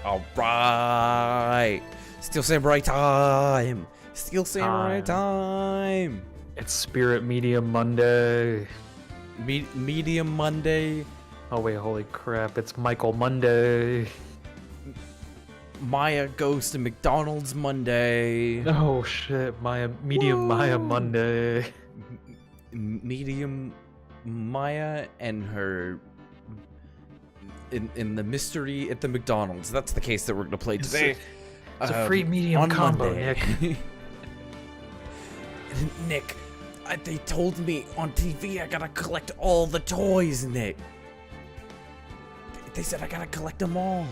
Alright. Steel Samurai time. Steel Samurai time. It's Spirit Medium Monday. Medium Monday. Oh wait, holy crap, it's Michael Monday. Maya goes to McDonald's Monday. Oh shit, Medium Maya Monday. Medium Maya and her in the mystery at the McDonald's. That's the case that we're gonna play today. It's a free medium combo, Monday. Nick. Nick, they told me on TV I gotta collect all the toys, Nick. They said I gotta collect them all.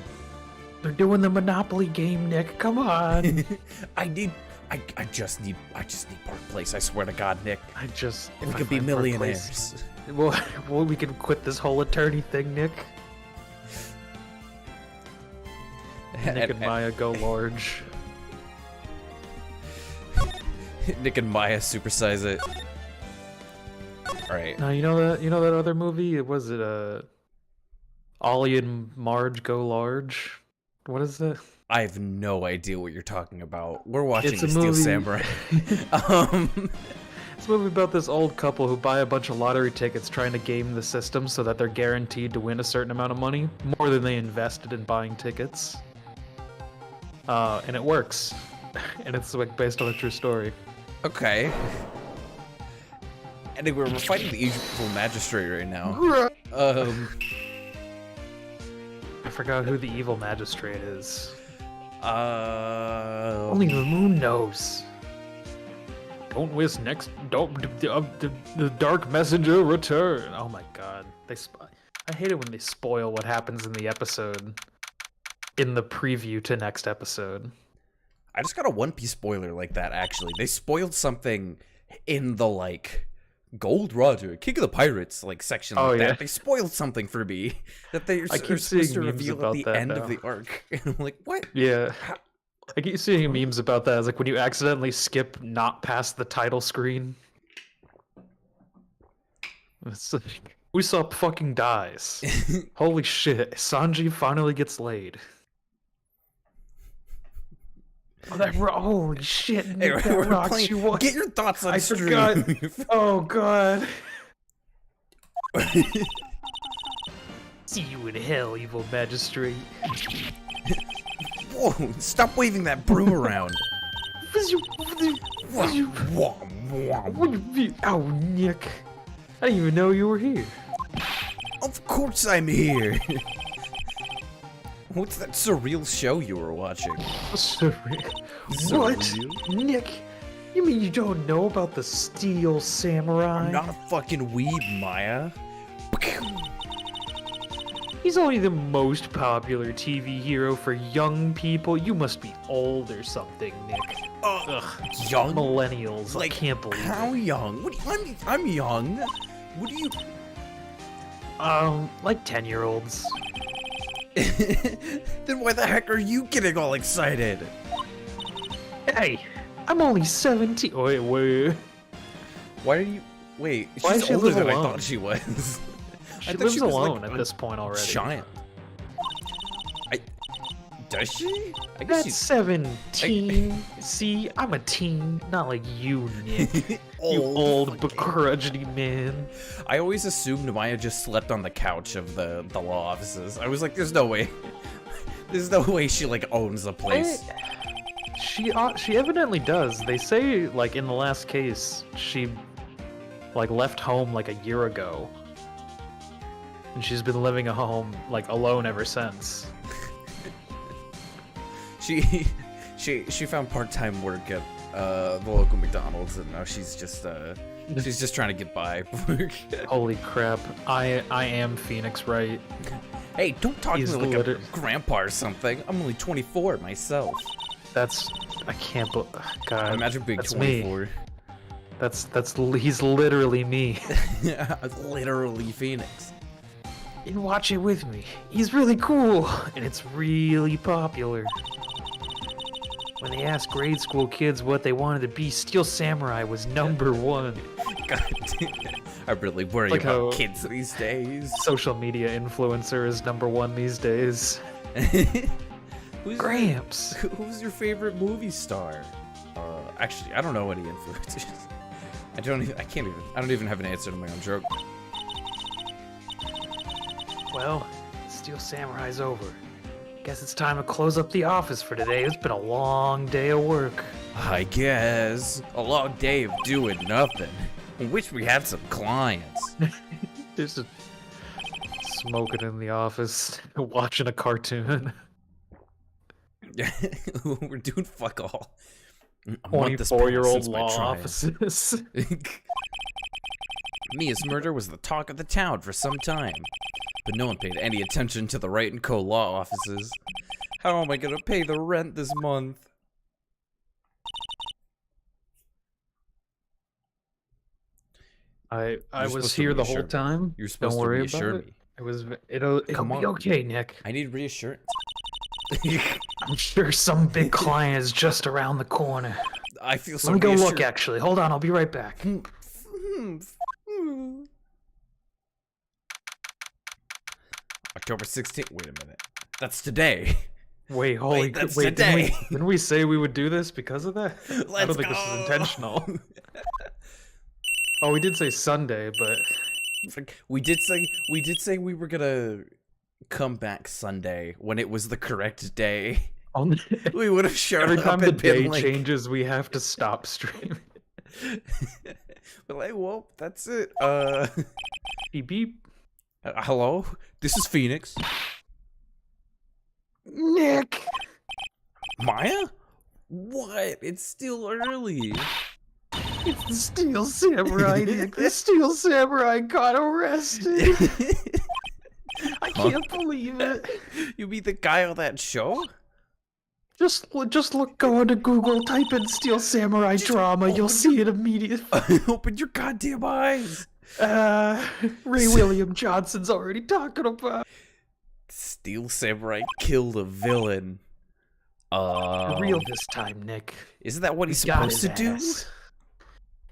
They're doing the Monopoly game, Nick. Come on. I just need Park Place. I swear to God, Nick. We could be find Park millionaires. Place, well, we can quit this whole attorney thing, Nick. Nick and Maya go large. Nick and Maya supersize it. All right. Now you know that other movie. Was it Ollie and Marge Go Large? What is it? I have no idea what you're talking about. We're watching It's a Steel movie. Samurai. It's a movie about this old couple who buy a bunch of lottery tickets trying to game the system so that they're guaranteed to win a certain amount of money, more than they invested in buying tickets. And it works. And it's like based on a true story. Okay. Anyway, we're fighting the evil magistrate right now. I forgot who the evil magistrate is. Only Only the moon knows. Don't miss next. The Dark Messenger return. Oh my god, I hate it when they spoil what happens in the episode. In the preview to next episode. I just got a One Piece spoiler like that. Actually, they spoiled something in the Gold Roger, King of the Pirates section. Oh, like yeah. that. They spoiled something for me that they are keep supposed seeing to memes reveal at about the that end now. of the arc. And I'm like, what? Yeah. How- I keep seeing memes about that. It's like when you accidentally skip not past the title screen. It's like, Usopp fucking dies. Holy shit, Sanji finally gets laid. Holy shit, Nick, Hey, that we're rocks playing- you want. Get your thoughts on I stream. forgot. Oh god. See you in hell, evil magistrate. Whoa! Stop waving that broom around. Oh, Nick. I didn't even know you were here. Of course I'm here. What's that surreal show you were watching? What? Surreal? Nick, you mean you don't know about the Steel Samurai? I'm not a fucking weeb, Maya. He's only the most popular TV hero for young people. You must be old or something, Nick. Ugh, Young? millennials. I can't believe How it. young? What do you, I'm young. What do you... Like 10-year-olds. Then why the heck are you getting all excited? Hey, I'm only 17. Wait. Why are you... Wait, Why she's does she older live than I alone? thought she was. She thought lives she was, alone like, at this point already. Giant. Does she? I guess That's she's 17. See, I'm a teen, not like you, Nick. You old fucking- begrudging man. I always assumed Maya just slept on the couch of the law offices. I was like, there's no way. There's no way she owns the place. She evidently does. They say in the last case she left home a year ago, and she's been living at home alone ever since. She found part-time work at the local McDonald's, and now she's just trying to get by. Holy crap! I am Phoenix Wright. Hey, don't talk He's to me like liter- a grandpa or something. I'm only 24 myself. I can't believe. God, Imagine being that's 24. Me. He's literally me. Literally Phoenix. And watch it with me. He's really cool, and it's really popular. When they asked grade school kids what they wanted to be, Steel Samurai was #1. God damn. I really worry Like about how- kids these days. Social media influencer is #1 these days. Gramps. Who's your favorite movie star? Actually, I don't know any influencers. I don't even have an answer to my own joke. Well, Steel Samurai's over. Guess it's time to close up the office for today. It's been a long day of work. I guess. A long day of doing nothing. I wish we had some clients. Just smoking in the office, watching a cartoon. We're doing fuck all. 24-year-old law offices. Mia's murder was the talk of the town for some time, but no one paid any attention to the Wright & Co. law offices. How am I gonna pay the rent this month? I was here the whole time. You're supposed Don't to worry reassure about me. It'll Come be on. okay, Nick. I need reassurance. I'm sure some big client is just around the corner. I feel so Let me go reassured. look, actually. Hold on, I'll be right back. October 16th. Wait a minute. That's today. Wait, that's wait, today. didn't we say we would do this because of that? I Let's don't think this go. is intentional. Oh, we did say Sunday, but We did say we were gonna come back Sunday when it was the correct day. We would have shown every up time the and been day like, changes, we have to stop streaming. We're like, well, that's it. Beep beep. Hello, this is Phoenix. Nick! Maya? What? It's still early. It's the Steel Samurai, Nick. The Steel Samurai got arrested. I can't believe it. You mean the guy on that show? Just look, go onto Google, type in Steel Samurai drama, you'll see it immediately. Open your goddamn eyes. Ray William Johnson's already talking about. Steel Samurai killed a villain. Real this time, Nick. Isn't that what he's Got supposed to his do? ass.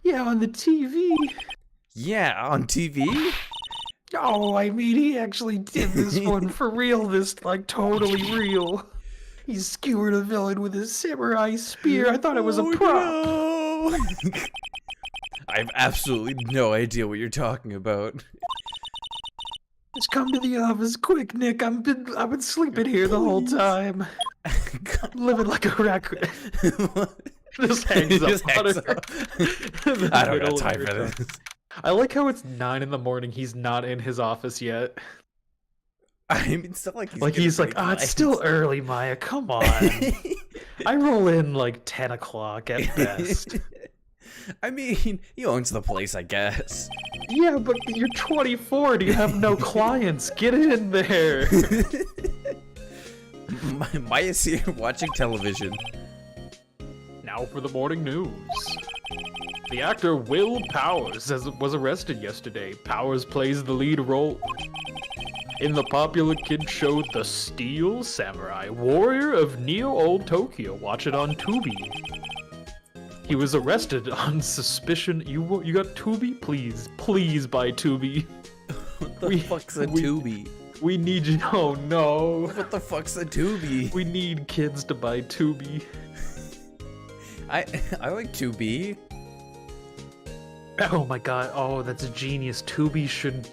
Yeah, on the TV. Yeah, on TV? Oh, I mean, he actually did this one for real, this, like, totally real. He skewered a villain with his samurai spear. I thought it was a prop. No. I have absolutely no idea what you're talking about. Just come to the office quick, Nick. I've been sleeping here the whole time. I'm living like a raccoon. Just hangs up. I don't got time for this. I like how it's 9 in the morning. He's not in his office yet. I mean, it's not like He's like, it's still early, Maya. Come on. I roll in like 10 o'clock at best. I mean, he owns the place, I guess. Yeah, but you're 24 and you have no clients. Get in there. Maya's here watching television. Now for the morning news. The actor Will Powers was arrested yesterday. Powers plays the lead role in the popular kid show The Steel Samurai, Warrior of Neo-Old Tokyo. Watch it on Tubi. He was arrested on suspicion. You got Tubi? Please buy Tubi. What the fuck's a Tubi? We need you. Oh no. What the fuck's a Tubi? We need kids to buy Tubi. I like Tubi. Oh my god. Oh, that's a genius. Tubi should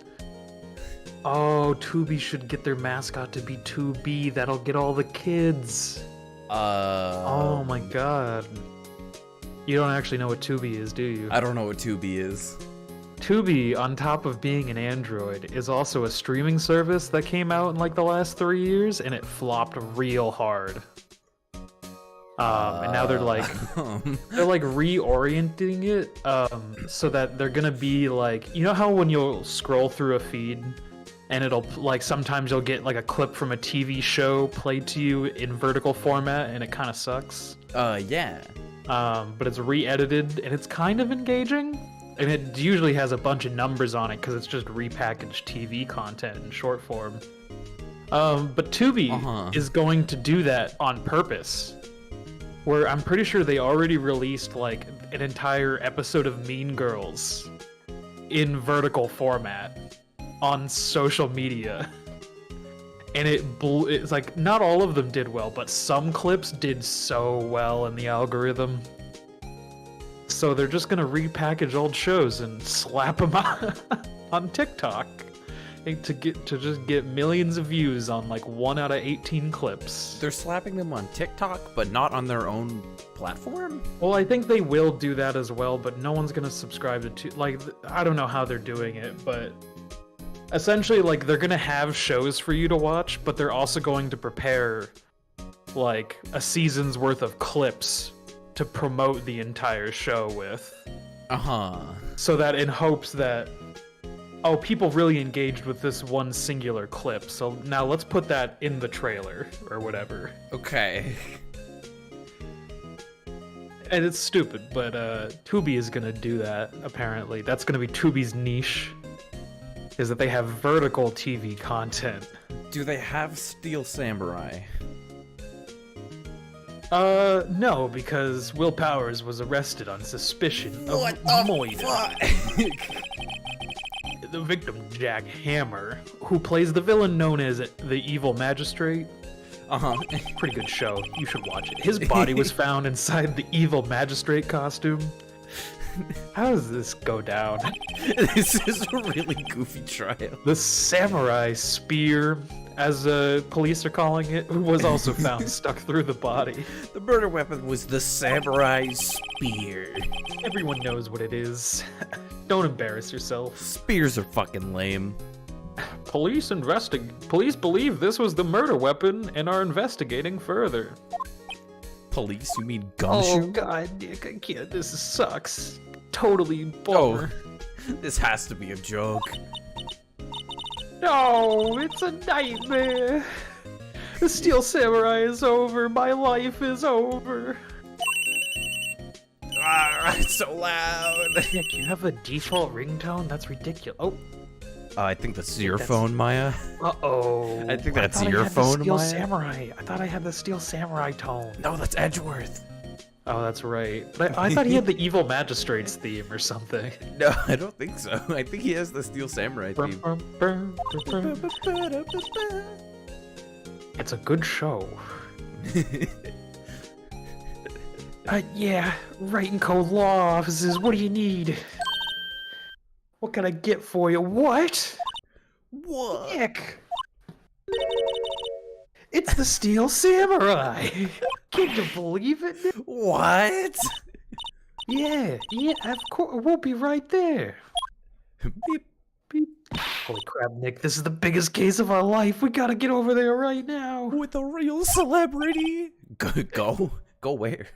get their mascot to be 2B. That'll get all the kids. Oh my god. You don't actually know what Tubi is, do you? I don't know what Tubi is. Tubi, on top of being an Android, is also a streaming service that came out in like the last 3 years, and it flopped real hard. And now they're like reorienting it, so that they're gonna be like, you know how when you'll scroll through a feed, and it'll like sometimes you'll get like a clip from a TV show played to you in vertical format, and it kind of sucks. Yeah. But it's re-edited and it's kind of engaging, and it usually has a bunch of numbers on it because it's just repackaged TV content in short form. But Tubi is going to do that on purpose, where I'm pretty sure they already released like an entire episode of Mean Girls in vertical format on social media. and it's like not all of them did well, but some clips did so well in the algorithm. So they're just gonna repackage old shows and slap them on TikTok to just get millions of views on like 1 out of 18 clips. They're slapping them on TikTok, but not on their own platform? Well, I think they will do that as well, but no one's gonna subscribe to like I don't know how they're doing it, but essentially like they're gonna have shows for you to watch, but they're also going to prepare like a season's worth of clips to promote the entire show with. So that in hopes that, oh, people really engaged with this one singular clip, so now let's put that in the trailer or whatever. Okay. And it's stupid, but Tubi is gonna do that, apparently. That's gonna be Tubi's niche, is that they have vertical TV content. Do they have Steel Samurai? No, because Will Powers was arrested on suspicion of moider. The victim, Jack Hammer, who plays the villain known as the Evil Magistrate. Pretty good show. You should watch it. His body was found inside the Evil Magistrate costume. How does this go down? This is a really goofy trial. The samurai spear, as police are calling it, was also found stuck through the body. The murder weapon was the samurai spear. Everyone knows what it is. Don't embarrass yourself. Spears are fucking lame. Police believe this was the murder weapon and are investigating further. Police? You mean gumshoe? Oh god, Nick, I can't. This sucks. Totally bummer. Oh, this has to be a joke. No, it's a nightmare. The Steel Samurai is over. My life is over. It's so loud. Nick, you have a default ringtone? That's ridiculous. Oh. I think that's your phone, Maya. Uh-oh. I think that's your phone, Steel Maya. Samurai. I thought I had the Steel Samurai tone. No, that's Edgeworth. Oh, that's right. But I thought he had the Evil Magistrate's theme or something. No, I don't think so. I think he has the Steel Samurai theme. It's a good show. Yeah, writing code law offices. What do you need? What can I get for you? What? What? Nick! It's the Steel Samurai! Can you believe it? Nick? What? Yeah, of course. We'll be right there. Beep. Beep. Holy crap, Nick, this is the biggest case of our life. We gotta get over there right now. With a real celebrity. Go where?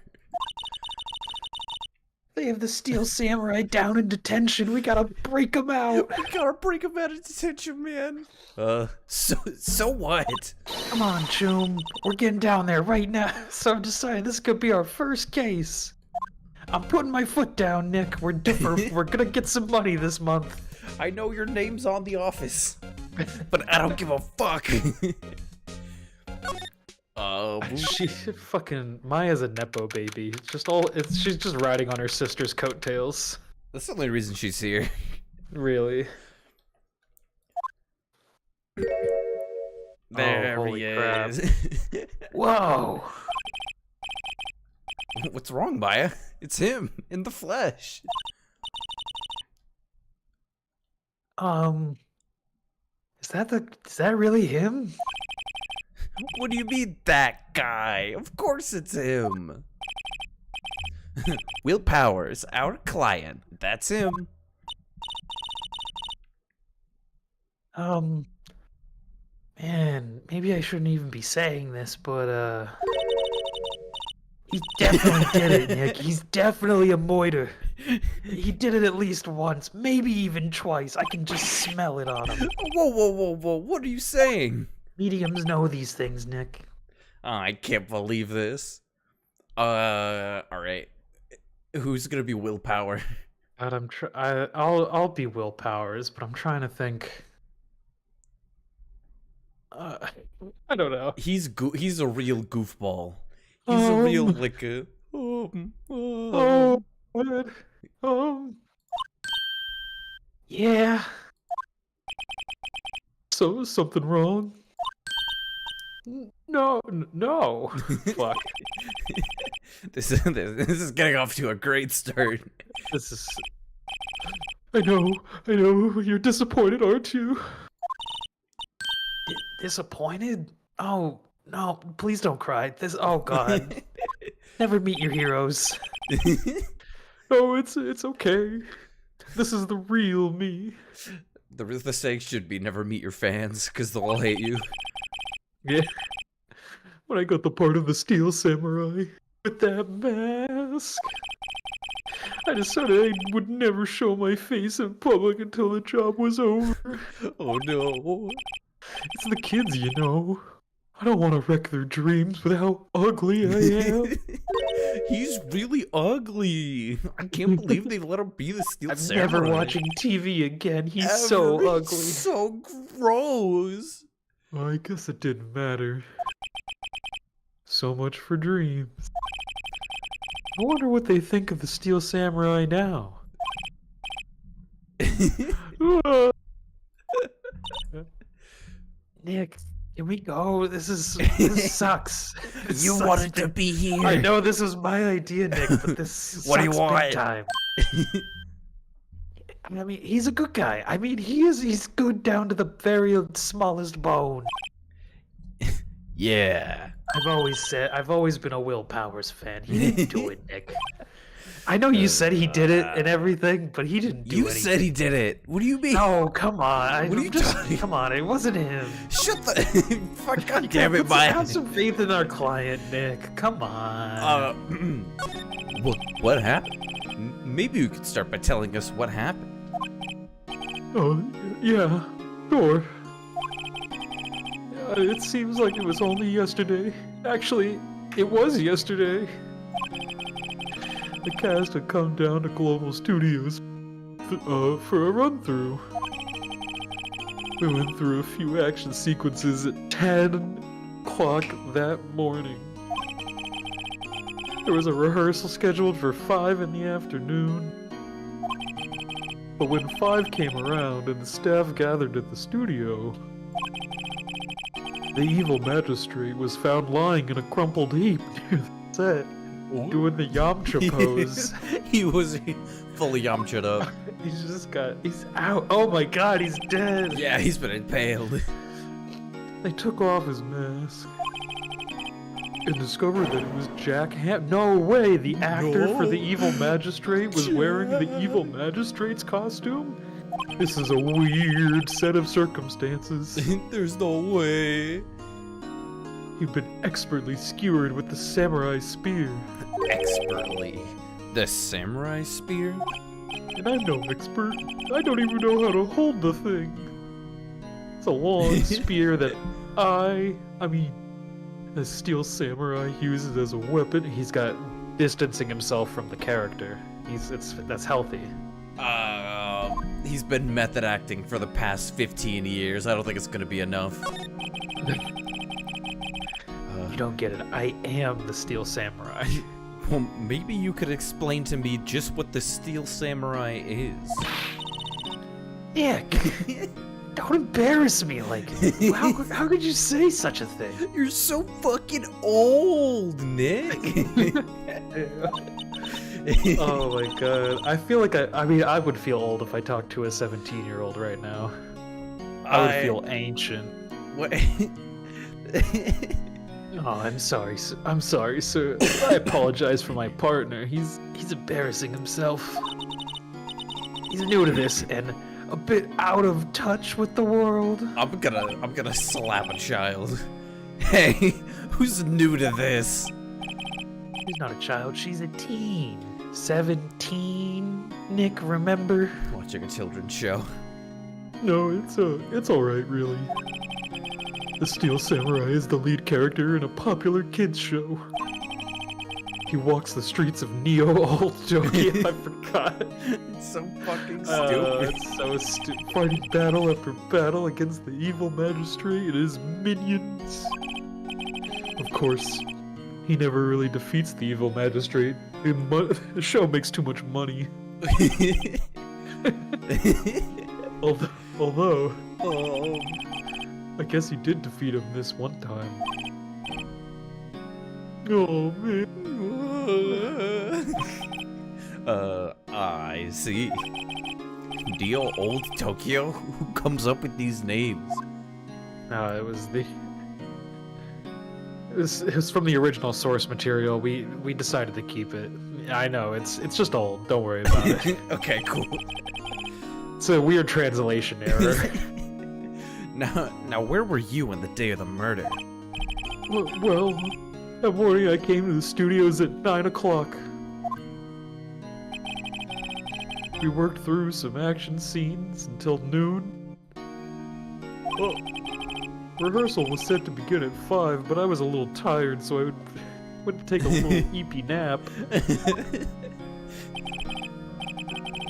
They have the Steel Samurai down in detention. We gotta break them out. We gotta break him out of detention, man. So what? Come on, Choom. We're getting down there right now. So I've decided this could be our first case. I'm putting my foot down, Nick. We're gonna get some money this month. I know your name's on the office, but I don't give a fuck. She fucking Maya's a nepo baby. She's just riding on her sister's coattails. That's the only reason she's here. Really. There holy he crap. is. Whoa. What's wrong, Maya? It's him in the flesh. Is that really him? What do you mean, that guy? Of course it's him. Will Powers, our client. That's him. Man, maybe I shouldn't even be saying this, but, he definitely did it, Nick. He's definitely a moiter. He did it at least once, maybe even twice. I can just smell it on him. Whoa. What are you saying? Mediums know these things, Nick. Oh, I can't believe this. Alright. Who's gonna be Willpower? God, I'll be Will Powers, but I'm trying to think. I don't know. He's a real goofball. He's a real like a yeah. So is something wrong? No. Fuck. This is getting off to a great start. This is. I know. You're disappointed, aren't you? Disappointed? Oh no! Please don't cry. Oh God! Never meet your heroes. Oh, it's okay. This is the real me. The saying should be never meet your fans, because they'll all hate you. Yeah. When I got the part of the Steel Samurai with that mask, I decided I would never show my face in public until the job was over. Oh no. It's the kids, you know. I don't want to wreck their dreams with how ugly I am. He's really ugly. I can't believe they let him be the Steel Samurai. I'm never watching TV again. He's so ugly. So gross. Well, I guess it didn't matter. So much for dreams. I wonder what they think of the Steel Samurai now. Nick, can we go? This sucks. You wanted to be here. I know this was my idea, Nick, but this What do you sucks want? big time. I mean, he's a good guy. I mean, he's good down to the very smallest bone. Yeah. I've always been a Will Powers fan. He didn't do it, Nick. I know you said he did it and everything, but he didn't do anything. You said he did it. What do you mean? No, come on. What are you talking? Come on, it wasn't him. Shut the fuck! God damn it, Mike. Have some faith in our client, Nick. Come on. What happened? Maybe you could start by telling us what happened. Oh, yeah, sure. It seems like it was only yesterday. Actually, it was yesterday. The cast had come down to Global Studios for a run-through. We went through a few action sequences at 10 o'clock that morning. There was a rehearsal scheduled for 5 in the afternoon. But when 5 came around and the staff gathered at the studio, the evil magistrate was found lying in a crumpled heap near the set, doing the Yamcha pose. He was fully Yamcha'd up. He's out. Oh my god, he's dead. Yeah, he's been impaled. They took off his mask and discovered that it was Jack No way, the actor for the evil magistrate was wearing the evil magistrate's costume? This is a weird set of circumstances. There's no way. He'd been expertly skewered with the samurai spear. Expertly? The samurai spear? And I'm no expert. I don't even know how to hold the thing. It's a long spear that the Steel Samurai uses as a weapon. He's got distancing himself from the character. That's healthy. He's been method acting for the past 15 years. I don't think it's gonna be enough. You don't get it. I am the Steel Samurai. Well, maybe you could explain to me just what the Steel Samurai is. Nick, don't embarrass me like how could you say such a thing? You're so fucking old, Nick. Oh my god. I feel like I would feel old if I talked to a 17-year-old right now. I would feel ancient. What? Oh, I'm sorry, sir. I apologize for my partner. He's embarrassing himself. He's new to this and a bit out of touch with the world. I'm gonna slap a child. Hey, who's new to this? She's not a child, she's a teen. 17, Nick, remember? Watching a children's show. No, it's alright, really. The Steel Samurai is the lead character in a popular kids show. He walks the streets of Neo Tokyo. I forgot. It's so fucking stupid. It's so stupid. Fighting battle after battle against the evil magistrate and his minions. Of course, he never really defeats the evil magistrate. The show makes too much money. Although, I guess he did defeat him this one time. Oh man. I see. Deal old Tokyo? Who comes up with these names? No, it was the. It was from the original source material. We decided to keep it. I know it's just old. Don't worry about it. Okay, cool. It's a weird translation error. Now, where were you on the day of the murder? Well, that morning I came to the studios at 9 o'clock. We worked through some action scenes until noon. Well, rehearsal was set to begin at 5, but I was a little tired, so I went to take a little eepy nap.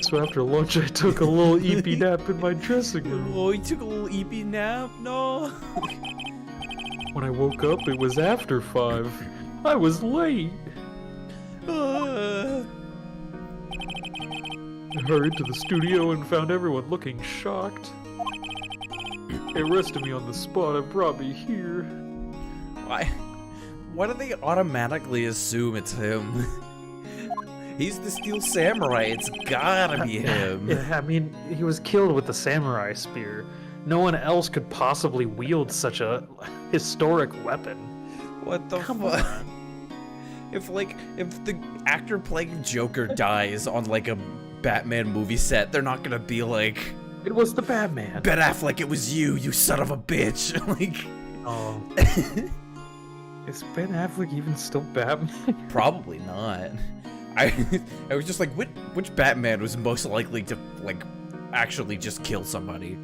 So after lunch, I took a little eepy nap in my dressing room. Oh, you took a little eepy nap? No. When I woke up, it was after 5. I was late. I hurried to the studio and found everyone looking shocked. They arrested me on the spot and brought me here. Why do they automatically assume it's him? He's the Steel Samurai. It's gotta be him. Yeah, I mean, he was killed with the samurai spear. No one else could possibly wield such a historic weapon. What the fuck? If the actor playing Joker dies on like a Batman movie set, they're not gonna be like, it was the Batman. Ben Affleck, it was you son of a bitch. Like, oh. Is Ben Affleck even still Batman? Probably not. I was just like, which Batman was most likely to like actually just kill somebody?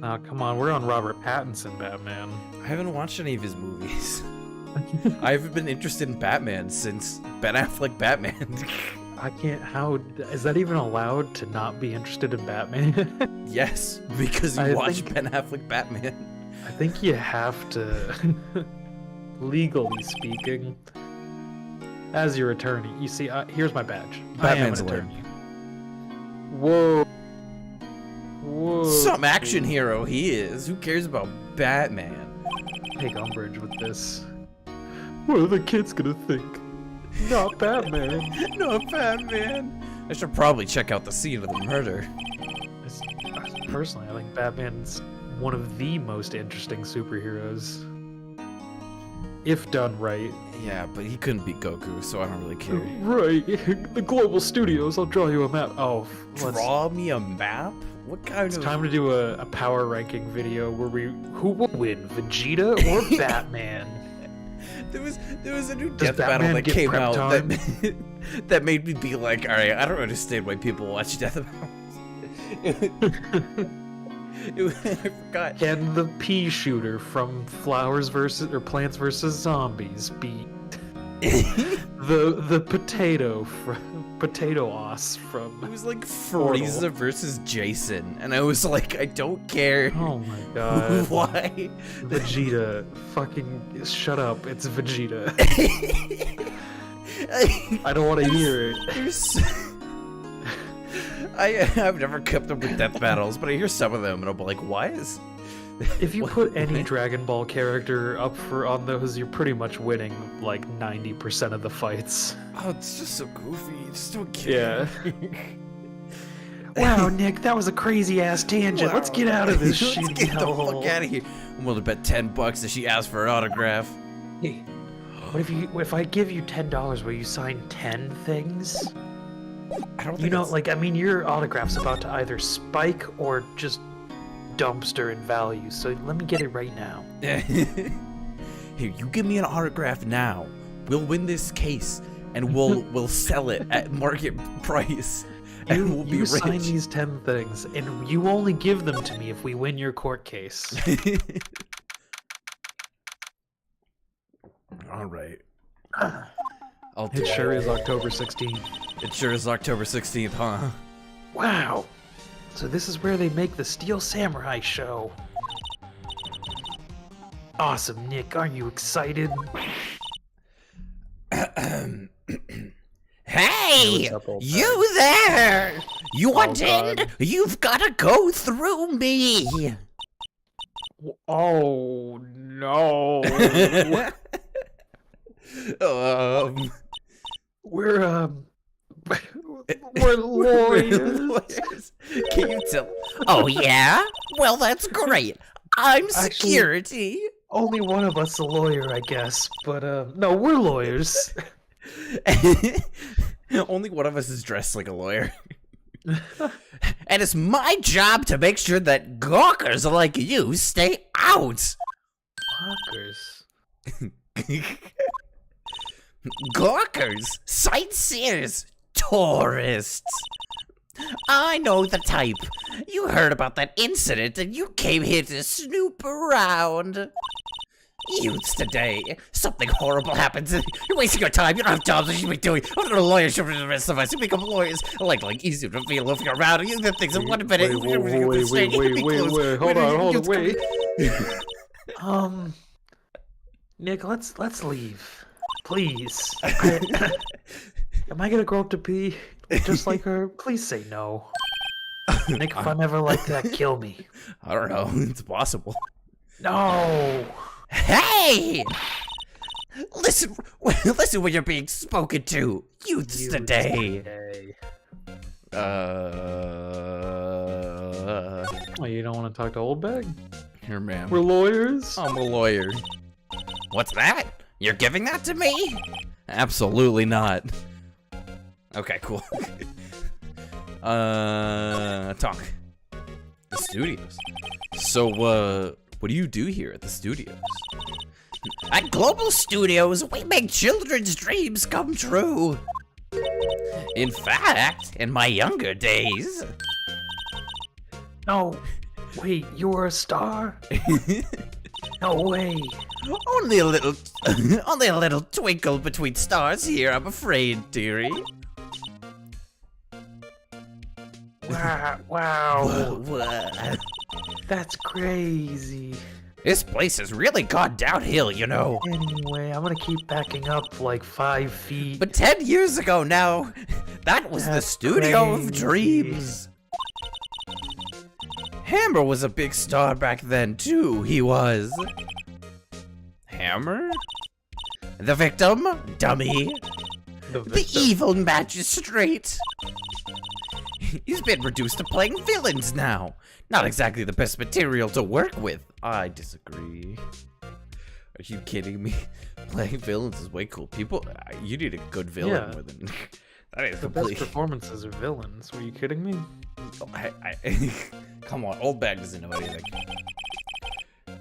Oh, come on, we're on Robert Pattinson Batman. I haven't watched any of his movies. I haven't been interested in Batman since Ben Affleck Batman. I can't, how, is that even allowed to not be interested in Batman? Yes, because you watched Ben Affleck Batman. I think you have to, legally speaking, as your attorney. You see, here's my badge. Batman's I am an attorney. Whoa. Whoa. Some action hero he is. Who cares about Batman? Take umbrage with this. What are the kids gonna think? Not Batman. Not Batman. I should probably check out the scene of the murder. Personally, I think Batman's one of the most interesting superheroes. If done right. Yeah, but he couldn't beat Goku, so I don't really care. Right. The global studios, I'll draw you a map. Oh, draw me a map? What kind It's of... time to do a power ranking video where who will win, Vegeta or Batman? There was a new Does death Batman battle that get came prep out time? that made me be like, all right, I don't understand why people watch death battles. I forgot. Can the pea shooter from Plants vs Zombies beat the potato os from? It was like Frieza versus Jason, and I was like, I don't care. Oh my god! Why? Vegeta, fucking shut up! It's Vegeta. I don't want to hear it. I've never kept up with death battles, but I hear some of them, and I'll be like, why is... If you put any Dragon Ball character up on those, you're pretty much winning like 90% of the fights. Oh, it's just so goofy. You just don't care. Yeah. Wow, Nick, that was a crazy ass tangent. Wow. Let's get out of this shit. Let's get the fuck out of here. I'm willing to bet $10 that she asked for an autograph. Hey, if I give you $10, will you sign 10 things? I don't think you know, like, I mean, your autograph's about to either spike or just dumpster in value, so let me get it right now. Here, you give me an autograph now. We'll win this case, and we'll sell it at market price, and we'll be rich. You sign these 10 things, and you only give them to me if we win your court case. All right. It sure is October 16th. It sure is October 16th, huh? Wow. So this is where they make the Steel Samurai show. Awesome, Nick. Aren't you excited? Hey! You there! You want in? You've got to go through me! Oh, no. We're we're lawyers. Lawyers. Can you tell? Oh yeah? Well, that's great. I'm Actually- security. Only one of us a lawyer, I guess. But no, we're lawyers. Only one of us is dressed like a lawyer. And it's my job to make sure that gawkers like you stay out. Fuckers. Gawkers, sightseers, tourists. I know the type. You heard about that incident and you came here to snoop around. Youths today, something horrible happens and you're wasting your time. You don't have jobs. You should be doing. What are the lawyers for the rest of us? You become lawyers. Like easy to feel if you're around. You the things in 1 minute. Wait. Hold on, wait. Nick, let's leave, please. Am I gonna grow up to be just like her? Please say no. Nick, if I'm ever like that, kill me. I don't know. It's possible. No. Hey! Listen when you're being spoken to. Youths today. Oh, you don't want to talk to Old Bag? Here, ma'am. We're lawyers. I'm a lawyer. What's that? You're giving that to me? Absolutely not. Okay, cool. Talk. The studios. So, what do you do here at the studios? At Global Studios, we make children's dreams come true. In fact, in my younger days... No. Wait, you were a star? No way. Only a little twinkle between stars here, I'm afraid, dearie. Wow. That's crazy. This place has really gone downhill, you know. Anyway, I'm gonna keep backing up like 5 feet. But 10 years ago now, that was the studio of dreams. Hammer was a big star back then, too, he was. Hammer? The victim? Dummy. The evil magistrate. He's been reduced to playing villains now. Not exactly the best material to work with. I disagree. Are you kidding me? Playing villains is way cool. People, you need a good villain more than that. Is the best performances are villains. Were you kidding me? Come on, Old Bag doesn't know anything.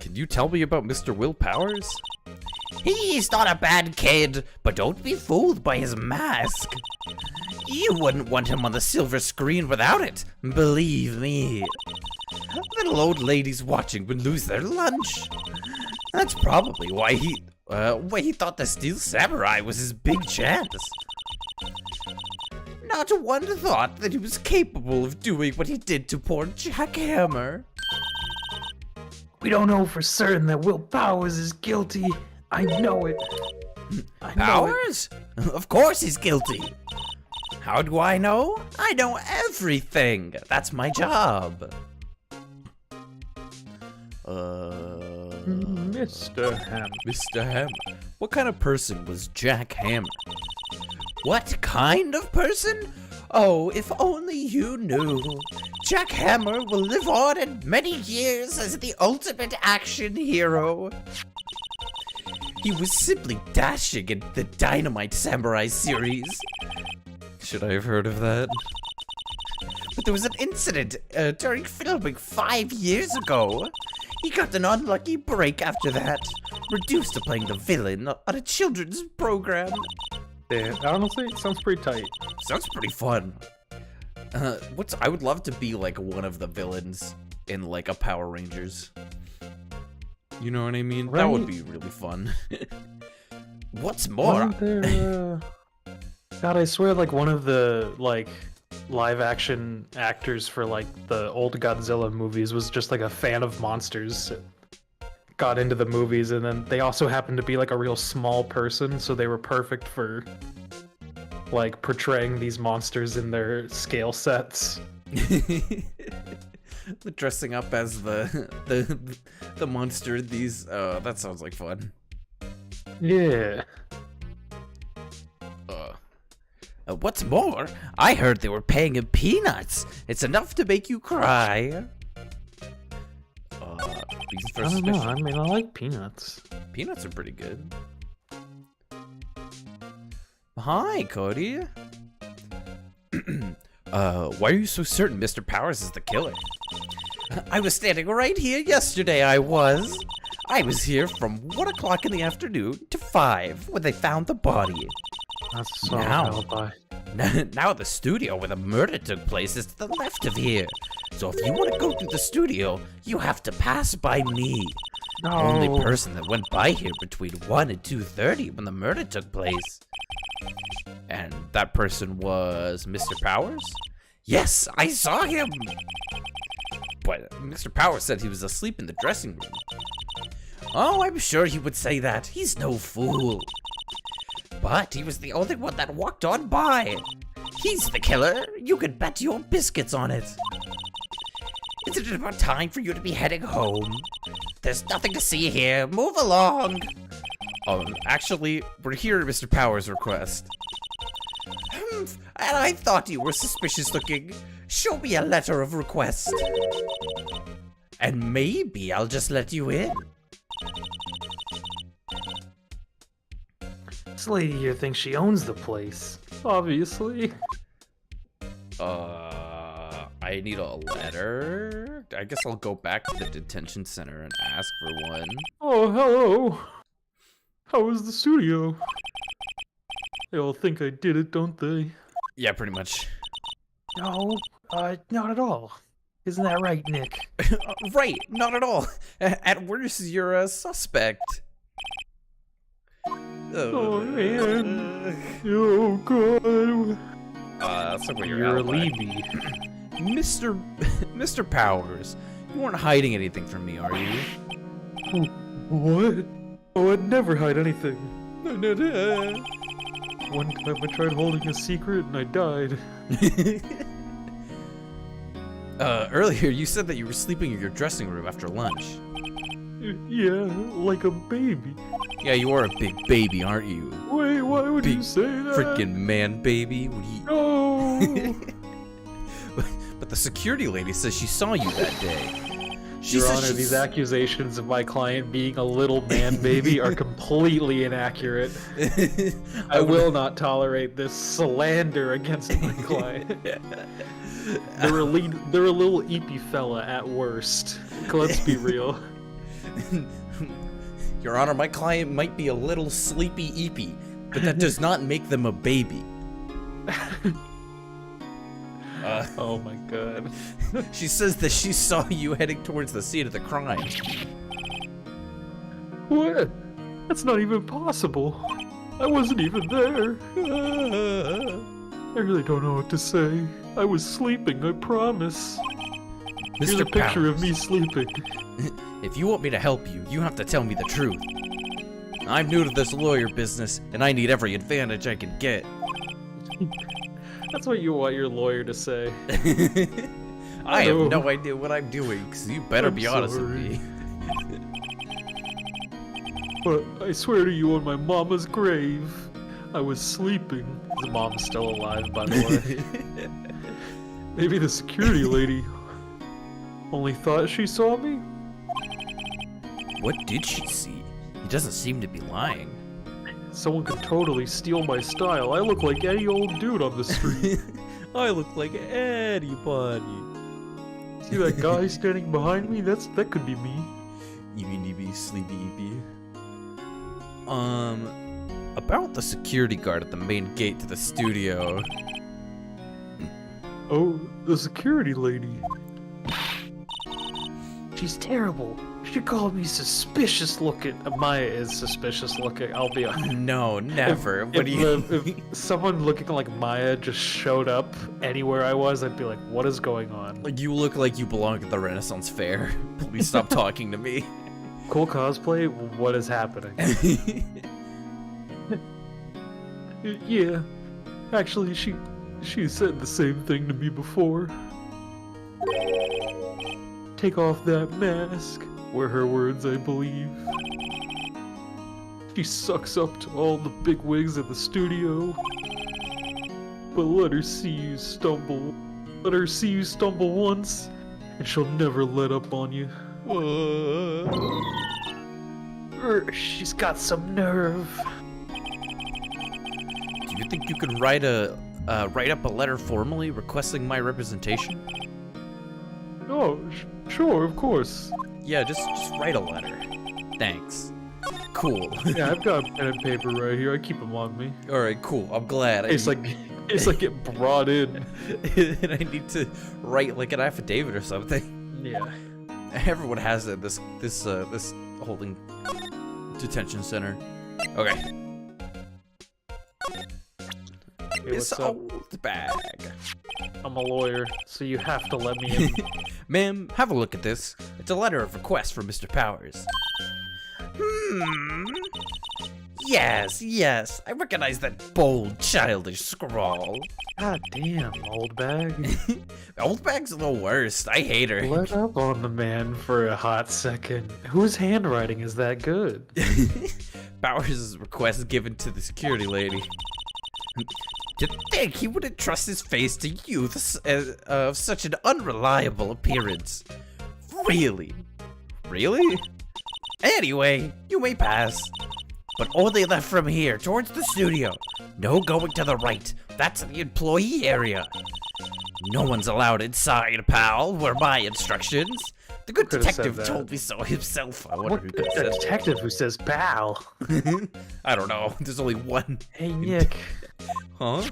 Can you tell me about Mr. Will Powers? He's not a bad kid, but don't be fooled by his mask. You wouldn't want him on the silver screen without it, believe me. Little old ladies watching would lose their lunch. That's probably why he thought the Steel Samurai was his big chance. Not one thought that he was capable of doing what he did to poor Jack Hammer. We don't know for certain that Will Powers is guilty. I know it. Powers? Of course he's guilty. How do I know? I know everything. That's my job. Mr. Hammer. Mr. Hammer. What kind of person was Jack Hammer? What kind of person? Oh, if only you knew. Jack Hammer will live on in many years as the ultimate action hero. He was simply dashing in the Dynamite Samurai series. Should I have heard of that? But there was an incident during filming 5 years ago. He got an unlucky break after that, reduced to playing the villain on a children's program. Yeah, honestly, it sounds pretty tight. Sounds pretty fun. I would love to be like one of the villains in like a Power Rangers. You know what I mean? Right. That would be really fun. What's more? Wasn't there, God, I swear, like one of the like live action actors for like the old Godzilla movies was just like a fan of monsters. Got into the movies, and then they also happened to be like a real small person, so they were perfect for like portraying these monsters in their scale sets. Dressing up as the monster. That sounds like fun. Yeah. What's more, I heard they were paying him peanuts. It's enough to make you cry. Reason for I don't know. suspicion. I mean, I like peanuts. Peanuts are pretty good. Hi, Cody. Why are you so certain Mr. Powers is the killer? I was standing right here yesterday, I was here from 1 o'clock in the afternoon to 5 when they found the body. That's a solid Now. alibi. Now the studio where the murder took place is to the left of here. So if you want to go through the studio, you have to pass by me. No. Only person that went by here between 1 and 2:30 when the murder took place. And that person was Mr. Powers? Yes, I saw him! But Mr. Powers said he was asleep in the dressing room. Oh, I'm sure he would say that. He's no fool. But he was the only one that walked on by. He's the killer. You can bet your biscuits on it. Isn't it about time for you to be heading home? There's nothing to see here. Move along. Actually, we're here at Mr. Powers' request. And I thought you were suspicious looking. Show me a letter of request. And maybe I'll just let you in. This lady here thinks she owns the place. Obviously. I need a letter. I guess I'll go back to the detention center and ask for one. Oh, hello. How is the studio? They all think I did it, don't they? Yeah, pretty much. No, not at all. Isn't that right, Nick? Right, not at all. And where's your suspect? Oh, man. Oh, God. That's like You're a Libby. Mr. Powers, you weren't hiding anything from me, are you? What? Oh, I'd never hide anything. One time I tried holding a secret and I died. Earlier you said that you were sleeping in your dressing room after lunch. Yeah, like a baby. Yeah, you are a big baby, aren't you? Wait, why would you say that? Freaking man baby. No! But the security lady says she saw you that day. She Your says Honor, these accusations of my client being a little man baby are completely inaccurate. I will not tolerate this slander against my client. They're a little eepy fella at worst. Let's be real. Your Honor, my client might be a little sleepy eepy, but that does not make them a baby. Oh my god. She says that she saw you heading towards the scene of the crime. What? That's not even possible. I wasn't even there. I really don't know what to say. I was sleeping, I promise. Here's a picture of me sleeping. If you want me to help you, you have to tell me the truth. I'm new to this lawyer business, and I need every advantage I can get. That's what you want your lawyer to say. I have no idea what I'm doing, so you better be honest with me. But I swear to you on my mama's grave, I was sleeping. The mom's still alive, by the way. Maybe the security lady only thought she saw me? What did she see? He doesn't seem to be lying. Someone could totally steal my style. I look like any old dude on the street. I look like anybody. See that guy standing behind me? That could be me. Eepy, sleepy, eepy. About the security guard at the main gate to the studio. Oh, the security lady. She's terrible. She called me suspicious looking. Maya is suspicious looking, I'll be honest. No, never. If someone looking like Maya just showed up anywhere I was, I'd be like, what is going on? Like, you look like you belong at the Renaissance Fair. Please stop talking to me. Cool cosplay? What is happening? Yeah. Actually, she said the same thing to me before. Take off that mask, were her words, I believe. She sucks up to all the big wigs at the studio. but let her see you stumble. Let her see you stumble once, and she'll never let up on you. She's got some nerve. Do you think you could write up a letter formally requesting my representation? Oh, sure, of course. Yeah, just write a letter. Thanks. Cool. Yeah, I've got a pen and paper right here. I keep them on me. All right, cool. I'm glad. It's like get brought in. And I need to write like an affidavit or something. Yeah. Everyone has it. This holding detention center. Okay. Hey, This what's up? old bag. I'm a lawyer, so you have to let me in. Ma'am, have a look at this. It's a letter of request from Mr. Powers. Yes, I recognize that bold, childish scrawl. God damn, old bag. Old bag's the worst. I hate her. Let up on the man for a hot second. Whose handwriting is that good? Powers' request given to the security lady. To think he wouldn't trust his face to youths of such an unreliable appearance. Really? Really? Anyway, you may pass. But only left from here, towards the studio. No going to the right. That's the employee area. No one's allowed inside, pal, were my instructions. The good Could've said detective that. told me so himself. I wonder What who the could have said detective who says pal? I don't know. There's only one. Hey, Nick. Huh?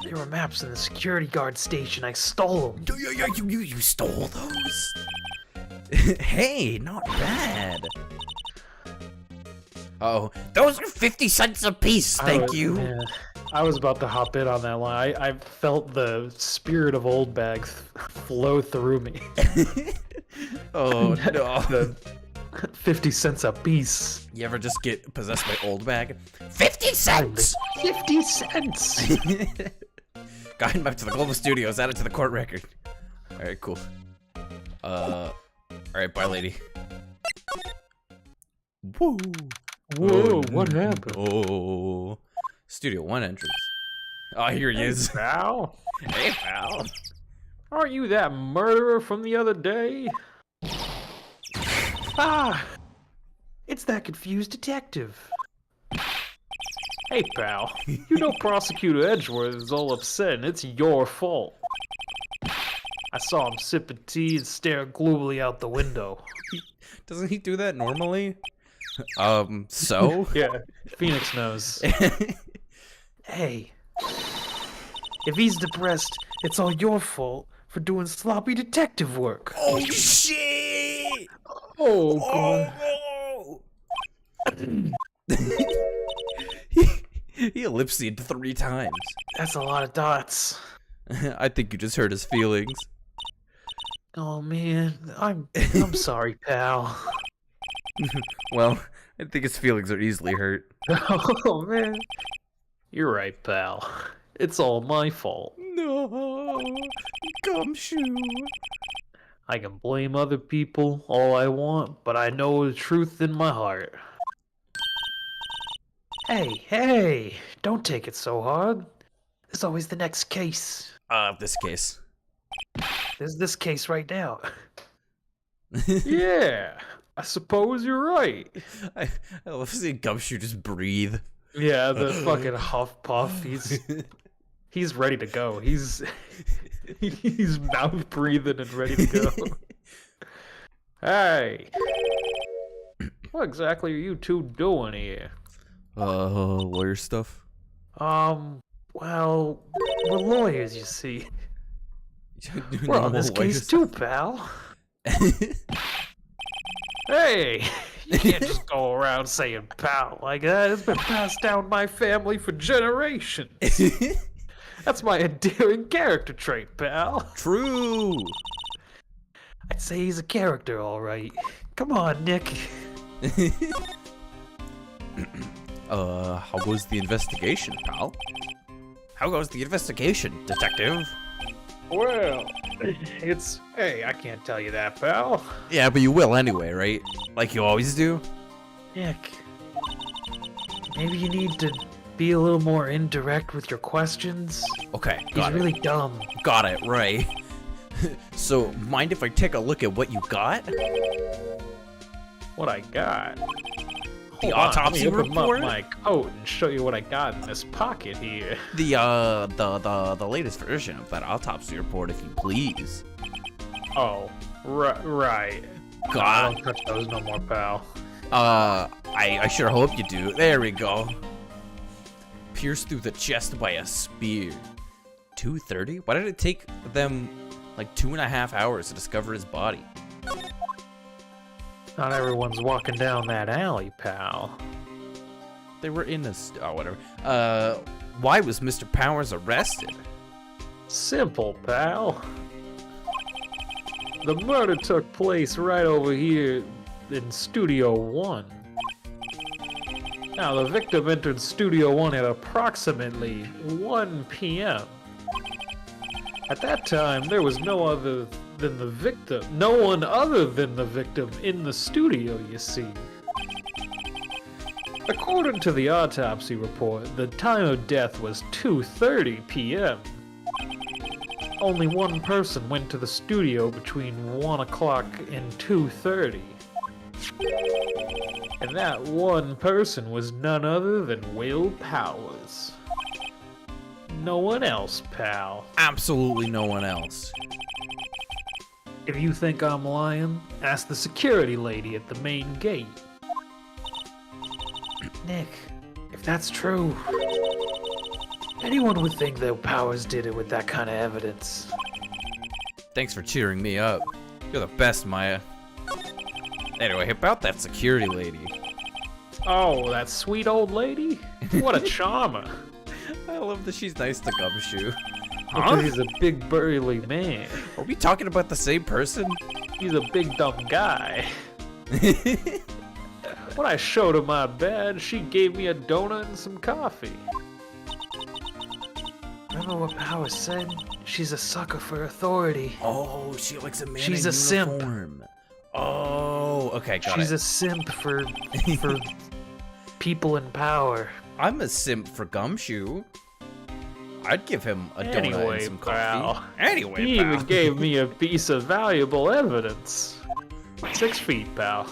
There were maps in the security guard station. I stole them. You stole those? Hey, not bad. Oh, those are 50 cents a piece, thank you. Yeah, I was about to hop in on that line. I felt the spirit of old bag flow through me. Oh, no. The 50 cents a piece. You ever just get possessed by old bag? 50 cents! 50 cents! Got him back to the Global Studios, added to the court record. Alright, cool. Alright, bye, lady. Woo! Whoa, what happened? Oh, Studio 1 entrance. Oh, here he is. Pal? Hey, pal. Aren't you that murderer from the other day? Ah! It's that confused detective. Hey, pal. You know Prosecutor Edgeworth is all upset and it's your fault. I saw him sipping tea and staring gloomily out the window. Doesn't he do that normally? So? Yeah, Phoenix knows. Hey, if he's depressed, it's all your fault for doing sloppy detective work. Oh, shit! Oh, God. He ellipsed 3 times. That's a lot of dots. I think you just hurt his feelings. Oh, man. I'm sorry, pal. Well, I think his feelings are easily hurt. Oh, man. You're right, pal. It's all my fault. No, Gumshoe. I can blame other people all I want, but I know the truth in my heart. Hey, don't take it so hard. There's always the next case. This case. There's this case right now. Yeah, I suppose you're right. I love seeing Gumshoe just breathe. Yeah, the fucking huff puff. He's ready to go. He's mouth breathing and ready to go. Hey, what exactly are you two doing here? Lawyer stuff. Well, we're lawyers, you see. We're on this case too, pal. Hey, you can't just go around saying pal like that. It's been passed down my family for generations. That's my endearing character trait, pal. True. I'd say he's a character, all right. Come on, Nick. How goes the investigation, pal? How goes the investigation, detective? Well, hey, I can't tell you that, pal. Yeah, but you will anyway, right? Like you always do? Nick, maybe you need to be a little more indirect with your questions? Okay, He's got it. really dumb. Got it, right. So, mind if I take a look at what you got? What I got? The Hold on, autopsy let me open report? up my coat and show you what I got in this pocket here. The latest version of that autopsy report, if you please. Oh, right. I God. don't touch those no more, pal. I sure hope you do. There we go. Pierced through the chest by a spear. 2:30? Why did it take them like 2.5 hours to discover his body? Not everyone's walking down that alley, pal. They were in this. Oh, whatever. Why was Mr. Powers arrested? Simple, pal. The murder took place right over here in Studio 1. Now, the victim entered Studio 1 at approximately 1 p.m. At that time, there was no one other than the victim in the studio, you see. According to the autopsy report, the time of death was 2:30 p.m. Only one person went to the studio between 1 o'clock and 2:30. And that one person was none other than Will Powers. No one else, pal. Absolutely no one else. If you think I'm lying, ask the security lady at the main gate. Nick, if that's true, anyone would think that Powers did it with that kind of evidence. Thanks for cheering me up. You're the best, Maya. Anyway, about that security lady. Oh, that sweet old lady? What a charmer. I love that she's nice to Gumshoe. Because he's a big burly man. Are we talking about the same person? He's a big dumb guy. When I showed her my bed, she gave me a donut and some coffee. Remember what Powers said? She's a sucker for authority. Oh, she likes a man She's in a simp. uniform. Oh, okay, got She's it. a simp for people in power. I'm a simp for Gumshoe. I'd give him a donut Anyway, and some coffee. pal. Anyway, He pal. even gave me a piece of valuable evidence. 6 feet, pal.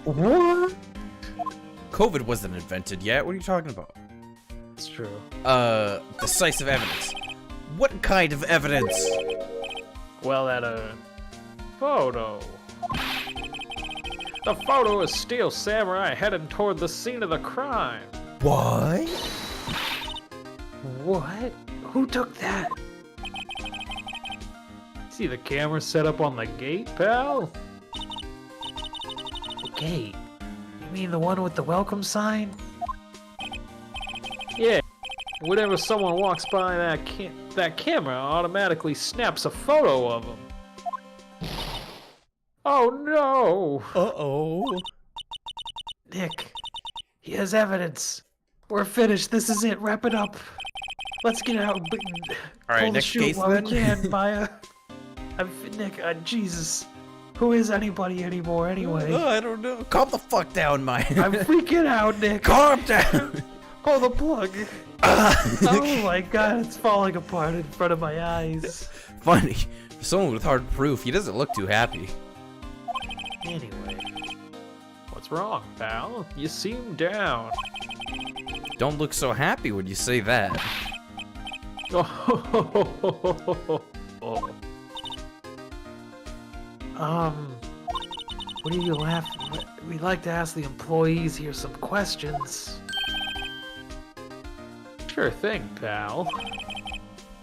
What? COVID wasn't invented yet. What are you talking about? It's true. Decisive evidence. What kind of evidence? Well, that, photo. The photo is Steel Samurai heading toward the scene of the crime. What? What? Who took that? See the camera set up on the gate, pal? The gate? You mean the one with the welcome sign? Yeah. Whenever someone walks by that camera automatically snaps a photo of them. Oh no! Uh-oh. Nick, he has evidence. We're finished. This is it. Wrap it up. Let's get out. All right, Pull the next chute case while then. we can, Maya. Nick, Jesus. Who is anybody anymore anyway? I don't know. Calm the fuck down, Maya. I'm freaking out, Nick. Calm down. Pull the plug. Oh my god, it's falling apart in front of my eyes. Funny. For someone with hard proof, he doesn't look too happy. Anyway. What's wrong, pal? You seem down. Don't look so happy when you say that. What are you laughing? We'd like to ask the employees here some questions. Sure thing, pal.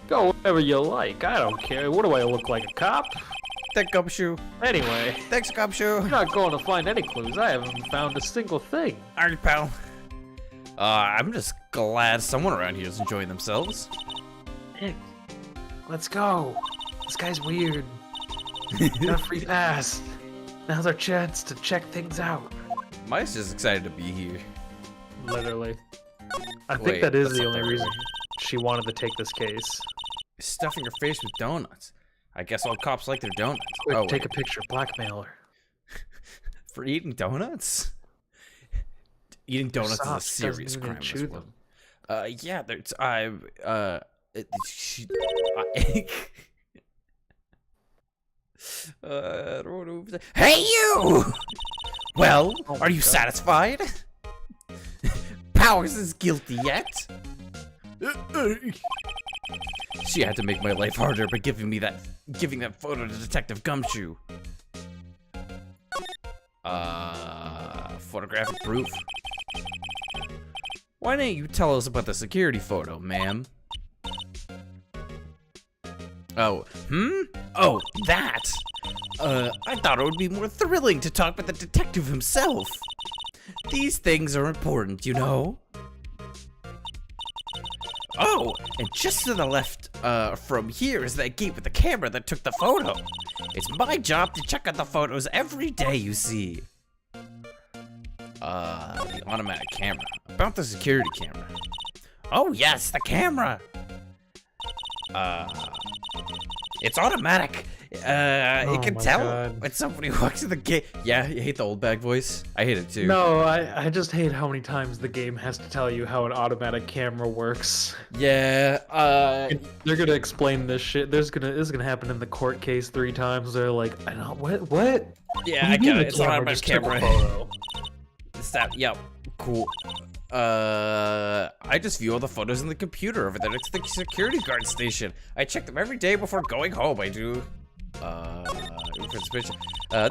Go wherever you like. I don't care. What do I look like, a cop? Thanks, Gumshoe. Anyway, Thanks, Gumshoe. I'm not going to find any clues. I haven't found a single thing. Alright, pal. I'm just glad someone around here is enjoying themselves. Nick, let's go. This guy's weird. Got a free pass. Now's our chance to check things out. Maya's just excited to be here. Literally. I Wait, think that is that's the not only there. reason she wanted to take this case. Stuffing her face with donuts. I guess all cops like their donuts. Quick, Oh, take wait. a picture. Blackmail her. For eating donuts? Eating donuts is a Soft, serious doesn't even crime. chew As well. them. Yeah, there's she, I don't know. Hey, you! Well, Oh my are you God. satisfied? Powers is guilty yet? She had to make my life harder by giving that photo to Detective Gumshoe. Photographic proof. Why didn't you tell us about the security photo, ma'am? Oh, Oh, that! I thought it would be more thrilling to talk with the detective himself. These things are important, you know? Oh, and just to the left, from here is that gate with the camera that took the photo. It's my job to check out the photos every day, you see. The automatic camera. About the security camera. Oh yes, the camera! It's automatic. It can my tell God. when somebody walks in the gate. Yeah, you hate the old bag voice? I hate it too. No, I just hate how many times the game has to tell you how an automatic camera works. Yeah, They're gonna explain this shit. This is gonna happen in the court case 3 times. They're like, I don't what? yeah, What I do you get mean it. the It's an automatic just took a camera. photo? It's that, yep, cool. I just view all the photos in the computer over there next to the security guard station. I check them every day before going home. I do.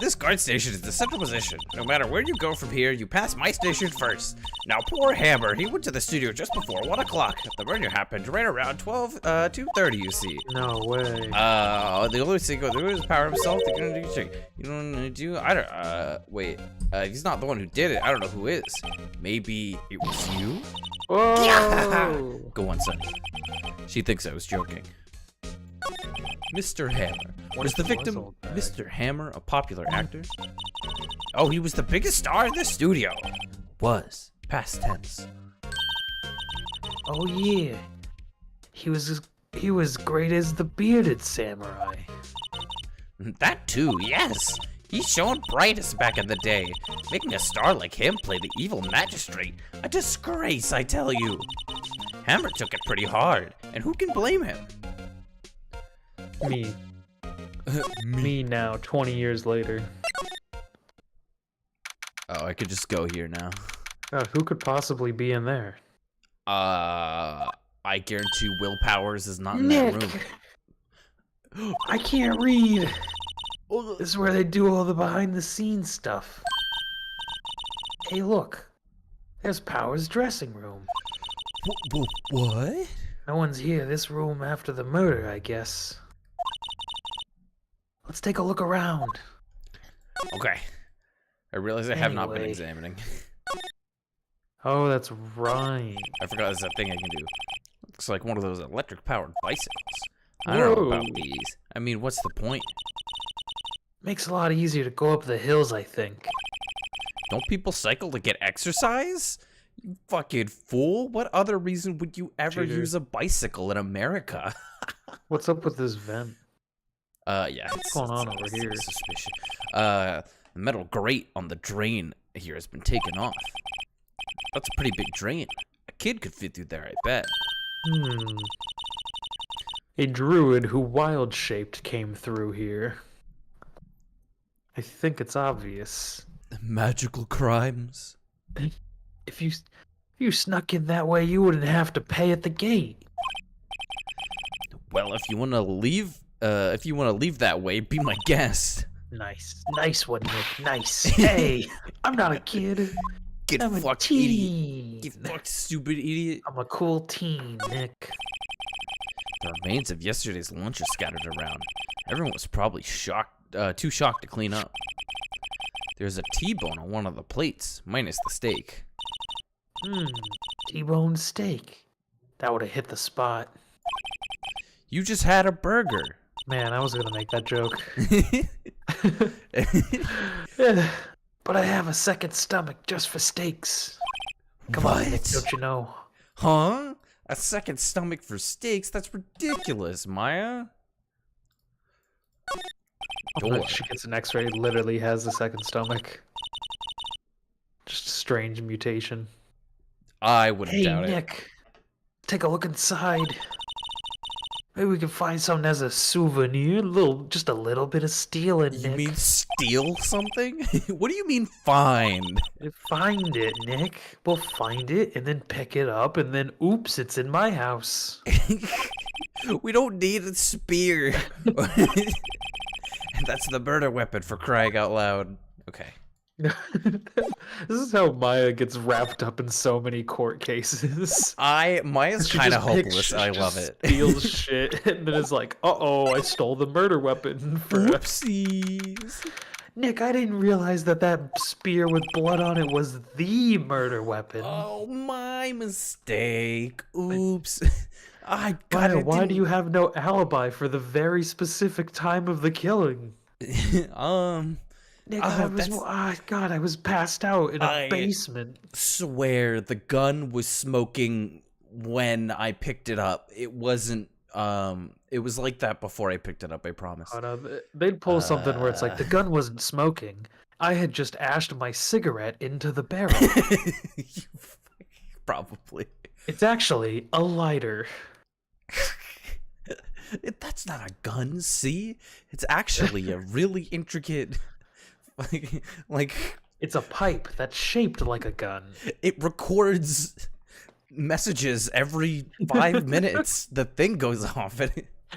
This guard station is the central position. No matter where you go from here, you pass my station first. Now, poor Hammer, he went to the studio just before 1 o'clock. The murder happened right around 2:30, you see. No way. The only thing go through is power himself. You don't do. I don't. Wait. He's not the one who did it. I don't know who is. Maybe it was you. Whoa! Go on, Sonny. She thinks I was joking. Mr. Hammer. Was the victim Mr. Hammer a popular actor? Oh, he was the biggest star in the studio. Was. Past tense. Oh yeah. He was great as the bearded samurai. That too, yes. He shone brightest back in the day. Making a star like him play the evil magistrate. A disgrace, I tell you. Hammer took it pretty hard, and who can blame him? Me. Me now, 20 years later. Oh, I could just go here now. God, who could possibly be in there? I guarantee Will Powers is not in that room. I can't read. This is where they do all the behind-the-scenes stuff. Hey, look. There's Powers' dressing room. What? No one's here. This room after the murder, I guess. Let's take a look around. Okay. I realize I have not been Anyway. examining. Oh, that's right. I forgot there's that thing I can do. Looks like one of those electric-powered bicycles. I don't know about Whoa. these. I mean, what's the point? Makes it a lot easier to go up the hills, I think. Don't people cycle to get exercise? You fucking fool. What other reason would you ever Cheater. use a bicycle in America? What's up with this vent? Yeah. What's going on over here? Suspicious. The metal grate on the drain here has been taken off. That's a pretty big drain. A kid could fit through there, I bet. A druid who wild-shaped came through here. I think it's obvious. Magical crimes. If you snuck in that way, you wouldn't have to pay at the gate. Well, if you want to leave that way, be my guest. Nice one, Nick. Nice. Hey, I'm not a kid. Get I'm a fucked, idiot. teen. Get fucked, stupid idiot. I'm a cool teen, Nick. The remains of yesterday's lunch are scattered around. Everyone was probably too shocked to clean up. There's a T-bone on one of the plates, minus the steak. T-bone steak. That would have hit the spot. You just had a burger. Man, I was gonna make that joke. But I have a second stomach just for steaks. Come on, Nick, don't you know? Huh? A second stomach for steaks? That's ridiculous, Maya. Oh, Door. she gets an x-ray, literally has a second stomach. Just a strange mutation. I wouldn't Hey, doubt it. Nick, take a look inside. Maybe we can find something as a souvenir. Just a little bit of stealing, You Nick. mean steal something? What do you mean find? Find it, Nick. We'll find it and then pick it up, and then oops, it's in my house. We don't need a spear. That's the murder weapon, for crying out loud. Okay. This is how Maya gets wrapped up in so many court cases. Maya's She kind of just picks- hopeless. she I just love it. Steals shit and then is like, "Uh-oh, I stole the murder weapon." Oopsies. Nick, I didn't realize that spear with blood on it was the murder weapon. Oh, my mistake. Oops. I Maya, got it. why do you have no alibi for the very specific time of the killing? Nick, I was passed out in a basement. Swear the gun was smoking when I picked it up. It wasn't. It was like that before I picked it up. I promise. Oh no, they'd pull something where it's like the gun wasn't smoking. I had just ashed my cigarette into the barrel. Probably. It's actually a lighter. That's not a gun. See, it's actually a really intricate. Like It's a pipe that's shaped like a gun. It records messages every 5 minutes. The thing goes off.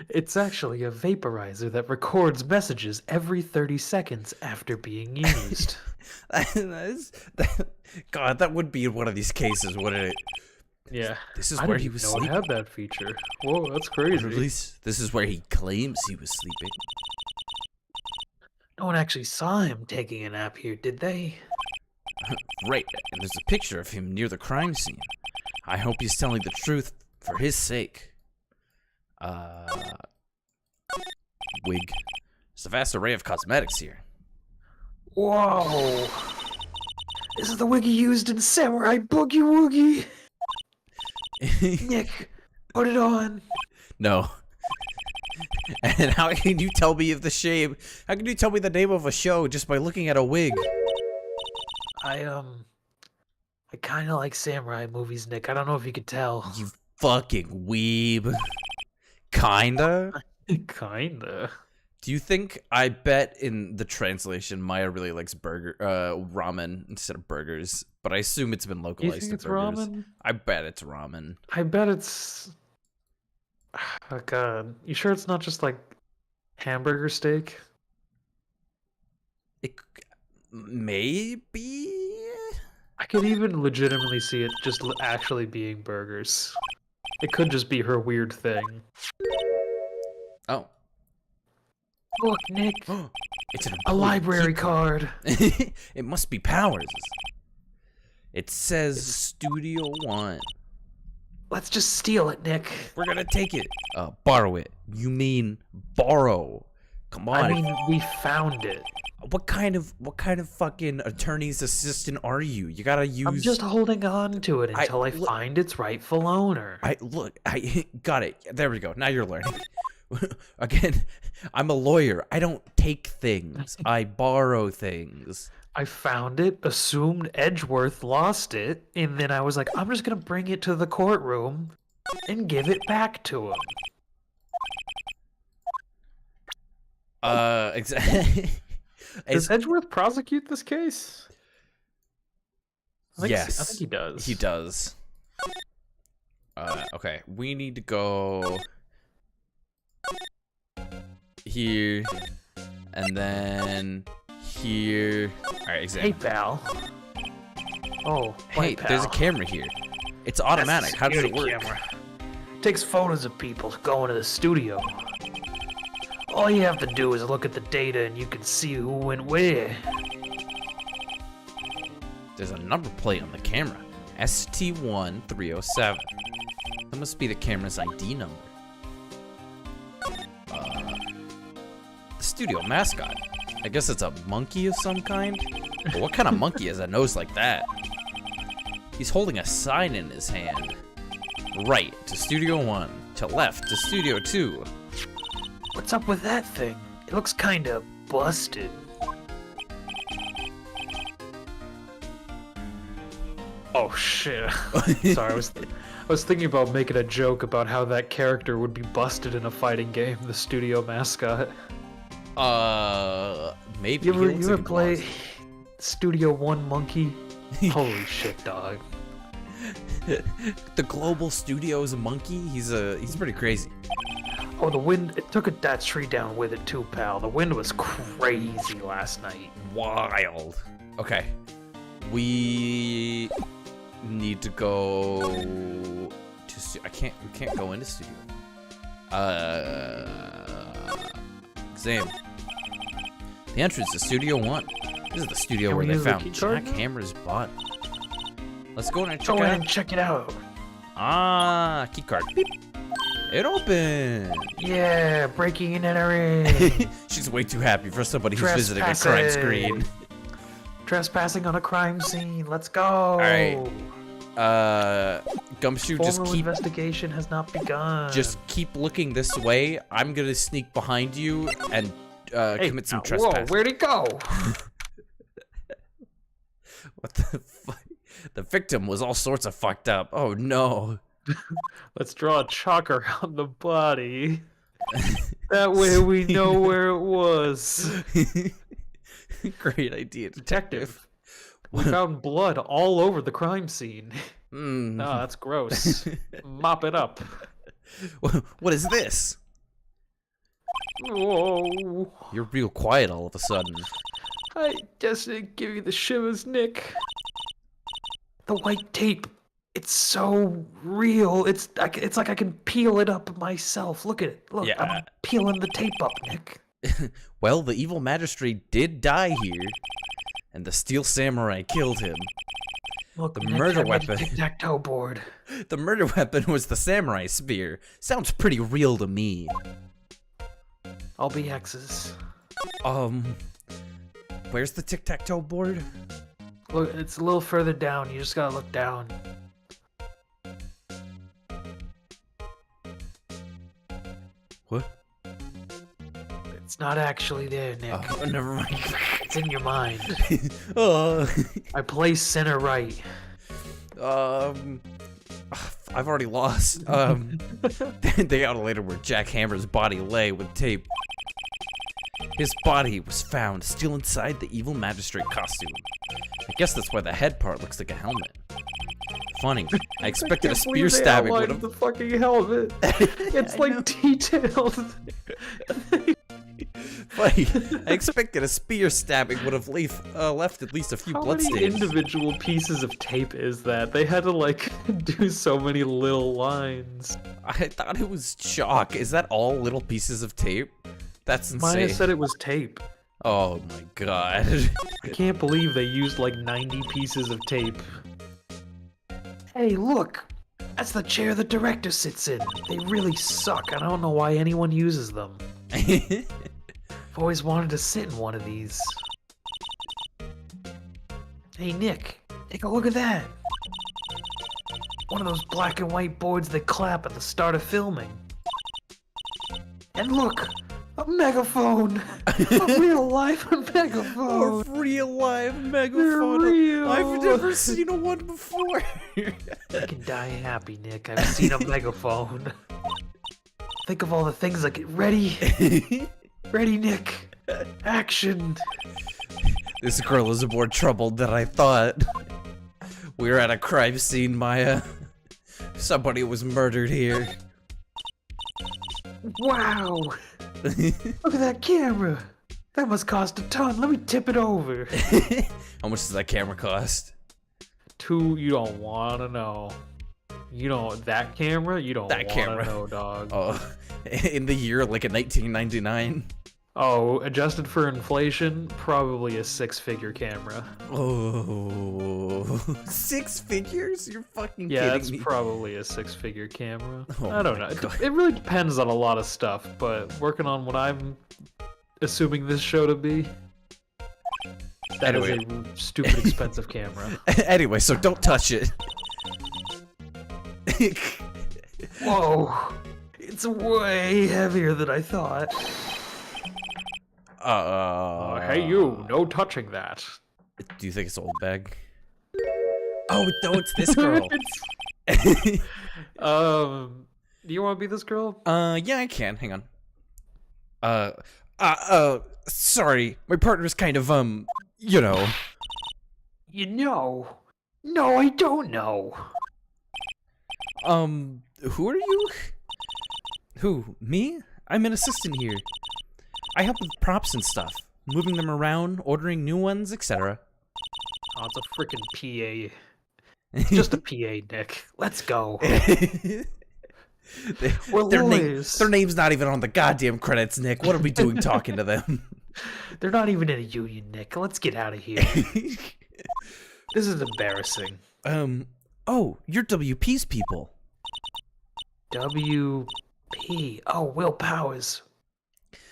It's actually a vaporizer that records messages every 30 seconds after being used. God, that would be in one of these cases, wouldn't it? Yeah. This is I where didn't he even was know sleeping. it had that feature. Whoa, that's crazy. Or at least this is where he claims he was sleeping. No one actually saw him taking a nap here, did they? Right, and there's a picture of him near the crime scene. I hope he's telling the truth for his sake. Wig. There's a vast array of cosmetics here. Whoa! This is the wig he used in Samurai Boogie Woogie! Nick, put it on! No. And how can you tell me if the shame? How can you tell me the name of a show just by looking at a wig? I kind of like samurai movies, Nick. I don't know if you could tell. You fucking weeb. Kinda? Kinda. Do you think, I bet in the translation, Maya really likes ramen instead of burgers, but I assume it's been You localized think to it's burgers. ramen? I bet it's ramen. I bet it's... Oh god. You sure it's not just like hamburger steak? It maybe? I could even legitimately see it just actually being burgers. It could just be her weird thing. Oh. Look, Nick. It's an A library card. It must be Powers. It says Studio One. Let's just steal it, Nick. We're gonna take it. Borrow it. You mean borrow? Come on. I mean, we found it. What kind of fucking attorney's assistant are you? You gotta use. I'm just holding on to it until I look- find its rightful owner. I got it. There we go. Now you're learning. Again, I'm a lawyer. I don't take things. I borrow things. I found it, assumed Edgeworth lost it, and then I was like, I'm just gonna bring it to the courtroom and give it back to him. Exactly. Does Edgeworth prosecute this case? Yes, I think he does. He does. Okay, we need to go here, and then here. All right, Hey, examine. pal. Oh, Hey, there's a camera here. It's automatic. How does it work? Camera. Takes photos of people going to the studio. All you have to do is look at the data and you can see who went where. There's a number plate on the camera. ST1307. That must be the camera's ID number. The studio mascot. I guess it's a monkey of some kind? But what kind of monkey has a nose like that? He's holding a sign in his hand. Right to Studio 1. To left to Studio 2. What's up with that thing? It looks kinda busted. Oh shit. Sorry, I was thinking about making a joke about how that character would be busted in a fighting game, the studio mascot. Maybe. You he looks ever like a play boss. Studio One Monkey? Holy shit, dog. The Global Studios monkey? He's pretty crazy. Oh, the wind, it took that tree down with it too, pal. The wind was crazy last night. Wild. Okay. We need to go to we can't go into studio. Exam. The entrance to Studio 1. This is the studio Can where we they use the found key card Jack now? Hammer's body. Let's go in and check Go it in out. and check it out. Ah, key card. Beep. It opened. Yeah, breaking and entering. She's way too happy for somebody who's visiting a crime Trespassing. screen. Trespassing on a crime scene. Let's go. All right. Gumshoe, Formal investigation has not begun. just keep looking this way. I'm gonna sneak behind you and commit some Whoa, trespass. where'd he go? What the fuck? The victim was all sorts of fucked up. Oh no. Let's draw a chalk around the body. That way we know where it was. Great idea, Detective, we found blood all over the crime scene. Mm. No, that's gross. Mop it up. What is this? Whoa. You're real quiet all of a sudden. I just didn't give you the shivers, Nick. The white tape. It's so real. It's like I can peel it up myself. Look at it. Look, Yeah. I'm peeling the tape up, Nick. Well, the evil magistrate did die here, and the steel samurai killed him. Look, The Nick, murder I made a weapon. tic-tac-toe board. The murder weapon was the samurai spear. Sounds pretty real to me. I'll be X's. Where's the tic-tac-toe board? Look, it's a little further down. You just gotta look down. What? It's not actually there, Nick. Oh, never mind. It's in your mind. Oh. I place center right. I've already lost. They got later where Jack Hammer's body lay with tape. His body was found still inside the evil magistrate costume. I guess that's why the head part looks like a helmet. Funny. I expected a spear stabbing would have. the fucking helmet. It's like detailed. Funny. I expected a spear stabbing would have left at least a few How many bloodstains. individual pieces of tape is that? They had to like do so many little lines. I thought it was chalk. Is that all little pieces of tape? That's insane. Maya said it was tape. Oh my god. I can't believe they used like 90 pieces of tape. Hey, look! That's the chair the director sits in. They really suck. I don't know why anyone uses them. I've always wanted to sit in one of these. Hey, Nick. Take a look at that. One of those black and white boards they clap at the start of filming. And look! A megaphone! A real life megaphone! A real live They're megaphone. real. I've never seen a one before. You can die happy, Nick. I've seen a megaphone. Think of all the things like ready. Ready, Nick. Action. This girl is more troubled than I thought. We're at a crime scene, Maya. Somebody was murdered here. Wow. Look at that camera. That must cost a ton. Let me tip it over. How much does that camera cost? You don't want to know. You don't, that camera? You don't That want camera. to know, dog. Oh, in the year like in 1999. Oh, adjusted for inflation, probably a six-figure camera. Oh, 6 figures? You're fucking Yeah, kidding that's me. probably a six-figure camera. Oh I don't my know. God. It really depends on a lot of stuff, but working on what I'm assuming this show to be, that is Anyway. a stupid expensive camera. Anyway, so don't touch it. Whoa! It's way heavier than I thought. Hey Hey you, no touching that. Do you think it's old bag? Oh, no, it's this girl. Do you want to be this girl? Yeah, I can. Hang on. Sorry. My partner's kind of, you know. You know. No, I don't know. Who are you? Who? Me? I'm an assistant here. I help with props and stuff. Moving them around, ordering new ones, etc. Oh, it's a freaking PA. It's just a PA, Nick. Let's go. Their name's not even on the goddamn credits, Nick. What are we doing talking to them? They're not even in a union, Nick. Let's get out of here. This is embarrassing. Oh, you're WP's people. WP. Oh, Will Powers.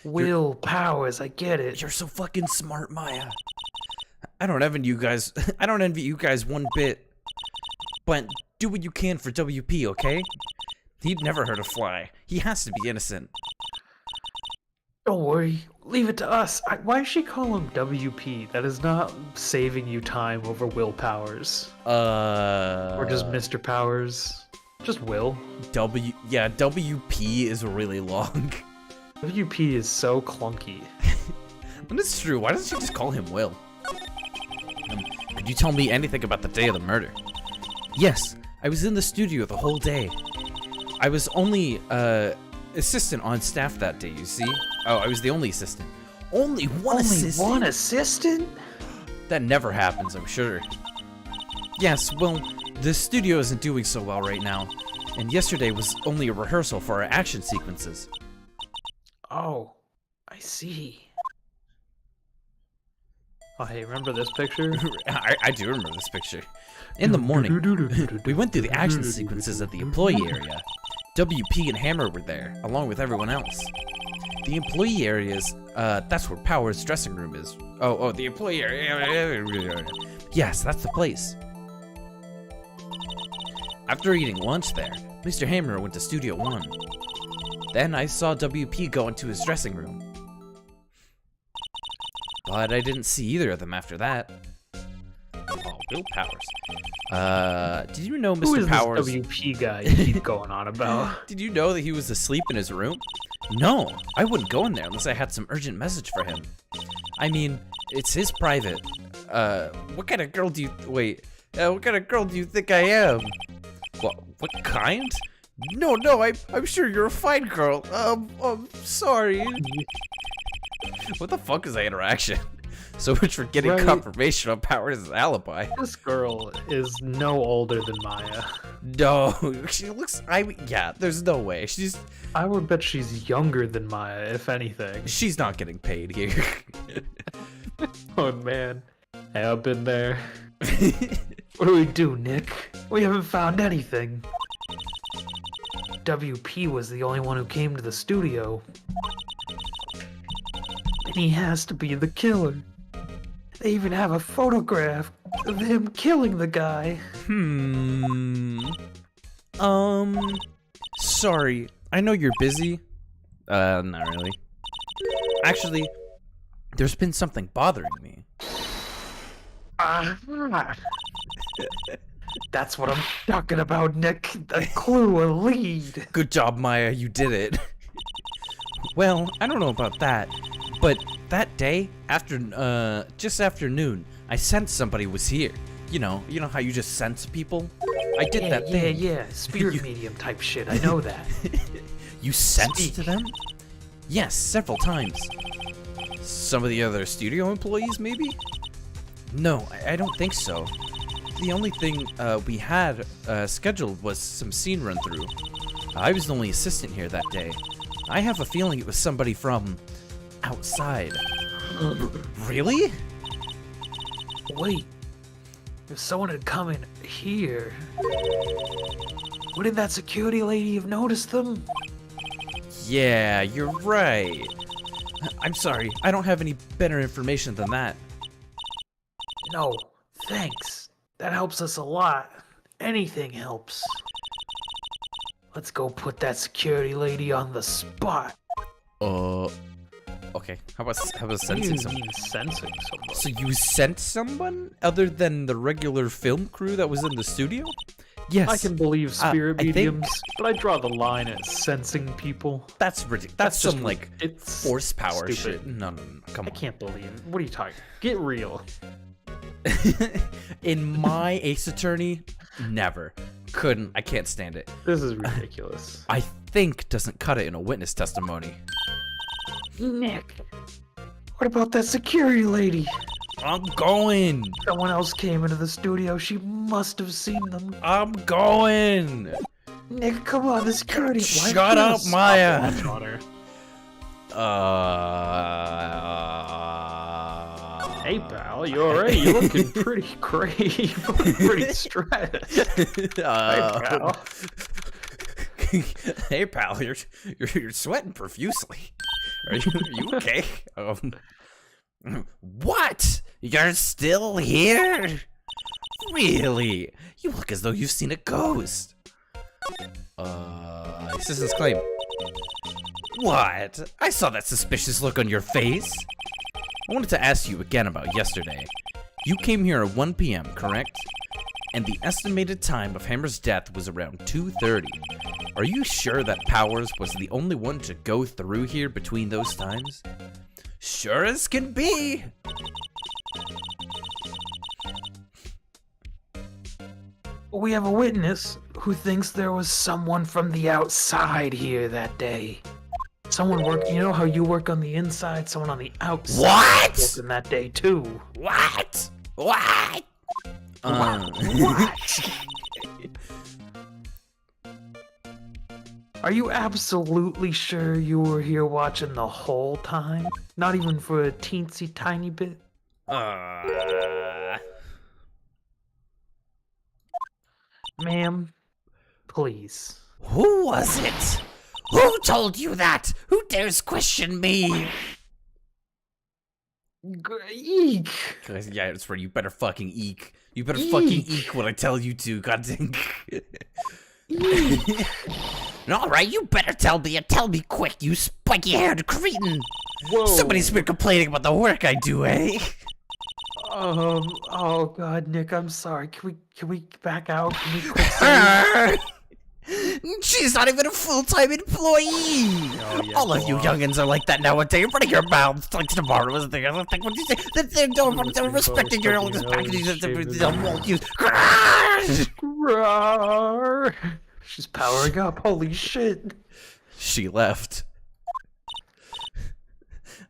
Will Powers, I get it. You're so fucking smart, Maya. I don't envy you guys one bit. But do what you can for WP, okay? He'd never hurt a fly. He has to be innocent. Don't worry. Leave it to us. Why does she call him WP? That is not saving you time over Will Powers. Or just Mr. Powers. Just Will. Yeah, WP is really long. WP is so clunky. And it's true. Why doesn't she just call him Will? Could you tell me anything about the day of the murder? Yes, I was in the studio the whole day. I was only, assistant on staff that day, you see? Oh, I was the only assistant. Only one assistant? Only one assistant? That never happens, I'm sure. Yes, well, the studio isn't doing so well right now. And yesterday was only a rehearsal for our action sequences. Oh, I see. Oh, hey, remember this picture? I do remember this picture. In the morning, we went through the action sequences at the employee area. WP and Hammer were there, along with everyone else. The employee areas, that's where Power's dressing room is. Oh, the employee area. Yes, that's the place. After eating lunch there, Mr. Hammer went to Studio 1. Then I saw WP go into his dressing room. But I didn't see either of them after that. Oh, Bill Powers. Did you know Mr. Who is Powers? this WP guy you keep going on about? Did you know that he was asleep in his room? No, I wouldn't go in there unless I had some urgent message for him. I mean, it's his private. What kind of girl do you think I am? What kind? No, I'm sure you're a fine girl. Sorry. What the fuck is that interaction? So much for getting confirmation on Powers' alibi. This girl is no older than Maya. No, she looks. Yeah, there's no way. I would bet she's younger than Maya, if anything. She's not getting paid here. Oh man, hey, I've been there. What do we do, Nick? We haven't found anything. WP was the only one who came to the studio. And he has to be the killer. They even have a photograph of him killing the guy. Sorry. I know you're busy. Not really. Actually, there's been something bothering me. That's what I'm talking about, Nick. A clue, a lead. Good job, Maya. You did it. Well, I don't know about that, but that day, just after noon, I sensed somebody was here. You know how you just sense people? I did that thing. Yeah, spirit medium type shit, I know that. You sensed them? Yes, several times. Some of the other studio employees, maybe? No, I don't think so. The only thing we had scheduled was some scene run-through. I was the only assistant here that day. I have a feeling it was somebody from outside. Really? Wait, if someone had come in here, wouldn't that security lady have noticed them? Yeah, you're right. I'm sorry, I don't have any better information than that. No, thanks. That helps us a lot. Anything helps. Let's go put that security lady on the spot. Okay, how about What do sensing you someone? mean sensing somebody? So you sent someone other than the regular film crew that was in the studio? Yes. I can believe spirit I think- mediums, but I draw the line at sensing people. That's ridiculous. That's just some like it's force power stupid. shit. No, come I on. can't believe it. What are you talking? Get real. In my Ace Attorney, never. Couldn't. I can't stand it. This is ridiculous. I think doesn't cut it in a witness testimony. Nick, what about that security lady? I'm going. Someone else came into the studio. She must have seen them. I'm going. Nick, come on, the security. Why Shut can't I up, stop Maya. watch on her? Hey, pal, you alright? You're looking pretty great. You look pretty stressed. Hey, pal. Hey, pal, you're sweating profusely. Are you okay? What? You're still here? Really? You look as though you've seen a ghost. Assistant's claim. What? I saw that suspicious look on your face. I wanted to ask you again about yesterday. You came here at 1 p.m., correct? And the estimated time of Hammer's death was around 2:30. Are you sure that Powers was the only one to go through here between those times? Sure as can be. We have a witness who thinks there was someone from the outside here that day. Someone worked, you know how you work on the inside, someone on the outside What? worked in that day too. What? What? What? Are you absolutely sure you were here watching the whole time? Not even for a teensy tiny bit? Ma'am, please. Who was it? Who told you that? Who dares question me? Eek! Yeah, it's right. You better fucking eek. You better fucking eek when I tell you to. God dang. All right, you better tell me, and tell me quick, you spiky-haired cretin. Whoa. Somebody's been complaining about the work I do, eh? Oh god, Nick, I'm sorry. Can we back out? Can we quit saying She's not even a full-time employee. Oh, yeah, All of you youngins are like that nowadays. Running your mouths like tomorrow is the thing. I don't think what you say. They don't respecting your eldest packages. Rawr. She's powering up. Holy shit. She left.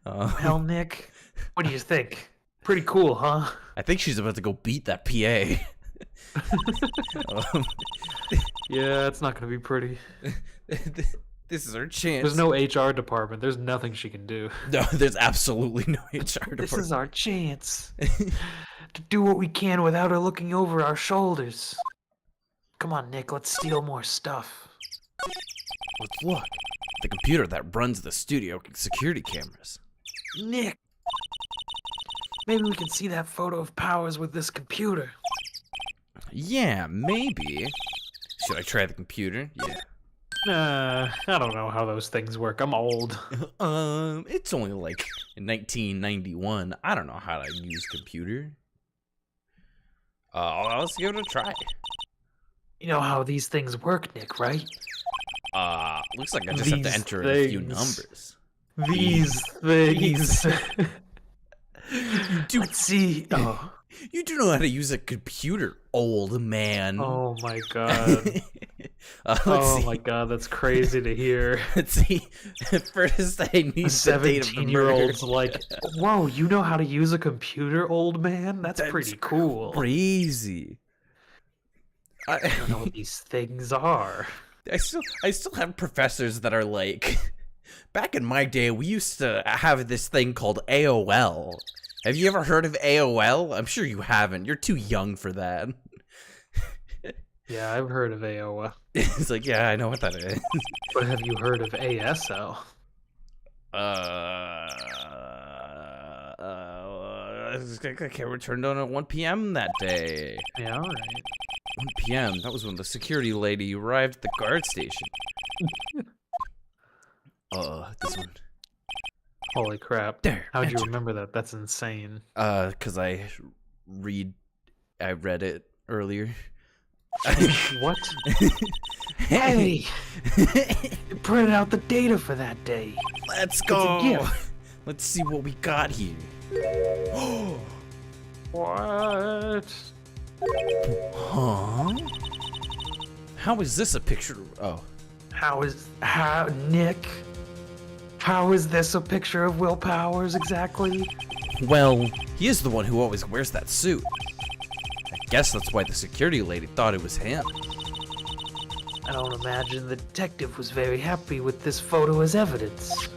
Well, Nick, what do you think? Pretty cool, huh? I think she's about to go beat that PA. Yeah, it's not gonna be pretty. This is her chance. There's no HR department. There's nothing she can do. No, there's absolutely no HR department. This is our chance to do what we can without her looking over our shoulders. Come on, Nick, let's steal more stuff. Let's look. The computer that runs the studio security cameras. Nick! Maybe we can see that photo of Powers with this computer. Yeah, maybe. Should I try the computer? Yeah. I don't know how those things work. I'm old. It's only like 1991. I don't know how to use computer. Let's give it a try. You know how these things work, Nick, right? Looks like I just have to enter in a few numbers. These things. You do. Let's see. Oh. You do know how to use a computer, old man. Oh my god. Oh my god, that's crazy to hear. Let's see. First, I need the date of the murder. 17-year-old's like, whoa, you know how to use a computer, old man? That's pretty cool. Crazy. I don't know what these things are. I still have professors that are like, back in my day, we used to have this thing called AOL. Have you ever heard of AOL? I'm sure you haven't. You're too young for that. Yeah, I've heard of AOL. It's like, yeah, I know what that is. But have you heard of ASL? Camera turned on at 1 p.m. that day. Yeah, alright. 1 p.m. That was when the security lady arrived at the guard station. This one. Holy crap. There, How'd you enter. remember that? That's insane. Cause I read it earlier. What? Hey! You printed out the data for that day. Let's It's a go. gift. Let's see what we got here. What? Huh? How is this a picture? Oh. Nick? How is this a picture of Will Powers exactly? Well, he is the one who always wears that suit. I guess that's why the security lady thought it was him. I don't imagine the detective was very happy with this photo as evidence.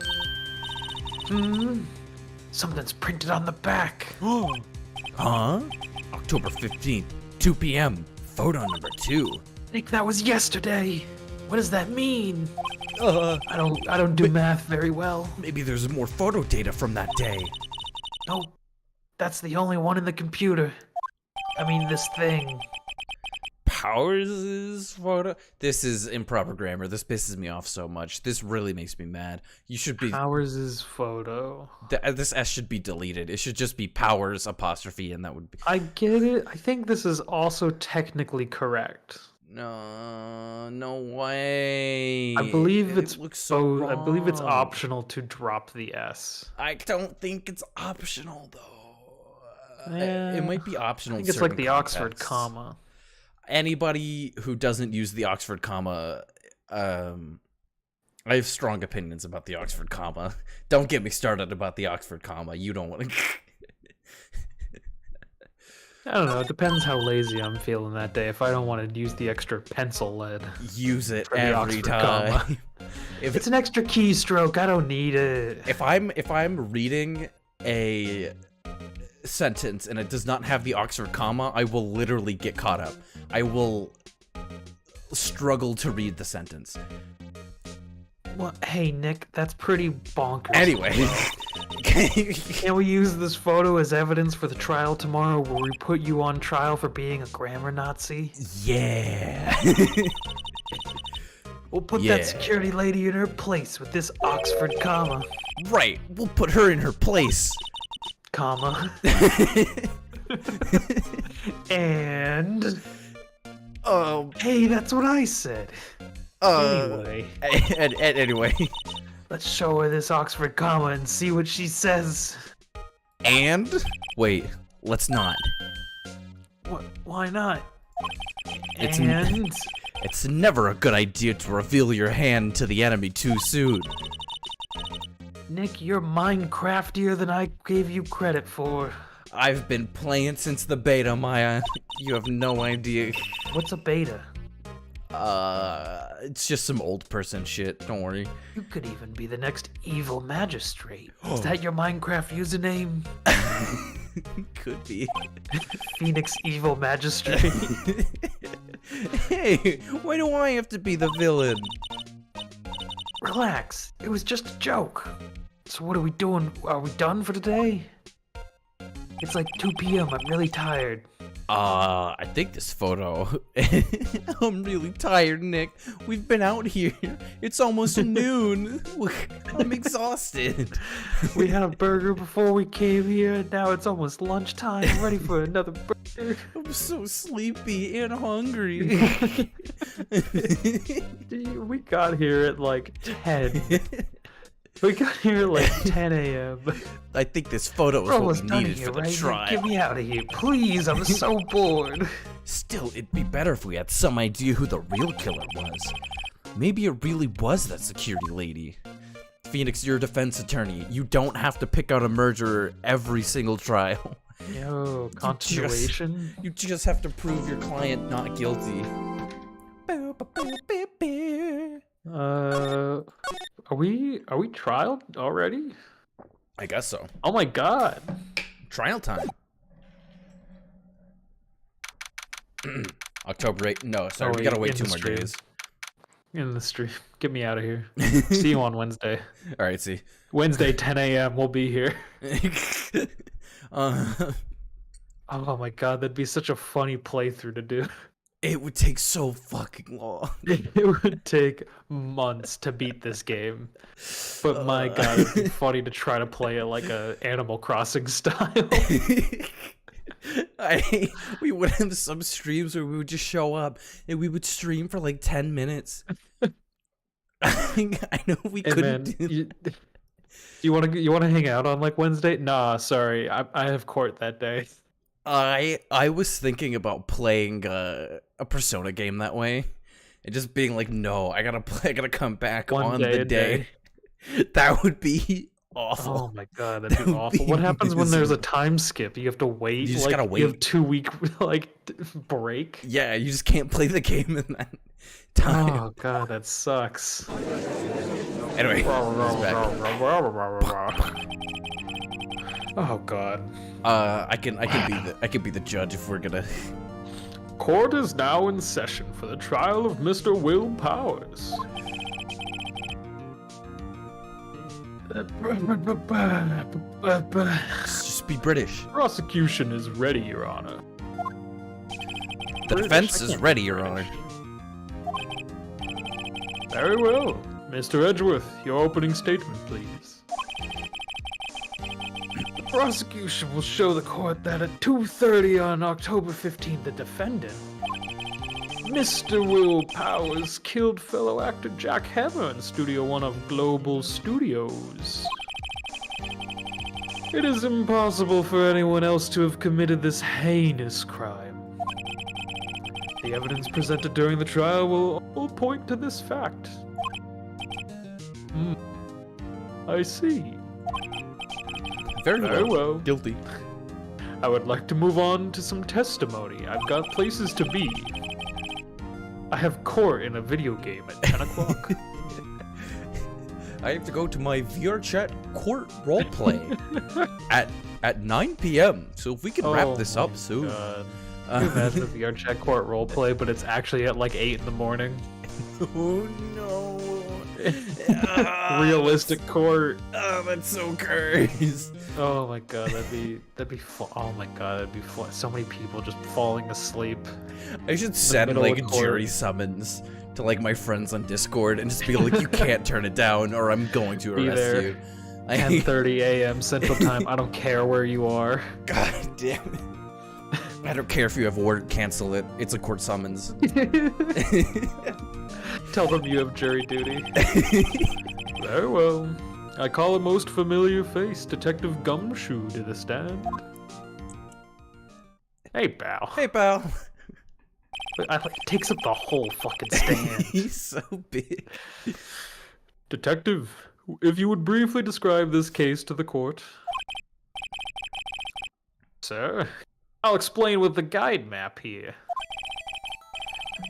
Something's printed on the back. Huh? October 15th, 2 p.m. Photo number 2. Nick, that was yesterday. What does that mean? Uh, I don't do math very well. maybe there's more photo data from that day. Nope. That's the only one in the computer. I mean, this thing. Powers' photo? This is improper grammar. This pisses me off so much. This really makes me mad. You should be... Powers' photo. This S should be deleted. It should just be Powers apostrophe, and that would be... I get it. I think this is also technically correct. No way. I believe It it's looks so I believe it's wrong. optional to drop the S. I don't think it's optional though. Yeah, It might be optional. I in think it's like certain the Oxford contexts. comma. Anybody who doesn't use the Oxford comma, I have strong opinions about the Oxford comma. Don't get me started about the Oxford comma. You don't want to. I don't know. It depends how lazy I'm feeling that day. If I don't want to use the extra pencil lead, Use it For the every Oxford time. comma. If it's an extra keystroke. I don't need it. if I'm reading a sentence and it does not have the Oxford comma, I will literally get caught up. I will struggle to read the sentence. Well, hey Nick, that's pretty bonkers. Anyway, Can we use this photo as evidence for the trial tomorrow where we put you on trial for being a grammar Nazi? yeah. We'll put Yeah. that security lady in her place with this Oxford comma. Right, we'll put her in her place. Comma. And... Hey, that's what I said. Anyway, Anyway, let's show her this Oxford comma and see what she says. and wait, let's not. What? Why not? It's And... It's never a good idea to reveal your hand to the enemy too soon. Nick, you're Minecraftier than I gave you credit for. I've been playing since the beta, Maya. You have no idea. What's a beta? It's just some old person shit. Don't worry. You could even be the next evil magistrate. Is that your Minecraft username? Could be. Phoenix Evil Magistrate? Hey, why do I have to be the villain? Relax, it was just a joke. So what are we doing? Are we done for today? It's like 2 p.m. I'm really tired. I think this photo. I'm really tired, Nick. We've been out here. It's almost noon. I'm exhausted. We had a burger before we came here, and now it's almost lunchtime. I'm ready for another burger. I'm so sleepy and hungry. We got here at like 10. We got here at like 10 a.m. I think this photo is We're what almost we done needed here, for the right? trial. Get me out of here, please. I'm so bored. Still, it'd be better if we had some idea who the real killer was. Maybe it really was that security lady. Phoenix, you're a defense attorney. You don't have to pick out a murderer every single trial. Yo, continuation? You just have to prove your client not guilty. Are we trialed already? I guess so. Oh my god. Trial time. October 8th. No, sorry, we gotta wait 2 more days. In the stream. Get me out of here. See you on Wednesday. Alright, see. Wednesday, 10 a.m. We'll be here. uh, Oh my god, that'd be such a funny playthrough to do. It would take so fucking long. It would take months to beat this game. But my god, it'd be funny to try to play it like a Animal Crossing style. We would have some streams where we would just show up and we would stream for like 10 minutes. I know we couldn't do that. You want to hang out on like Wednesday? Nah, sorry, I have court that day. I was thinking about playing a Persona game that way, and just being like, no, I gotta come back on the day. That would be awful. Oh my god, that'd be awful. What happens when there's a time skip? You have to wait. You just gotta wait. You have 2-week break. Yeah, you just can't play the game in that time. Oh god, that sucks. Anyway, oh god. I can be the judge if we're gonna. Court is now in session for the trial of Mr. Will Powers. Just be British. Prosecution is ready, Your Honor. The defense is ready, Your Honor. Very well. Mr. Edgeworth, your opening statement, please. The prosecution will show the court that at 2:30 on October 15th, the defendant, Mr. Will Powers, killed fellow actor Jack Hammer in Studio 1 of Global Studios. It is impossible for anyone else to have committed this heinous crime. The evidence presented during the trial will all point to this fact. I see. Very well. Guilty. I would like to move on to some testimony. I've got places to be. I have court in a video game at 10 o'clock. I have to go to my VR chat court roleplay at 9 p.m. So if we can wrap this up soon. God. Can you imagine a VR chat court roleplay, but it's actually at like 8 in the morning? Oh no. Realistic court. Oh, that's so cursed. Oh my god, that'd be fun. Oh my god, that'd be fun. So many people just falling asleep. I should send like jury summons to like my friends on Discord and just be like, you can't turn it down or I'm going to arrest you. 10:30 a.m. Central Time. I don't care where you are. God damn it. I don't care if you have work, cancel it. It's a court summons. Tell them you have jury duty. Very well. I call a most familiar face, Detective Gumshoe, to the stand. Hey, pal. Hey, pal. It takes up the whole fucking stand. He's so big. Detective, if you would briefly describe this case to the court. Sir, I'll explain with the guide map here.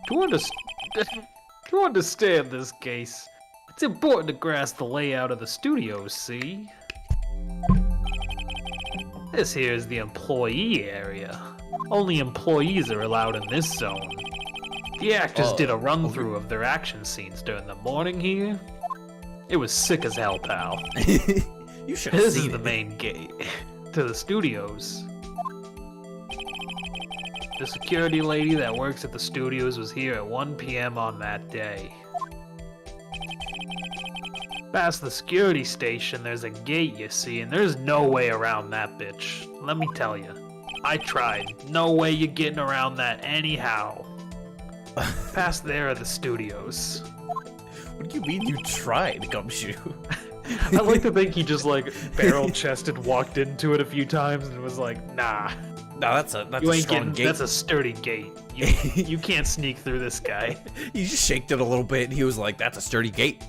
To understand this case, it's important to grasp the layout of the studios, see? This here is the employee area. Only employees are allowed in this zone. The actors did a run-through of their action scenes during the morning here. It was sick as hell, pal. You should have This seen is the main gate to the studios. The security lady that works at the studios was here at 1 p.m. on that day. Past the security station, there's a gate, you see, and there's no way around that bitch. Let me tell you. I tried. No way you're getting around that anyhow. Past there are the studios. What do you mean you tried, Gumshoe? I like to think he just like barrel-chested walked into it a few times and was like, nah. No, that's a strong gate. That's a sturdy gate. You can't sneak through this guy. He just shaked it a little bit and he was like, that's a sturdy gate.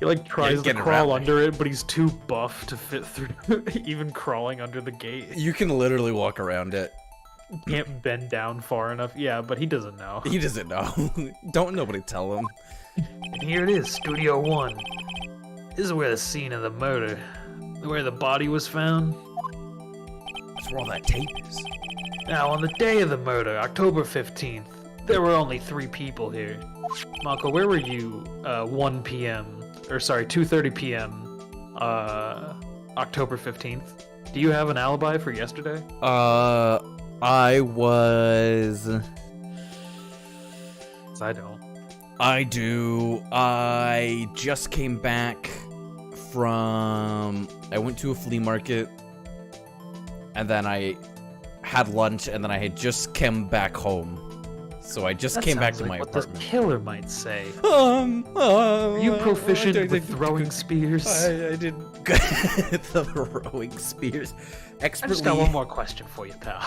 He like tries to crawl under it, but he's too buff to fit through even crawling under the gate. You can literally walk around it. Can't bend down far enough. Yeah, but he doesn't know. He doesn't know. Don't nobody tell him. And here it is, Studio 1. This is where the scene of the murder, where the body was found. That's where all that tape is. Now, on the day of the murder, October 15th, there were only 3 people here. Mako, where were you 1 p.m., or sorry, 2:30 p.m., October 15th? Do you have an alibi for yesterday? I was... I don't. I do. I just came back from... I went to a flea market, and then I had lunch, and then I had just come back home. So I just came back to my apartment. What this killer might say. Are you proficient with throwing spears? I did the throwing spears. Expertly. I just got one more question for you, pal.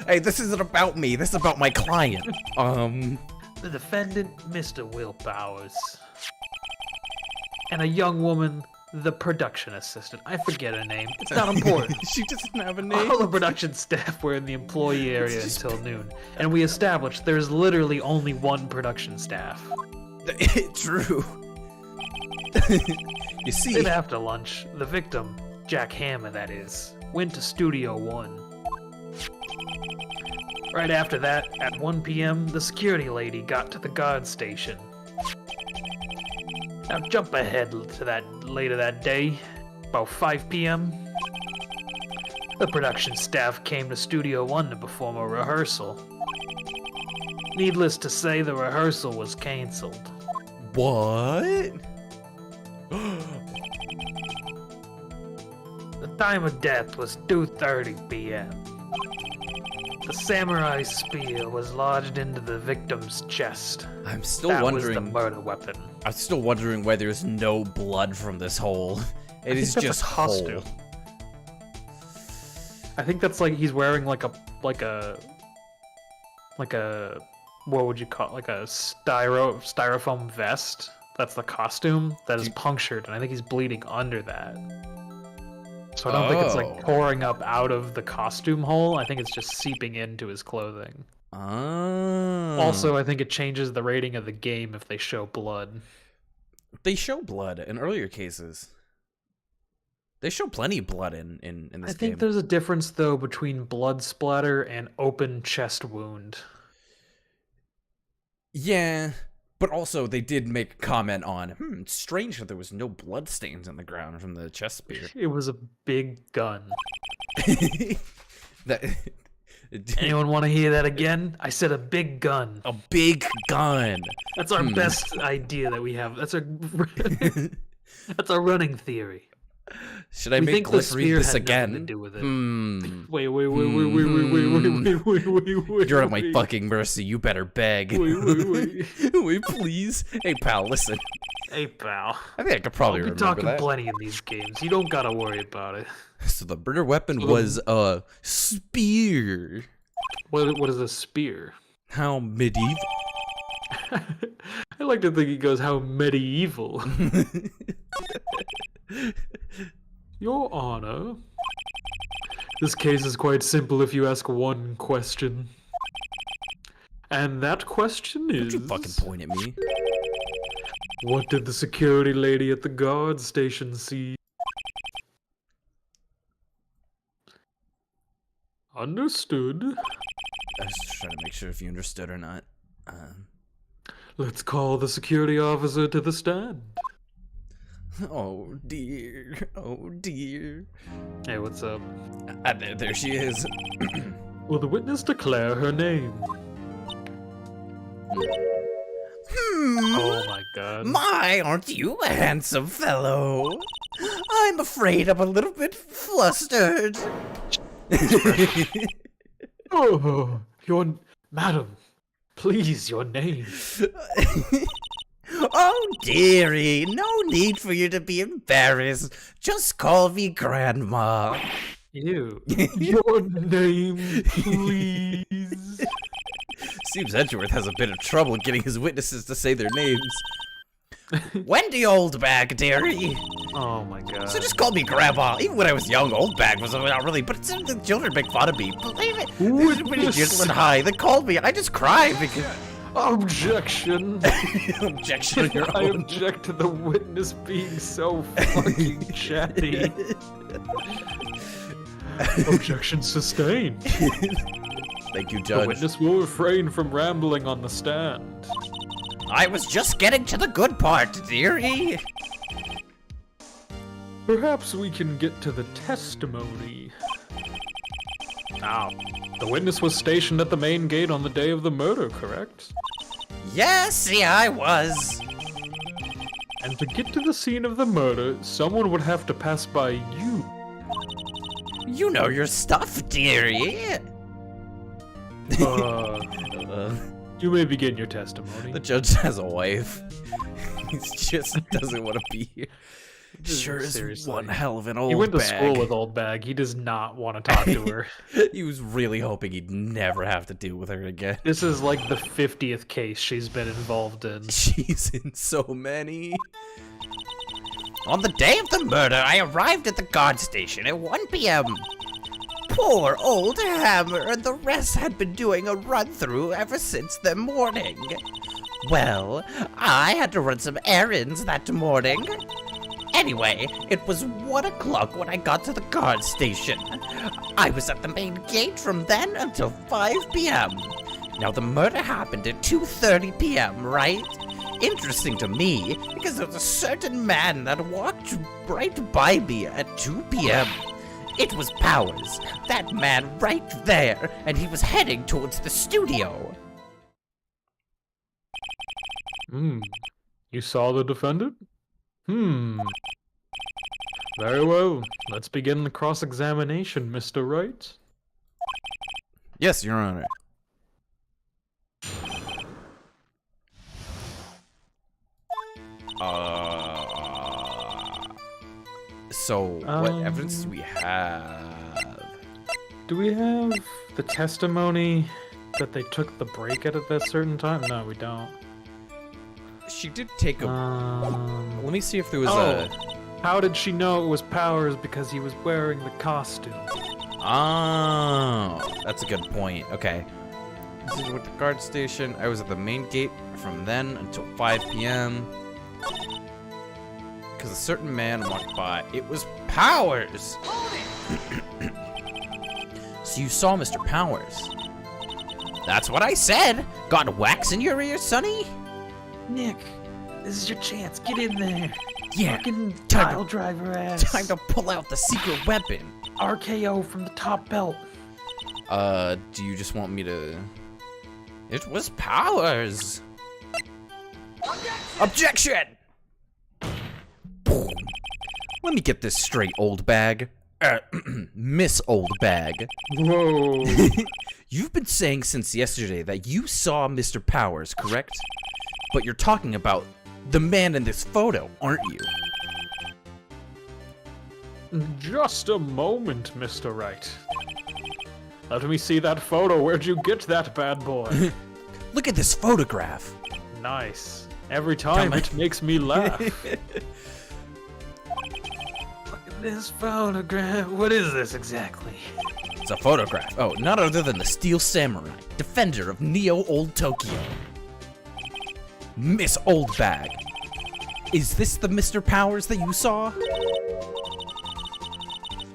Hey, this isn't about me. This is about my client. The defendant, Mr. Will Bowers. And a young woman, the production assistant. I forget her name. It's not important. She doesn't have a name. All the production staff were in the employee area until noon. And we established there's literally only one production staff. True. You see... Then after lunch, the victim, Jack Hammer that is, went to Studio 1. Right after that, at 1 p.m., the security lady got to the guard station. Now jump ahead to that later that day, about 5 p.m. The production staff came to Studio 1 to perform a rehearsal. Needless to say, the rehearsal was cancelled. What? The time of death was 2:30 p.m. The samurai spear was lodged into the victim's chest. I'm still that wondering. Was the murder weapon. I'm still wondering why there's no blood from this hole. It is just a costume. whole. I think that's like he's wearing like a what would you call it? Like a styrofoam vest. That's the costume that is punctured, and I think he's bleeding under that. So I don't think it's like pouring up out of the costume hole. I think it's just seeping into his clothing. Oh. Also, I think it changes the rating of the game if they show blood. They show blood in earlier cases. They show plenty of blood in this game. I think there's a difference, though, between blood splatter and open chest wound. Yeah, but also they did make a comment on, it's strange that there was no blood stains on the ground from the chest spear. It was a big gun. That... Anyone want to hear that again? I said a big gun. A big gun. That's our best idea that we have. That's our that's our running theory. Should I make Glyph read this again? To do with it. Wait. You're at my fucking mercy. You better beg. Wait, please. Hey, pal, listen. Hey, pal. I think I could probably remember that. We're talking plenty in these games. You don't gotta worry about it. So the murder weapon was a spear. What is a spear? How medieval. I like to think he goes, how medieval. Your Honor, this case is quite simple if you ask one question. And that question is... Don't you fucking point at me. What did the security lady at the guard station see? Understood. I was just trying to make sure if you understood or not. Let's call the security officer to the stand. Oh dear. Oh dear. Hey, what's up? There she is. Will the witness declare her name? Oh my god. My, aren't you a handsome fellow? I'm afraid I'm a little bit flustered. Oh, madam, please, your name. Oh, dearie, no need for you to be embarrassed. Just call me Grandma. Ew. Your name, please. Seems Edgeworth has a bit of trouble getting his witnesses to say their names. Wendy Oldbag, dearie. Oh my god. So just call me Grandma. Even when I was young, Oldbag was not really, but the children make fun of me. Believe it. They're pretty gentle and high. They called me. I just cried because... Objection. Objection on your I own. object to the witness being so fucking chatty. Objection sustained. Thank you, Judge. The witness will refrain from rambling on the stand. I was just getting to the good part, dearie. Perhaps we can get to the testimony. Now, The witness was stationed at the main gate on the day of the murder, correct? Yes, yeah, I was. And to get to the scene of the murder, someone would have to pass by you. You know your stuff, dearie. You may begin your testimony. The judge has a wife. He just doesn't want to be here. Sure is Seriously. one hell of an old bag. He went to school with Old Bag. He does not want to talk to her. He was really hoping he'd never have to deal with her again. This is like the 50th case she's been involved in. She's in so many. On the day of the murder, I arrived at the guard station at 1 p.m. Poor old Hammer and the rest had been doing a run-through ever since the morning. Well, I had to run some errands that morning. Anyway, it was 1 o'clock when I got to the guard station. I was at the main gate from then until 5 p.m. Now, the murder happened at 2:30 p.m., right? Interesting to me, because there was a certain man that walked right by me at 2 p.m. It was Powers, that man right there, and he was heading towards the studio. You saw the defendant? Very well. Let's begin the cross-examination, Mr. Wright. Yes, Your Honor. So, what evidence do we have? Do we have the testimony that they took the break at that certain time? No, we don't. She did take a... Let me see if there was How did she know it was Powers? Because he was wearing the costume. Oh, that's a good point. Okay. This is with the guard station. I was at the main gate from then until 5 p.m. Because a certain man walked by. It was Powers! So you saw Mr. Powers? That's what I said! Got wax in your ear, Sonny? Nick, this is your chance. Get in there. Yeah, Fucking time pile driver ass. Time to pull out the secret weapon. RKO from the top belt. Do you just want me to... It was Powers! Objection! Boom. Let me get this straight, old bag. Miss Old Bag. Whoa. You've been saying since yesterday that you saw Mr. Powers, correct? But you're talking about the man in this photo, aren't you? Just a moment, Mr. Wright. Let me see that photo. Where'd you get that bad boy? Look at this photograph. Nice. Every time it makes me laugh. Look at this photograph. What is this exactly? It's a photograph. Oh, not other than the Steel Samurai, defender of Neo Old Tokyo. Miss Old Bag. Is this the Mr. Powers that you saw?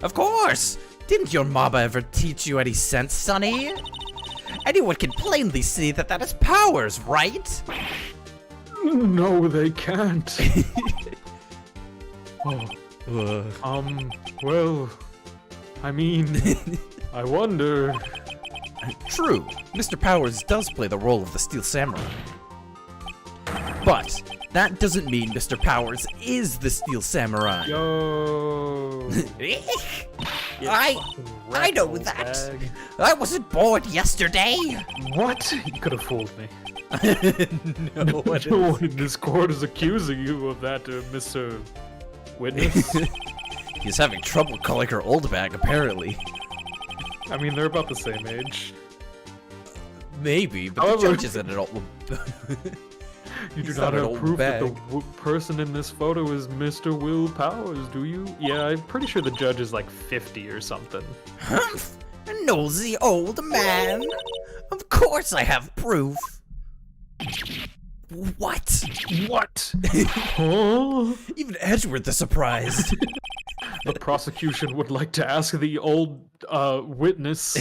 Of course! Didn't your mama ever teach you any sense, Sonny? Anyone can plainly see that that is Powers, right? No, they can't. Well, I mean, I wonder. True, Mr. Powers does play the role of the Steel Samurai. But that doesn't mean Mr. Powers is the Steel Samurai. Yo. I know that. I wasn't born yesterday. What? You could have fooled me. No one No one in this court is accusing you of that, Mr. Witness. He's having trouble calling her old bag, apparently. I mean, they're about the same age. Maybe, but However, the judge isn't at all. You do He's not not an have old proof that bag. the person in this photo is Mr. Will Powers, do you? Yeah, I'm pretty sure the judge is like 50 or something. Humph! A nosy old man. Of course I have proof. What? What? Huh? Even Edgeworth is surprised. The prosecution would like to ask the old witness.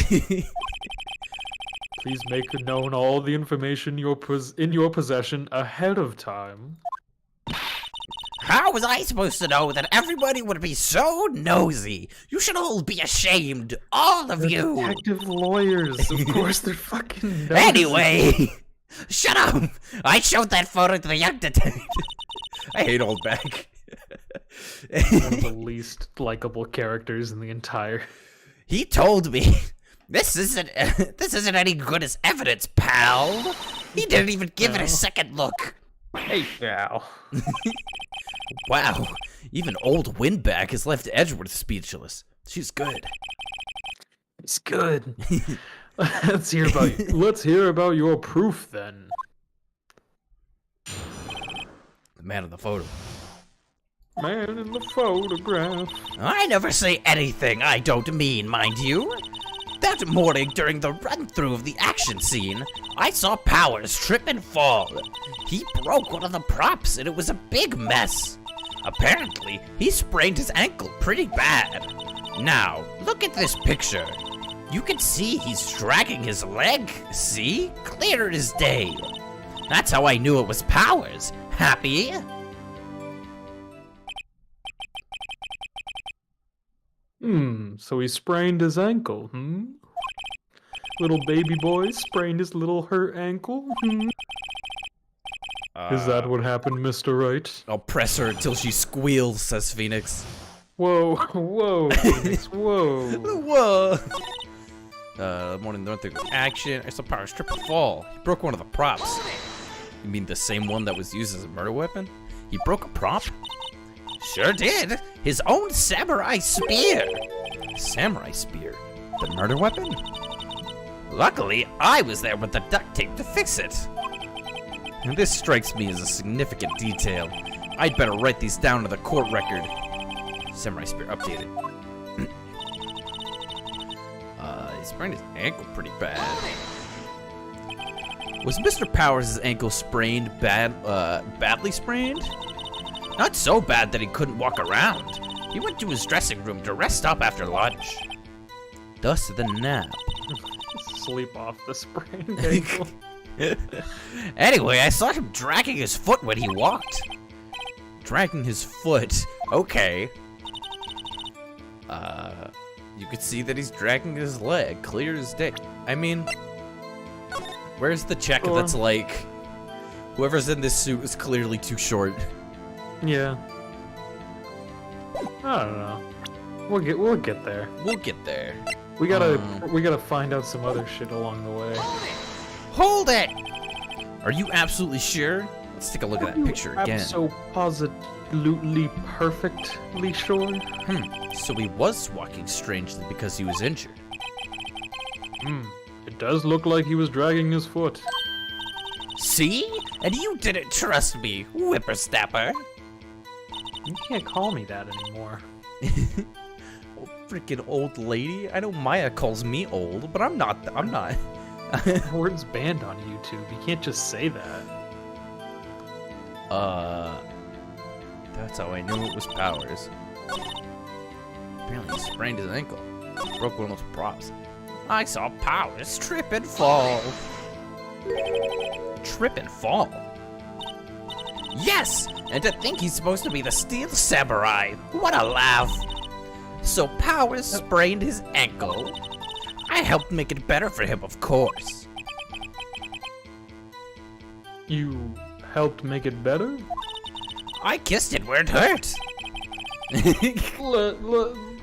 Please make known all the information in your possession ahead of time. How was I supposed to know that everybody would be so nosy? You should all be ashamed, all of you. Detective lawyers, of course they're fucking nosy. Anyway, shut up. I showed that photo to the young detective. I hate old Beck. One of the least likable characters in the entire. He told me, this isn't any good as evidence, pal. He didn't even give it a second look. Hey, pal. Wow, even old Windback has left Edgeworth speechless. She's good. It's good. Let's hear about your proof then. The man in the photo. Man in the photograph. I never say anything I don't mean, mind you. That morning during the run-through of the action scene, I saw Powers trip and fall. He broke one of the props and it was a big mess. Apparently, he sprained his ankle pretty bad. Now, look at this picture. You can see he's dragging his leg, see? Clear as day. That's how I knew it was Powers. Happy? So he sprained his ankle, Little baby boy sprained his little hurt ankle, Is that what happened, Mr. Wright? I'll press her until she squeals, says Phoenix. Whoa, whoa, Phoenix, whoa. Whoa. Morning run through action. I saw Powers trip and fall. He broke one of the props. You mean the same one that was used as a murder weapon? He broke a prop? Sure did. His own samurai spear. Samurai spear? The murder weapon? Luckily, I was there with the duct tape to fix it. And this strikes me as a significant detail. I'd better write these down in the court record. Samurai spear updated. He sprained his ankle pretty bad. Was Mr. Powers' ankle sprained badly sprained? Not so bad that he couldn't walk around. He went to his dressing room to rest up after lunch. Thus the nap. Sleep off the sprained ankle. Anyway, I saw him dragging his foot when he walked. Dragging his foot. Okay. You could see that he's dragging his leg, clear as day. I mean, where's the check that's like, whoever's in this suit is clearly too short? Yeah. I don't know. We'll get there. We'll get there. We gotta find out some other shit along the way. Hold it! Are you absolutely sure? Let's take a look at that picture again. So positively perfectly sure. So he was walking strangely because he was injured. It does look like he was dragging his foot. See? And you didn't trust me, whippersnapper. You can't call me that anymore. Oh, freaking old lady. I know Maya calls me old, but I'm not. That word's banned on YouTube. You can't just say that. That's how I knew it was Powers. Apparently he sprained his ankle. Broke one of those props. I saw Powers trip and fall. Trip and fall? Yes! And to think he's supposed to be the Steel Samurai. What a laugh. So Powers sprained his ankle. I helped make it better for him, of course. You helped make it better? I kissed it where it hurt.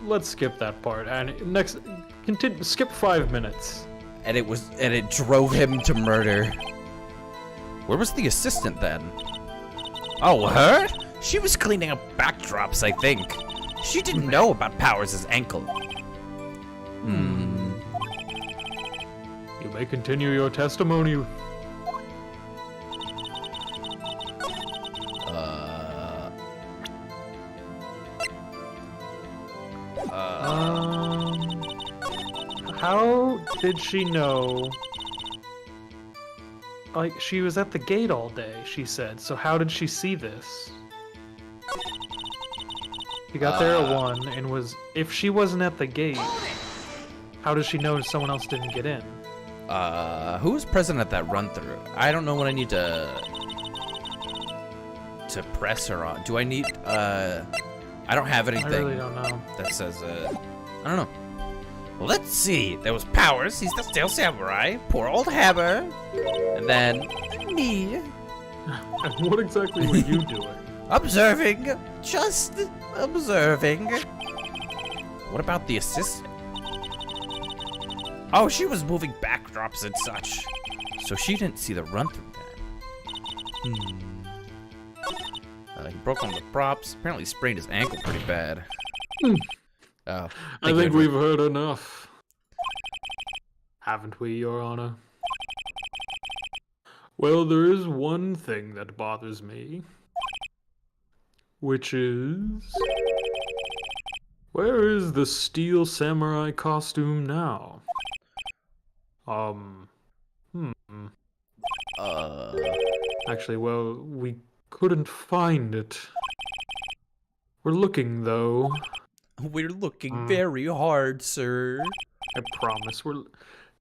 Let's skip that part. And next, continue. Skip 5 minutes. And it drove him to murder. Where was the assistant then? Oh, her? She was cleaning up backdrops, I think. She didn't know about Powers' ankle. You may continue your testimony. How did she know? Like, she was at the gate all day, she said. So how did she see this? She got there at 1 and was... If she wasn't at the gate, how does she know someone else didn't get in? Who was present at that run-through? I don't know what I need to to press her on? Do I need, I don't have anything. I really don't know. That says, I don't know. Well, let's see. There was Powers. He's the Steel Samurai. Poor old Hammer. And then me. And what exactly were you doing? Observing. Just observing. What about the assistant? Oh, she was moving backdrops and such. So she didn't see the run-through then. He broke one of the props. Apparently sprained his ankle pretty bad. Oh, I think we've heard enough. Haven't we, Your Honor? Well, there is one thing that bothers me. Which is... where is the Steel Samurai costume now? Actually, well, we couldn't find it. We're looking, though. We're looking very hard, sir. I promise.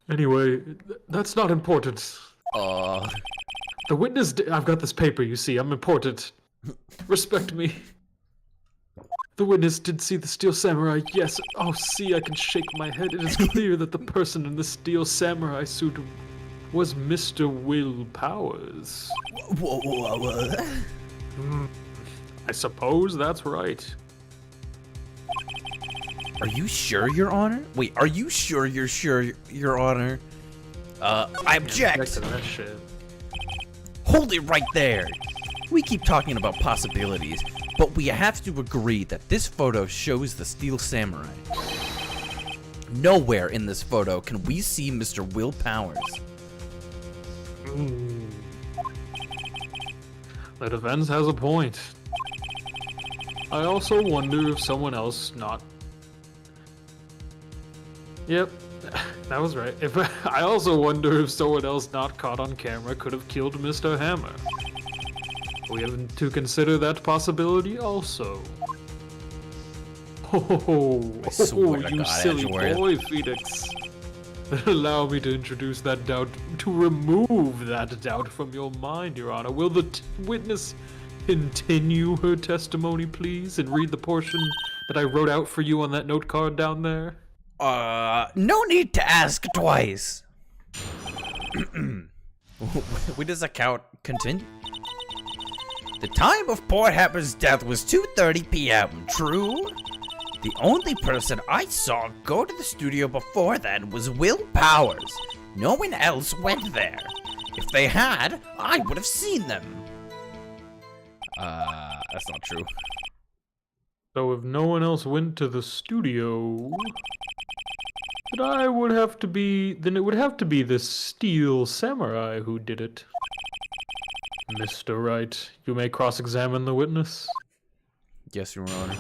Anyway, that's not important. The witness. I've got this paper. You see, I'm important. Respect me. The witness did see the Steel Samurai. Yes. Oh, see, I can shake my head. It is clear that the person in the Steel Samurai suit was Mr. Will Powers. Whoa. I suppose that's right. Are you sure, Your Honor? Wait, are you sure you're sure, Your Honor? I object. To that shit. Hold it right there. We keep talking about possibilities, but we have to agree that this photo shows the Steel Samurai. Nowhere in this photo can we see Mr. Will Powers. The defense has a point. I also wonder if someone else not... Yep, that was right. I also wonder if someone else not caught on camera could have killed Mr. Hammer. We have to consider that possibility also. Oh, you silly boy, Phoenix. Allow me to introduce that doubt, to remove that doubt from your mind, Your Honor. Will the witness continue her testimony, please, and read the portion that I wrote out for you on that note card down there? No need to ask twice. We does account continue? The time of poor Hammer's death was 2:30 p.m., true? The only person I saw go to the studio before then was Will Powers. No one else went there. If they had, I would have seen them. That's not true. So if no one else went to the studio, then it would have to be the Steel Samurai who did it. Mr. Wright, you may cross-examine the witness. Yes, Your Honor.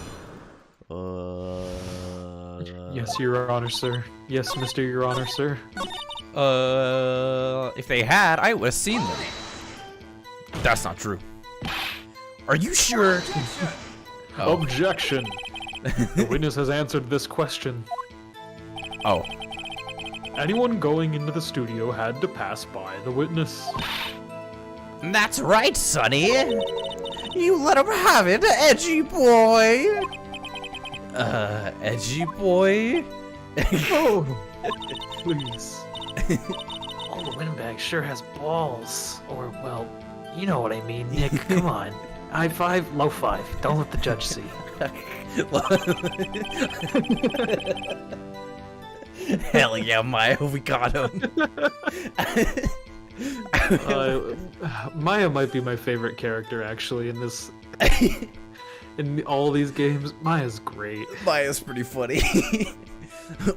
Yes, Your Honor, sir. Yes, Mr. Your Honor, sir. If they had, I would have seen them. That's not true. Are you sure? Oh. Objection. The witness has answered this question. Oh. Anyone going into the studio had to pass by the witness. That's right, Sonny. You let him have it, edgy boy. Edgy boy? Oh, please. Oh, the windbag sure has balls. Or, well, you know what I mean, Nick. Come on. High five, low five. Don't let the judge see. Hell yeah, Maya, we got him. Maya might be my favorite character, actually, in this... in all these games. Maya's great. Maya's pretty funny.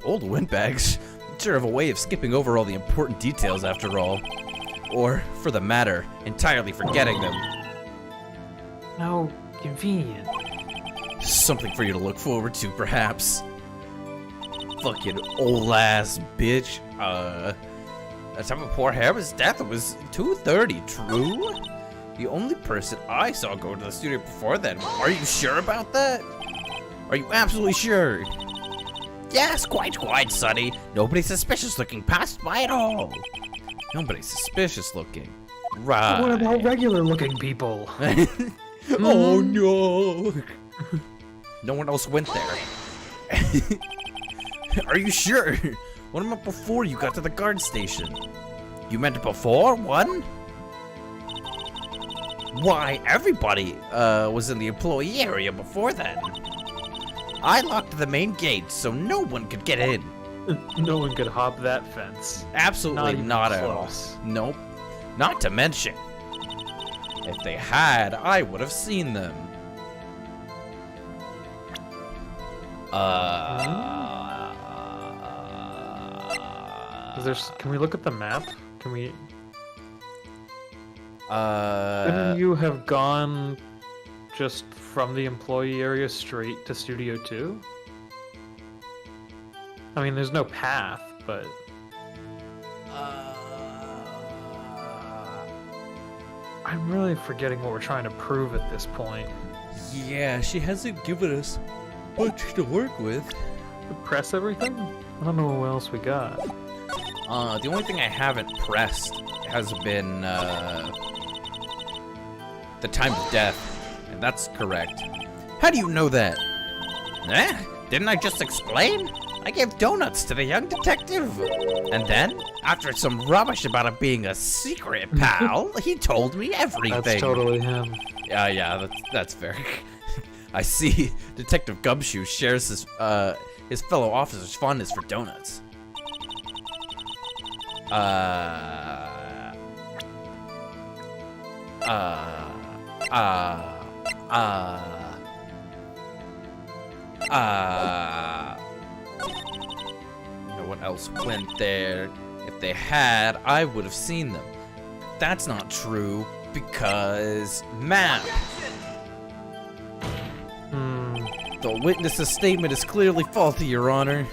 Old windbags sure have a way of skipping over all the important details after all. Or, for the matter, entirely forgetting them. How convenient. Something for you to look forward to, perhaps. Fucking old ass bitch. The time of poor Hammer's death was 2:30, true? The only person I saw go to the studio before then. Are you sure about that? Are you absolutely sure? Yes, quite, Sonny. Nobody suspicious looking passed by at all. Nobody suspicious looking. Right. What about regular looking people? Oh no! No one else went there. Are you sure? What about before you got to the guard station? You meant before? One? Why, everybody was in the employee area before then. I locked the main gate so no one could get in. No one could hop that fence. Absolutely not at all. close. Nope. Not to mention, if they had, I would have seen them. Can we look at the map? Can we? Uh, Couldn't you have gone just from the employee area straight to Studio 2? I mean, there's no path, but I'm really forgetting what we're trying to prove at this point. yeah, she hasn't given us much to work with. Press everything? I don't know what else we got. The only thing I haven't pressed has been, the time of death, and that's correct. How do you know that? Eh? Didn't I just explain? I gave donuts to the young detective. And then, after some rubbish about it being a secret, pal, he told me everything. That's totally him. Yeah, that's fair. I see Detective Gumshoe shares his fellow officer's fondness for donuts. No one else went there. If they had, I would have seen them. That's not true, because map. The witness's statement is clearly faulty, Your Honor.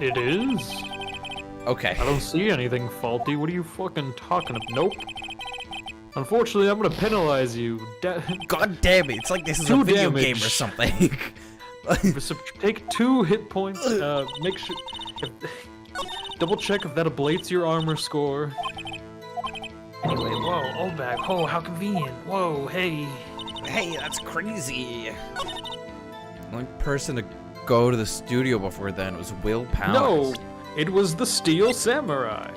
It is? Okay. I don't see anything faulty. What are you fucking talking about? Nope. Unfortunately, I'm gonna penalize you. God damn it, it's like this is a 2 video damage. game or something. Take 2 hit points. Make sure. Double check if that ablates your armor score. Anyway, whoa, old bag. Oh, how convenient. Whoa, hey. Hey, that's crazy. The only person to go to the studio before then was Will Powers. No, it was the Steel Samurai.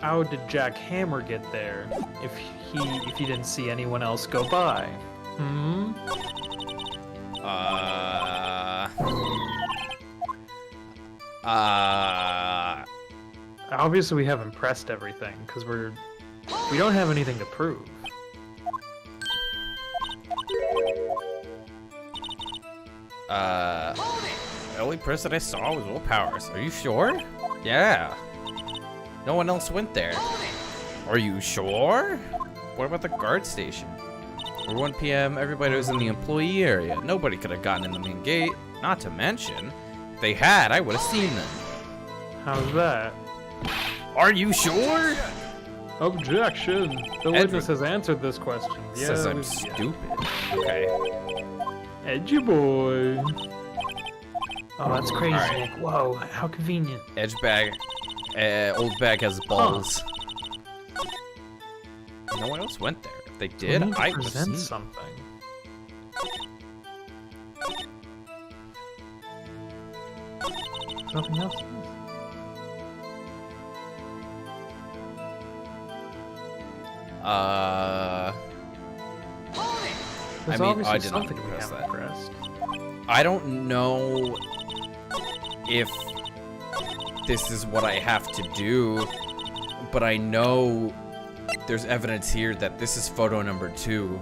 How did Jack Hammer get there if he didn't see anyone else go by? Obviously we haven't pressed everything because we don't have anything to prove. The only person I saw was Will Powers. Are you sure? Yeah. No one else went there. Are you sure? What about the guard station? At 1 p.m., everybody was in the employee area. Nobody could have gotten in the main gate. Not to mention, if they had, I would have seen them. How's that? Are you sure? Objection! The witness has answered this question. Says I'm stupid. Okay. Edgy boy. Oh, that's crazy. Alright. Whoa, how convenient. Edge bag. Old bag has balls. No one else went there. If they did, We need to I would have present seen something. Nothing else. There's I mean, obviously I did not something we press haven't that. pressed. I don't know if this is what I have to do, but I know there's evidence here that this is photo number 2.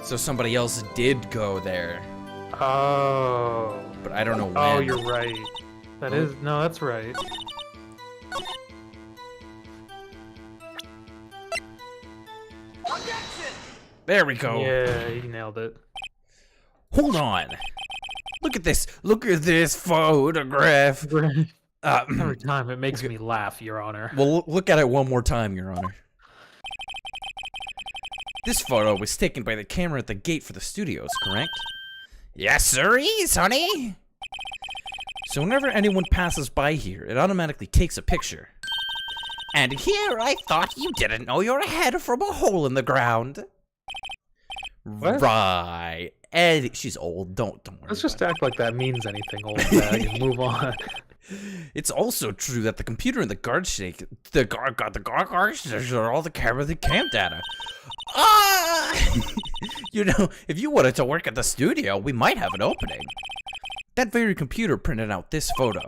So somebody else did go there, Oh. but I don't know when. Oh, you're right. That is no, that's right. There we go. Yeah, he nailed it. Hold on. Look at this. Look at this photograph. Every time it makes me laugh, Your Honor. Well, look at it one more time, Your Honor. This photo was taken by the camera at the gate for the studios, correct? Yes, sirree, honey. So whenever anyone passes by here, it automatically takes a picture. And here I thought you didn't know your head from a hole in the ground. What? Right. And she's old. Don't worry. Let's just about act like that means anything, old bag, and move on. It's also true that the computer in the guard shake, the guard are all the camera, the cam data. Ah! You know, if you wanted to work at the studio, we might have an opening. That very computer printed out this photo.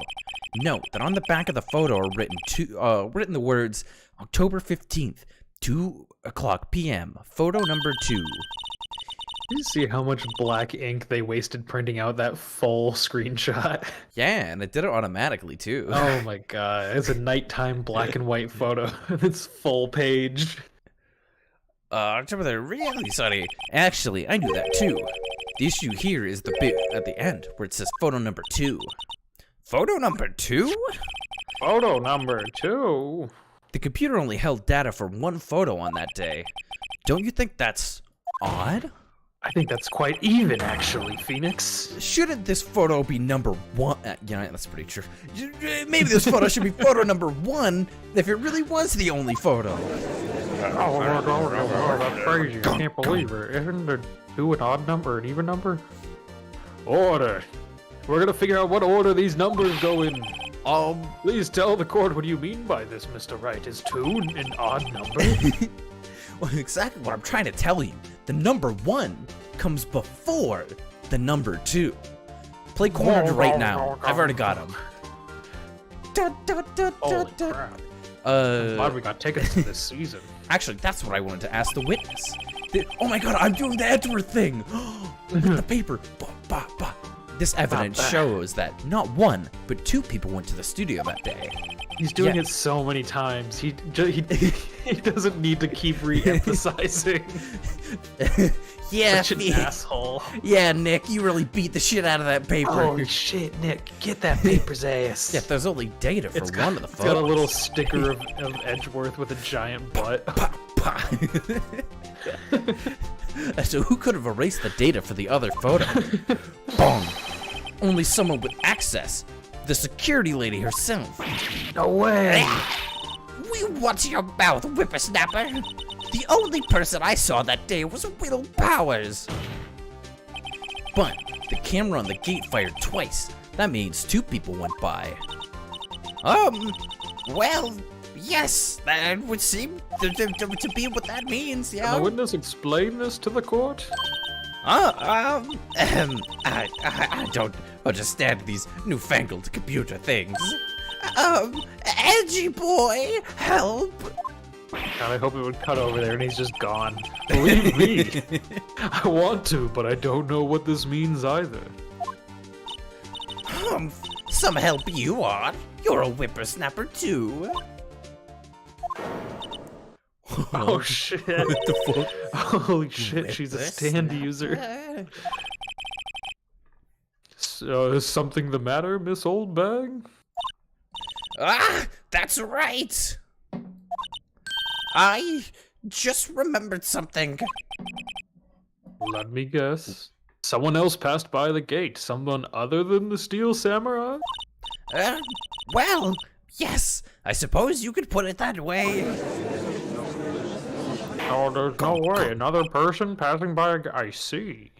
Note that on the back of the photo are written the words October 15th, 2:00 p.m. Photo number 2. Did you see how much black ink they wasted printing out that full screenshot? Yeah, and it did it automatically too. Oh my god, it's a nighttime black and white photo. It's full page. October, they're really sunny. Actually, I knew that too. The issue here is the bit at the end where it says photo number 2. Photo number 2? Photo number 2. The computer only held data for one photo on that day. Don't you think that's odd? I think that's quite even, actually, Phoenix. Shouldn't this photo be number 1? Yeah, that's pretty true. Maybe this photo should be photo number 1 if it really was the only photo. Oh, that's crazy. I can't believe it. Isn't there an odd number, an even number? Order. We're gonna figure out what order these numbers go in. Please tell the court what you mean by this, Mr. Wright. Is 2 an odd number? Well, exactly what I'm trying to tell you. The number 1 comes before the number 2. Play cornered right now. I've already got him. Holy crap. I'm glad we got tickets to this season. Actually, that's what I wanted to ask the witness. Oh my god, I'm doing the Edward thing! With the paper. Bah, bah. This evidence shows that not 1, but 2 people went to the studio that day. He's doing it so many times. He doesn't need to keep re-emphasizing. Yeah, Such an asshole. Yeah, Nick, you really beat the shit out of that paper. Holy shit, Nick, get that paper's ass. Yeah, there's only data for one of the photos. It's got a little sticker of Edgeworth with a giant butt. So who could have erased the data for the other photo? Bong. Only someone with access. The security lady herself. No way. We watch your mouth, whippersnapper. The only person I saw that day was Will Powers. But the camera on the gate fired twice. That means 2 people went by. Well, yes, that would seem to be what that means, yeah. Can the witness explain this to the court? I don't understand these newfangled computer things. Edgy boy, help! God, I hope it would cut over there and he's just gone. Believe me, I want to, but I don't know what this means either. Some help you want. You're a whippersnapper too. Oh shit. What the fuck? Holy shit, she's a stand user. Is something the matter, Miss Oldbag? Ah, that's right. I just remembered something. Let me guess. Someone else passed by the gate. Someone other than the Steel Samurai? Well, yes. I suppose you could put it that way. Oh, there's no way. Another person passing by. I see.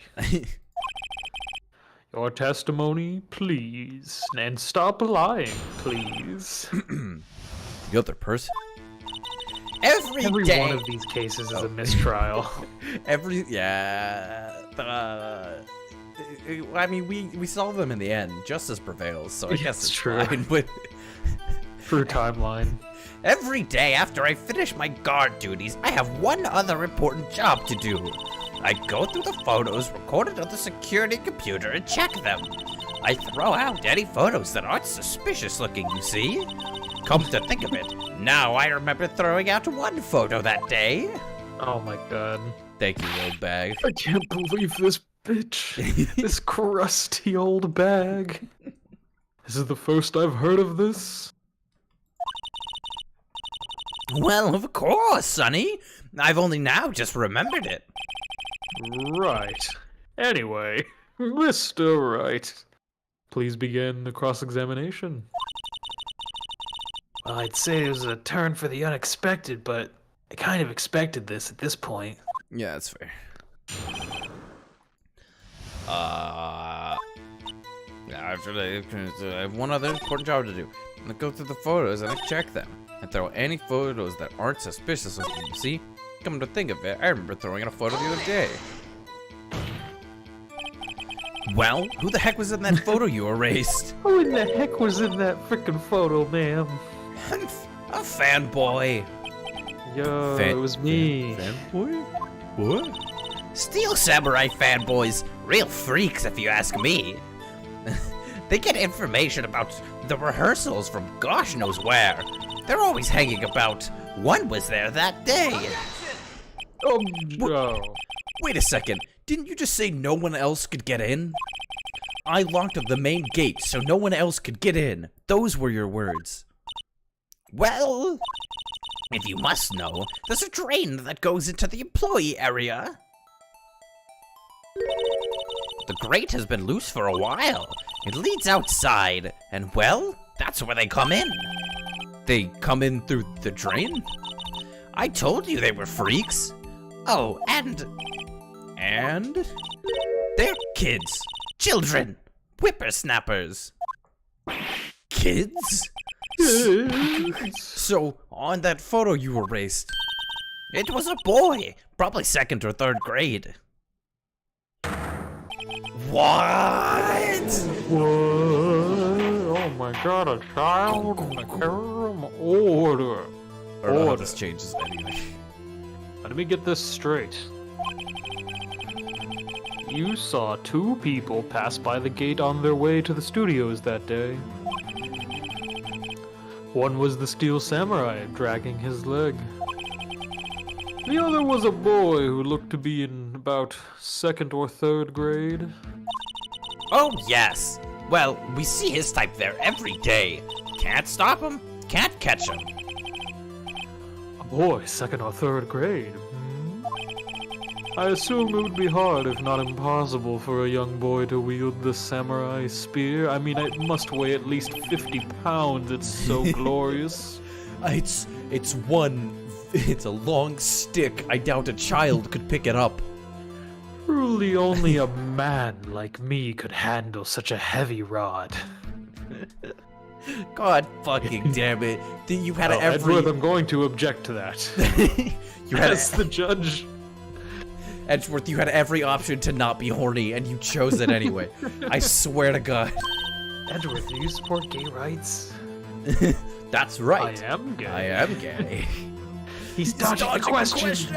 Your testimony, please. And stop lying, please. The other person? Every day. One of these cases is a mistrial. I mean, we solve them in the end. Justice prevails, so I guess it's true. fine. But True timeline. every day after I finish my guard duties, I have one other important job to do. I go through the photos recorded on the security computer and check them. I throw out any photos that aren't suspicious looking, you see? Come to think of it, now I remember throwing out one photo that day. Oh my god. Thank you, old bag. I can't believe this bitch. This crusty old bag. This is the first I've heard of this. Well, of course, Sonny. I've only now just remembered it. Right. Anyway, Mr. Wright. Please begin the cross-examination. Well, I'd say it was a turn for the unexpected, but I kind of expected this at this point. Yeah, that's fair. Actually, I have one other important job to do. I'm gonna go through the photos and I check them. And throw any photos that aren't suspicious of me, see? Come to think of it, I remember throwing in a photo the other day. Well, who the heck was in that photo you erased? Who in the heck was in that frickin' photo, ma'am? A fanboy. Yo, it was me. Fanboy? What? Steel Samurai fanboys. Real freaks, if you ask me. They get information about the rehearsals from gosh knows where. They're always hanging about. One was there that day. Oh, no. Wait a second. Didn't you just say no one else could get in? I locked up the main gate so no one else could get in. Those were your words. Well, if you must know, there's a drain that goes into the employee area. The grate has been loose for a while. It leads outside, and well, that's where they come in. They come in through the drain? I told you they were freaks. Oh, and they're kids, children, whippersnappers. Kids? So, on that photo you erased, it was a boy, probably 2nd or 3rd grade. What? Whoa. Oh my god, a child in the harem order. I don't know how this changes anyway. Let me get this straight. You saw 2 people pass by the gate on their way to the studios that day. One was the Steel Samurai dragging his leg. The other was a boy who looked to be in about 2nd or 3rd grade. Oh, yes. Well, we see his type there every day. Can't stop him, can't catch him. A boy, 2nd or 3rd grade. I assume it would be hard, if not impossible, for a young boy to wield the samurai spear. I mean, it must weigh at least 50 pounds. It's so glorious. It's a long stick. I doubt a child could pick it up. Truly only a man like me could handle such a heavy rod. God fucking damn it. You had Edward, I'm going to object to that. You had As the judge. Edgeworth, you had every option to not be horny, and you chose it anyway. I swear to God. Edgeworth, do you support gay rights? That's right. I am gay. I am gay. He's dodging the question.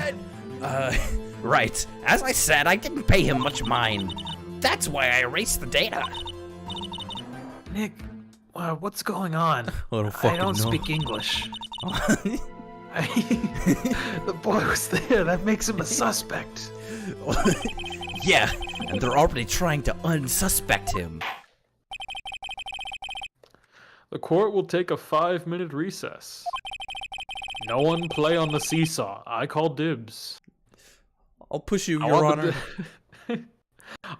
Right. As I said, I didn't pay him much mind. That's why I erased the data. Nick, what's going on? I don't speak English. The boy was there. That makes him a suspect. Yeah, and they're already trying to unsuspect him. The court will take a 5-minute recess. No one play on the seesaw. I call dibs. I'll push you, Your Honor.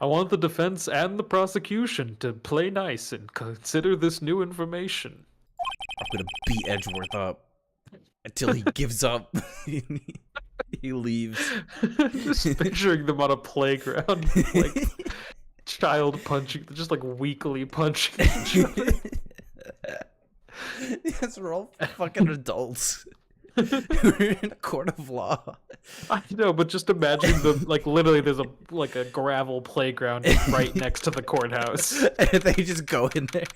I want the defense and the prosecution to play nice and consider this new information. I'm gonna beat Edgeworth up until he gives up. He leaves. Just picturing them on a playground, like child punching, just like weakly punching each other. Yes, we're all fucking adults. We're in a court of law. I know, but just imagine literally there's a gravel playground right next to the courthouse. And they just go in there.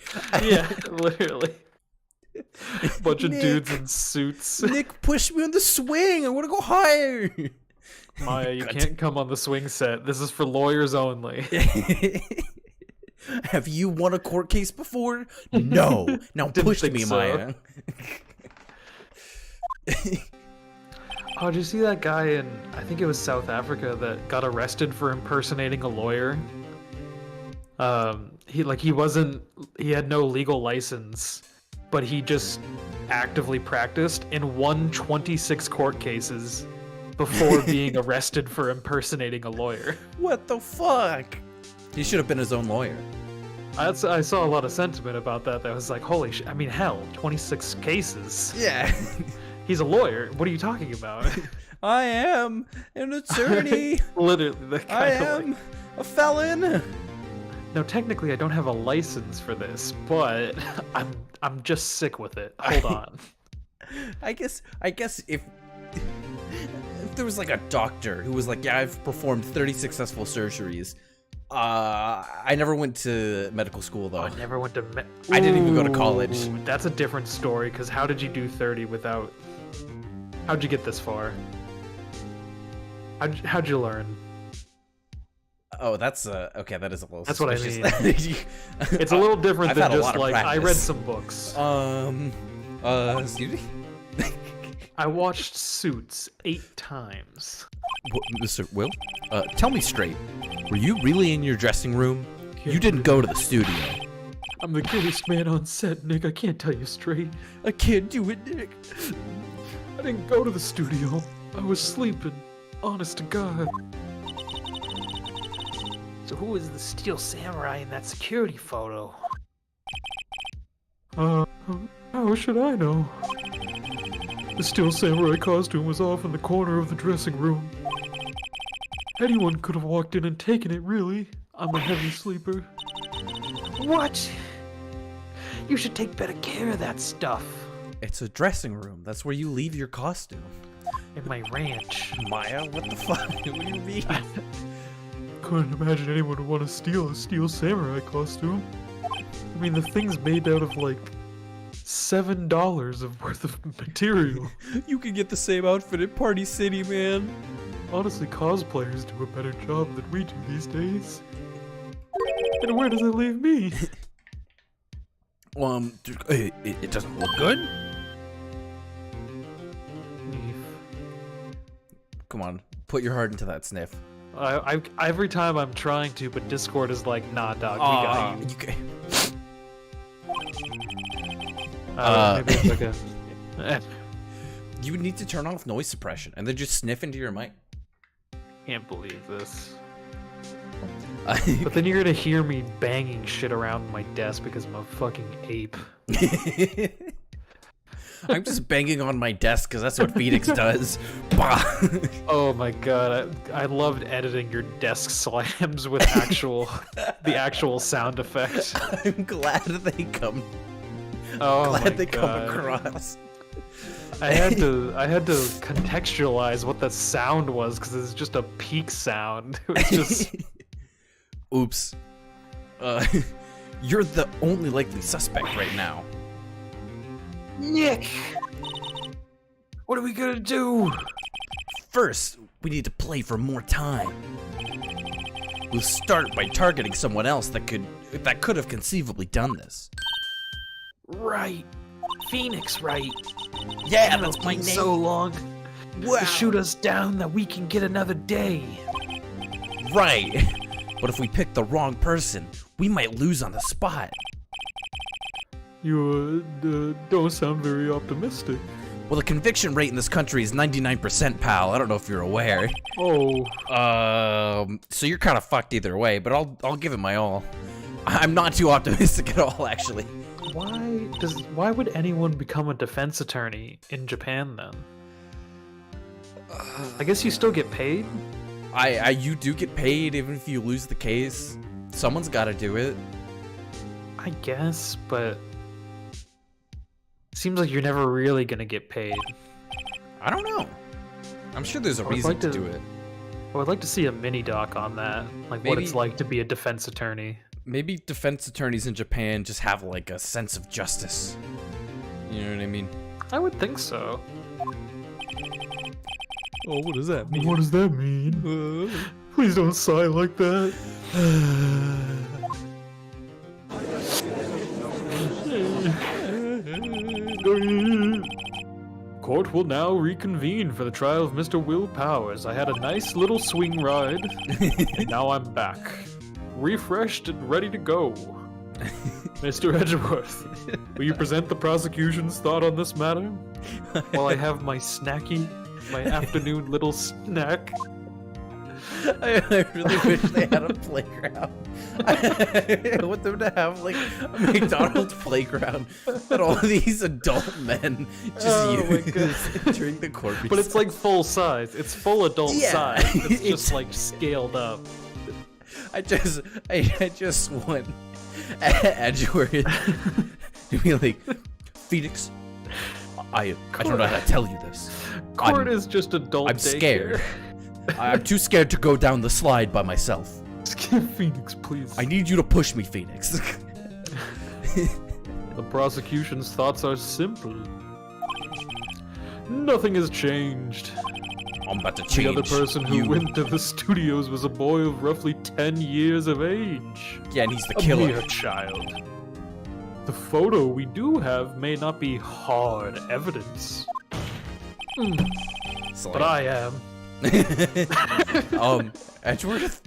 Yeah, literally. Bunch of Nick, dudes in suits. Nick, push me on the swing. I want to go higher. Maya, you can't come on the swing set. This is for lawyers only. Have you won a court case before? No. Now push me, so. Maya. Oh, did you see that guy in, I think it was South Africa, that got arrested for impersonating a lawyer? He had no legal license, but he just actively practiced and won 26 court cases before being arrested for impersonating a lawyer. What the fuck? He should have been his own lawyer. I saw a lot of sentiment about that. That was like, holy shit. I mean, hell, 26 cases. Yeah. He's a lawyer. What are you talking about? I am an attorney. Literally, the I kind of am a felon. Now, technically, I don't have a license for this, but I'm just sick with it. Hold on. I guess if there was like a doctor who was like, yeah, I've performed 30 successful surgeries. I never went to medical school though. I never went to. I didn't even go to college. Ooh, that's a different story. Because how did you do 30 without? How'd you get this far? How'd you learn? Oh, that's okay. That is a little. That's what I suspicious. mean. It's a little different I've than had a just lot of like I read practice. some books. Excuse me. I watched Suits 8 times. Mr. Will, tell me straight. Were you really in your dressing room? You didn't go to the studio. I'm the gayest man on set, Nick. I can't tell you straight. I can't do it, Nick. I didn't go to the studio. I was sleeping. Honest to God. So who is the Steel Samurai in that security photo? How should I know? The Steel Samurai costume was off in the corner of the dressing room. Anyone could have walked in and taken it, really. I'm a heavy sleeper. What? You should take better care of that stuff. It's a dressing room. That's where you leave your costume. In my ranch. Maya, what the fuck? What do you mean? Couldn't imagine anyone would want to steal a Steel Samurai costume. I mean, the thing's made out of like $7 of worth of material. You can get the same outfit at Party City, man. Honestly, cosplayers do a better job than we do these days. And where does it leave me? It doesn't look good. Come on, put your heart into that sniff. I every time I'm trying to, but Discord is like, nah, dog, we got you. Maybe it's like a... You would need to turn off noise suppression and then just sniff into your mic. Can't believe this. But then you're gonna hear me banging shit around my desk because I'm a fucking ape. I'm just banging on my desk because that's what Phoenix does. Bah. Oh my god, I loved editing your desk slams with the actual sound effect. I'm glad they come. Oh Glad my they god. come across. I had to contextualize what that sound was because it's just a peak sound. It was just. Oops. You're the only likely suspect right now. Nick! What are we gonna do? First, we need to play for more time. We'll start by targeting someone else that could have conceivably done this. Right. Phoenix, right? Yeah, that's my name. So long. Wow. To shoot us down that we can get another day. Right. But if we pick the wrong person, we might lose on the spot. You don't sound very optimistic. Well, the conviction rate in this country is 99%, pal. I don't know if you're aware. Oh. So you're kind of fucked either way, but I'll give it my all. I'm not too optimistic at all, actually. Why would anyone become a defense attorney in Japan then? I guess you still get paid? You do get paid even if you lose the case. Someone's got to do it. I guess, but seems like you're never really gonna get paid. I don't know. I'm sure there's a reason to do it. I would like to see a mini doc on that, like what it's like to be a defense attorney. Maybe defense attorneys in Japan just have like a sense of justice. You know what I mean? I would think so. Oh, what does that mean? What does that mean? Please don't sigh like that. Court will now reconvene for the trial of Mr. Will Powers. I had a nice little swing ride, and now I'm back. Refreshed and ready to go. Mr. Edgeworth, will you present the prosecution's thought on this matter? While I have my afternoon little snack. I really wish they had a playground. I want them to have like a McDonald's playground that all these adult men just use during the Corby. But it's like full size. It's full adult size. It's just like scaled up. I just want Edgeworth to be like, Phoenix, I don't know how to tell you this. Court is just adult. I'm scared. I'm too scared to go down the slide by myself. Phoenix, please. I need you to push me, Phoenix. The prosecution's thoughts are simple. Nothing has changed. I'm about to change. The other person who went to the studios was a boy of roughly 10 years of age. Yeah, and he's the killer. A mere child. The photo we do have may not be hard evidence. But I am. Edgeworth?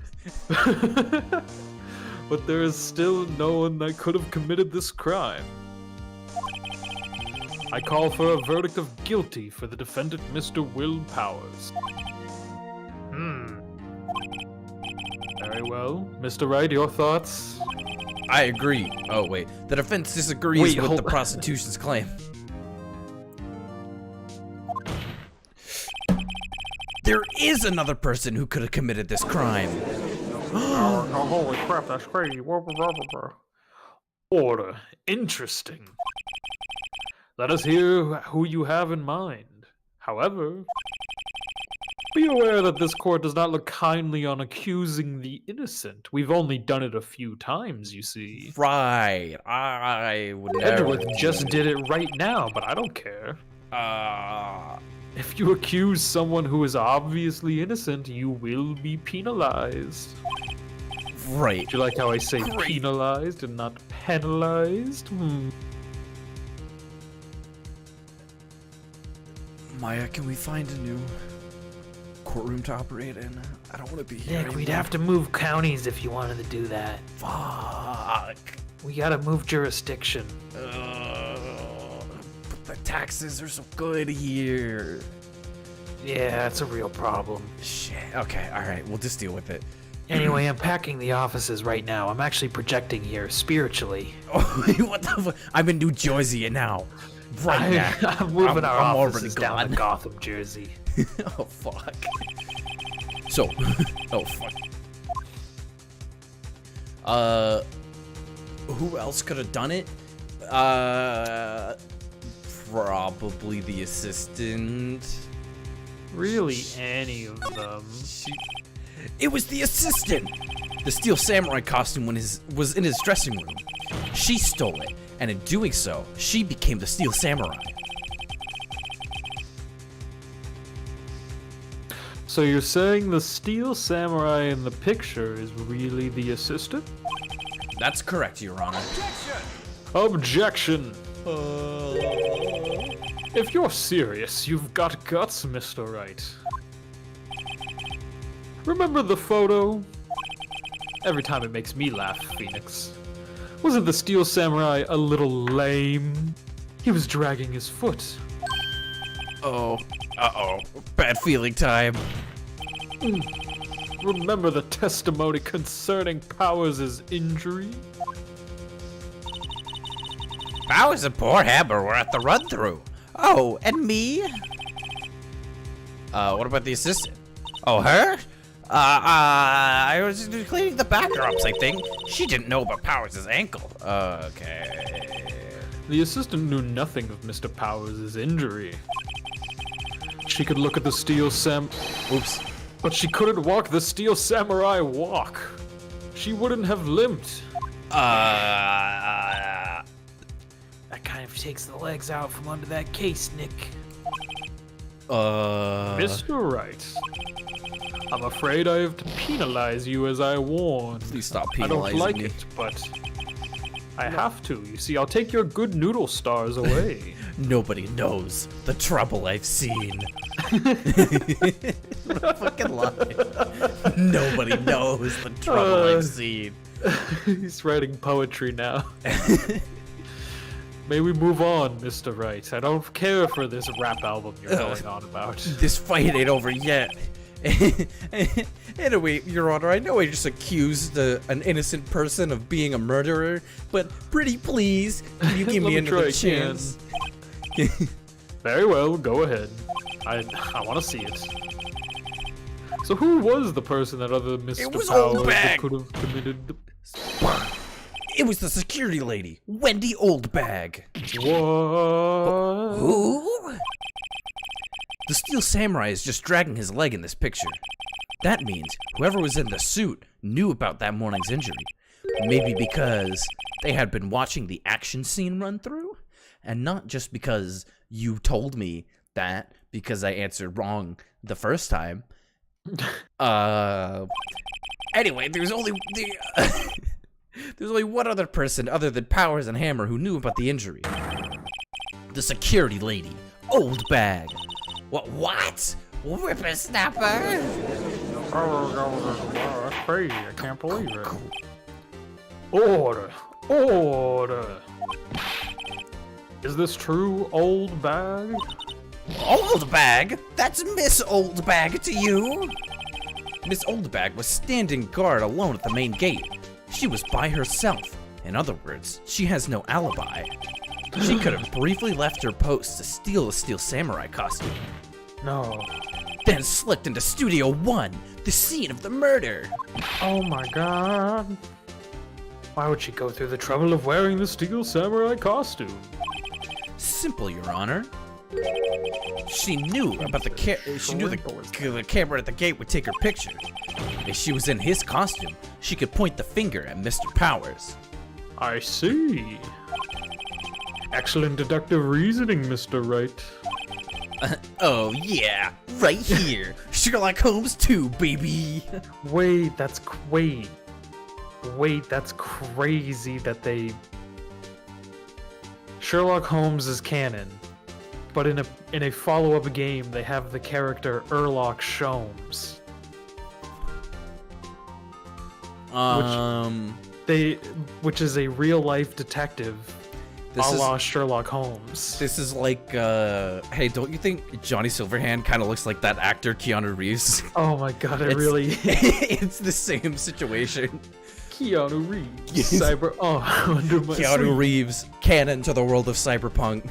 But there is still no one that could have committed this crime. I call for a verdict of guilty for the defendant, Mr. Will Powers. Very well. Mr. Wright, your thoughts? I agree. Oh, wait. The defense disagrees with the prosecution's claim. There is another person who could have committed this crime. Oh, holy crap, that's crazy. Order. Interesting. Let us hear who you have in mind. However, be aware that this court does not look kindly on accusing the innocent. We've only done it a few times, you see. Right. I would never. Edgeworth just did it right now, but I don't care. If you accuse someone who is obviously innocent, you will be penalized. Right. Do you like how I say penalized and not penalized? Maya, can we find a new courtroom to operate in? I don't want to be here. Nick, we'd have to move counties if you wanted to do that. Fuck. We gotta move jurisdiction. But the taxes are so good here. Yeah, it's a real problem. Shit. Okay, alright, we'll just deal with it. Anyway, I'm packing the offices right now. I'm actually projecting here, spiritually. Oh, what the fuck? I'm in New Jersey now. Right now. I'm moving our I'm offices already down to gone. Gotham, Jersey. Oh, fuck. So, oh, fuck. Who else could have done it? Probably the assistant. Really, any of them? It was the assistant! The Steel Samurai costume was in his dressing room. She stole it, and in doing so, she became the Steel Samurai. So you're saying the Steel Samurai in the picture is really the assistant? That's correct, Your Honor. Objection! If you're serious, you've got guts, Mr. Wright. Remember the photo? Every time it makes me laugh, Phoenix. Wasn't the Steel Samurai a little lame? He was dragging his foot. Oh, uh-oh. Bad feeling time. Remember the testimony concerning Powers' injury? Powers and poor Hammer were at the run-through. Oh, and me? What about the assistant? Oh, her? I was cleaning the backdrops, I think. She didn't know about Powers' ankle. Okay. The assistant knew nothing of Mr. Powers' injury. She could look at the Steel Oops. But she couldn't walk the Steel Samurai walk. She wouldn't have limped. That kind of takes the legs out from under that case, Nick. Mr. Wright, I'm afraid I have to penalize you as I warned. Please stop I penalizing don't like me. it, but I have to. You see, I'll take your good noodle stars away. Nobody knows the trouble I've seen. Fucking lie. Nobody knows the trouble I've seen. He's writing poetry now. May we move on, Mr. Wright? I don't care for this rap album you're going on about. This fight ain't over yet. Anyway, Your Honor, I know I just accused an innocent person of being a murderer, but pretty please, can you give me another chance? Very well, go ahead. I want to see it. So who was the person that other than Mr. It was Powers Old that Bag. could have committed the... It was the security lady, Wendy Oldbag. What? Who? The Steel Samurai is just dragging his leg in this picture. That means whoever was in the suit knew about that morning's injury. Maybe because they had been watching the action scene run through, and not just because you told me that because I answered wrong the first time. Anyway, there's only one other person other than Powers and Hammer who knew about the injury. The security lady, Old Bag. What? Whippersnapper? Oh, that's crazy. I can't believe it. Order. Order. Is this true, Old Bag? Old Bag? That's Miss Old Bag to you? Miss Old Bag was standing guard alone at the main gate. She was by herself. In other words, she has no alibi. She could have briefly left her post to steal the Steel Samurai costume. No. Then slipped into Studio 1, the scene of the murder. Oh my god. Why would she go through the trouble of wearing the Steel Samurai costume? Simple, Your Honor. She knew about the camera at the gate would take her picture. If she was in his costume, she could point the finger at Mr. Powers. I see. Excellent deductive reasoning, Mr. Wright. Oh yeah, right here. Sherlock Holmes 2, baby. Wait, that's crazy that they... Sherlock Holmes is canon, but in a follow-up game they have the character Sherlock Sholmes. Which is a real-life detective, a la Sherlock Holmes. This is like, hey, don't you think Johnny Silverhand kind of looks like that actor Keanu Reeves? Oh my god, really... It's the same situation. Keanu Reeves. Under my Keanu sleeve. Reeves, canon to the world of cyberpunk.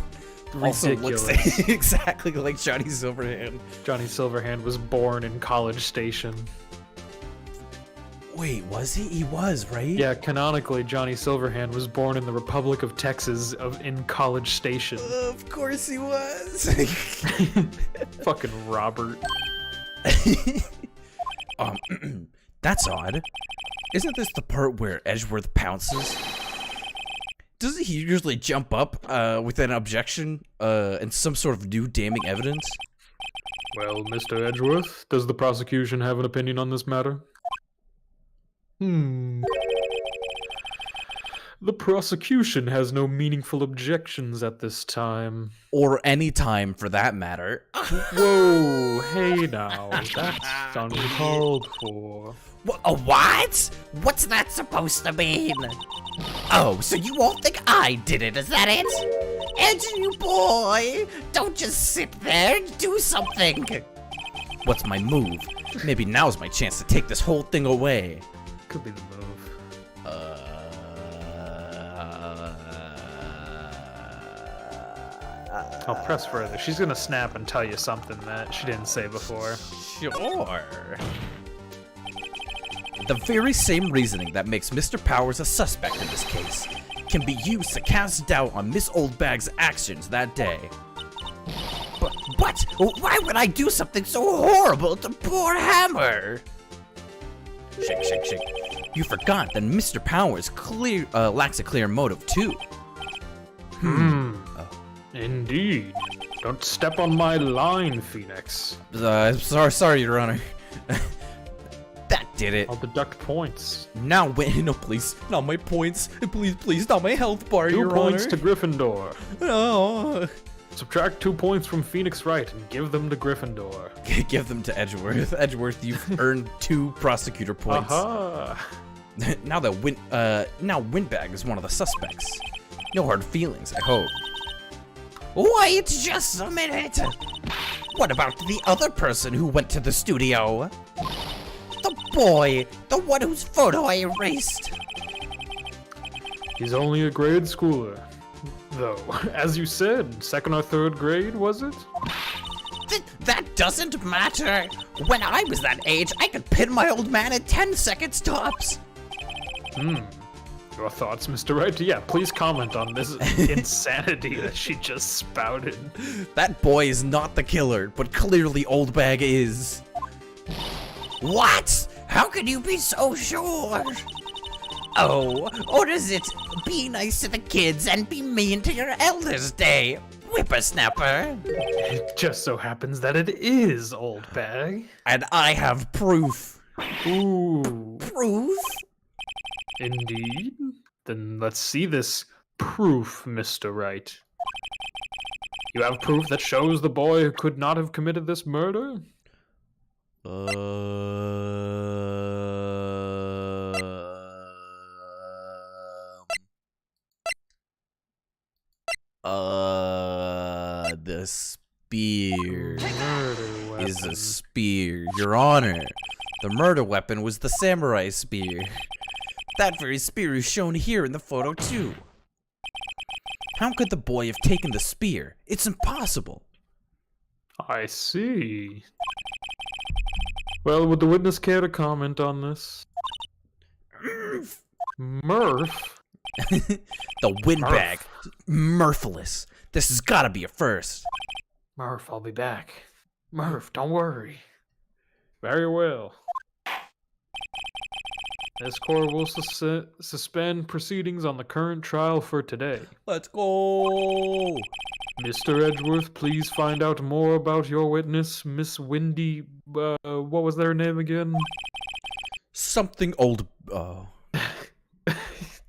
Also Ridiculous. looks exactly like Johnny Silverhand. Johnny Silverhand was born in College Station. Wait, was he? He was, right? Yeah, canonically, Johnny Silverhand was born in the Republic of Texas in College Station. Of course he was. Fucking Robert. That's odd. Isn't this the part where Edgeworth pounces? Doesn't he usually jump up with an objection and some sort of new damning evidence? Well, Mr. Edgeworth, does the prosecution have an opinion on this matter? The prosecution has no meaningful objections at this time. Or any time, for that matter. Whoa, hey now, that's uncalled for. What? What's that supposed to mean? Oh, so you all think I did it, is that it? Andrew boy, don't just sit there, do something. What's my move? Maybe now's my chance to take this whole thing away. Could be the move. I'll press further. She's gonna snap and tell you something that she didn't say before. Sure. The very same reasoning that makes Mr. Powers a suspect in this case can be used to cast doubt on Miss Oldbag's actions that day. But what? Why would I do something so horrible to poor Hammer? Shake, shake, shake. You forgot that Mr. Powers lacks a clear motive too. Indeed. Don't step on my line, Phoenix. Sorry, Your Honor. That did it. I'll deduct points. Now wait, no, please, not my points. Please, not my health bar, 2 Your points Honor. to Gryffindor. No. Subtract 2 points from Phoenix Wright and give them to Gryffindor. Give them to Edgeworth. Edgeworth, you've earned 2 prosecutor points. Aha! Now Windbag is one of the suspects. No hard feelings, I hope. Wait just a minute. What about the other person who went to the studio? The boy, the one whose photo I erased. He's only a grade schooler. Though, as you said, 2nd or 3rd grade, was it? That doesn't matter. When I was that age, I could pin my old man in 10 seconds tops. Your thoughts, Mr. Wright? Yeah, please comment on this insanity that she just spouted. That boy is not the killer, but clearly Old Bag is. What? How can you be so sure? Oh, or is it be nice to the kids and be mean to your elders day? Whippersnapper. It just so happens that it is Old Bag. And I have proof. Ooh. Proof? Indeed. Then let's see this proof, Mr. Wright. You have proof that shows the boy could not have committed this murder? The spear Murder is a weapon. spear, Your Honor. The murder weapon was the samurai spear. That very spear is shown here in the photo too. How could the boy have taken the spear? It's impossible. I see. Well, would the witness care to comment on this? Murph? The windbag. Mirthless. This has gotta be a first. Murph, I'll be back. Murph, don't worry. Very well. This court will suspend proceedings on the current trial for today. Let's go. Mr. Edgeworth, please find out more about your witness, Miss Windy. What was their name again? Something old. Oh.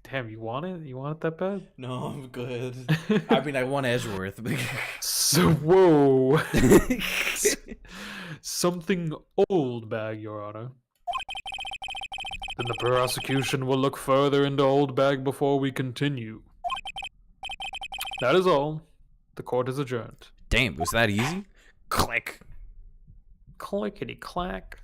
Damn, you want it? You want it that bad? No, I'm good. I mean, I want Edgeworth. So, whoa. Something Old Bag, Your Honor. Then the prosecution will look further into Old Bag before we continue. That is all. The court is adjourned. Damn, was that easy? Click. Clickety clack.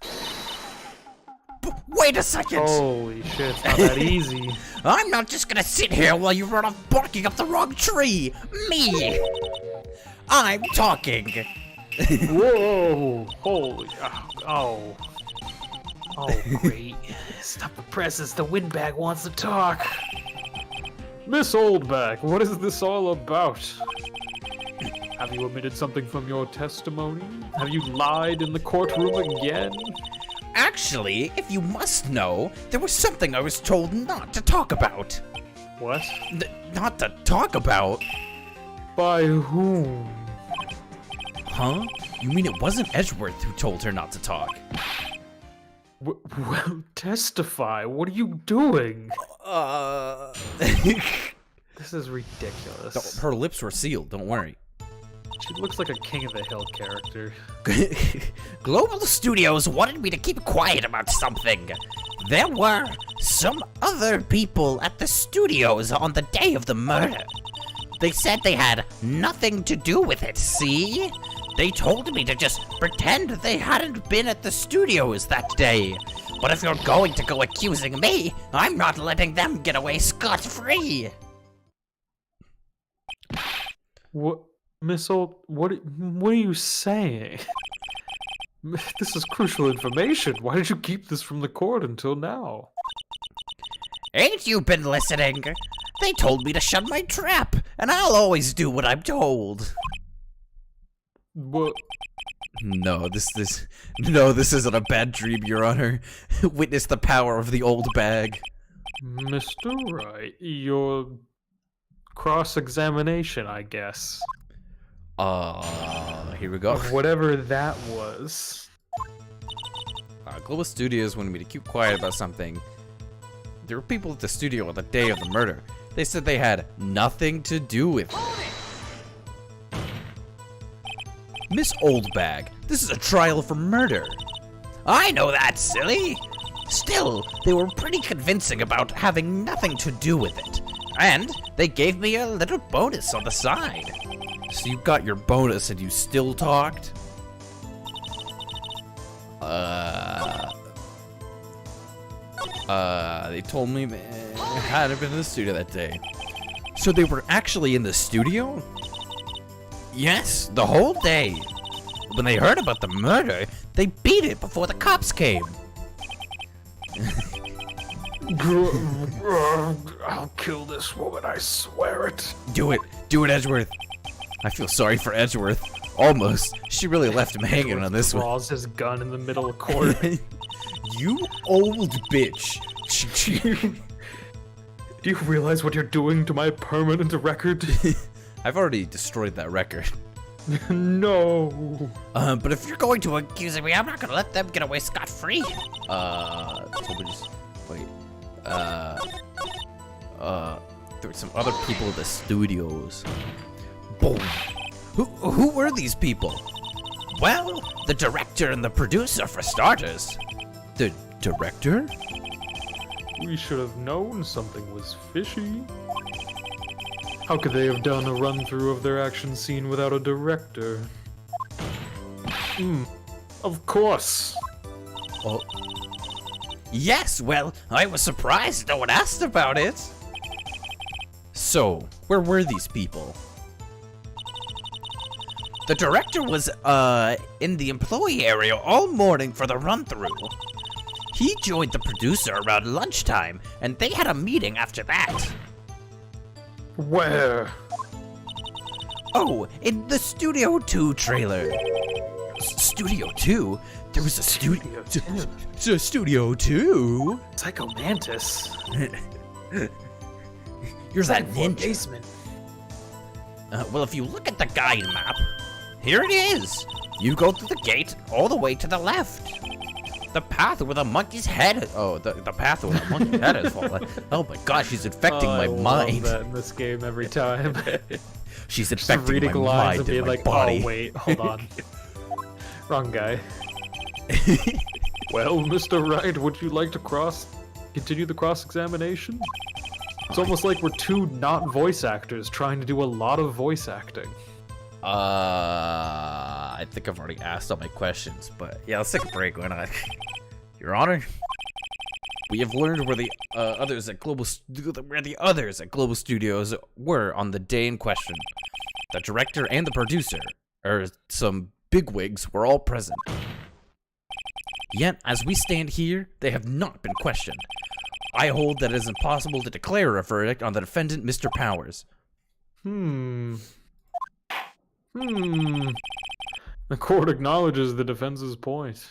Wait a second. Holy shit, it's not that easy. I'm not just gonna sit here while you run off barking up the wrong tree. Me. I'm talking. Whoa! Holy. Oh. Oh, great. Stop the presses. The windbag wants to talk. Miss Oldback, what is this all about? Have you omitted something from your testimony? Have you lied in the courtroom again? Actually, if you must know, there was something I was told not to talk about. What? Not to talk about? By whom? Huh? You mean it wasn't Edgeworth who told her not to talk? Well, testify. What are you doing? This is ridiculous. Her lips were sealed, don't worry. She looks like a King of the Hill character. Global Studios wanted me to keep quiet about something. There were some other people at the studios on the day of the murder. They said they had nothing to do with it, see? They told me to just pretend they hadn't been at the studios that day. But if you're going to go accusing me, I'm not letting them get away scot-free. What, Miss Old? What are you saying? This is crucial information. Why did you keep this from the court until now? Ain't you been listening? They told me to shut my trap, and I'll always do what I'm told. What? No, this isn't a bad dream, Your Honor. Witness the power of the old bag. Mr. Wright, your cross-examination, I guess. Here we go. Of whatever that was. Global Studios wanted me to keep quiet about something. There were people at the studio on the day of the murder. They said they had nothing to do with it. Miss Oldbag, this is a trial for murder. I know that, silly. Still, they were pretty convincing about having nothing to do with it. And they gave me a little bonus on the side. So you got your bonus and you still talked? They told me they hadn't been in the studio that day. So they were actually in the studio? Yes, the whole day. When they heard about the murder, they beat it before the cops came. I'll kill this woman, I swear it. Do it, Edgeworth. I feel sorry for Edgeworth. Almost. She really left him hanging on this one. Draws his gun in the middle of court. You old bitch. Do you realize what you're doing to my permanent record? I've already destroyed that record. No. But if you're going to accuse me, I'm not gonna let them get away scot-free. So we just wait. There were some other people in the studios. Boom. Who were these people? Well, the director and the producer for starters. The director? We should have known something was fishy. How could they have done a run-through of their action scene without a director? Of course. Oh. Yes, well, I was surprised no one asked about it. So, where were these people? The director was, in the employee area all morning for the run-through. He joined the producer around lunchtime, and they had a meeting after that. Where? Oh, in the Studio 2 trailer. Studio 2? There was a Studio 2? Studio 2? Psycho Mantis. You're that Second-floor ninja. basement. Well, if you look at the guide map, here it is. You go through the gate all the way to the left. The path with a monkey's head. Oh, the path with a monkey's head is falling. Oh my gosh, she's infecting my mind. I love that in this game every time. She's Just infecting reading my lines mind and being and my like, body. oh wait, hold on. Wrong guy. Well, Mr. Wright, would you like to continue the cross-examination? It's almost like we're two not voice actors trying to do a lot of voice acting. I think I've already asked all my questions, but yeah, let's take a break. Why not? Your Honor, we have learned where the others at Global Studios were on the day in question. The director and the producer, or some bigwigs, were all present. Yet, as we stand here, they have not been questioned. I hold that it is impossible to declare a verdict on the defendant, Mr. Powers. The court acknowledges the defense's point.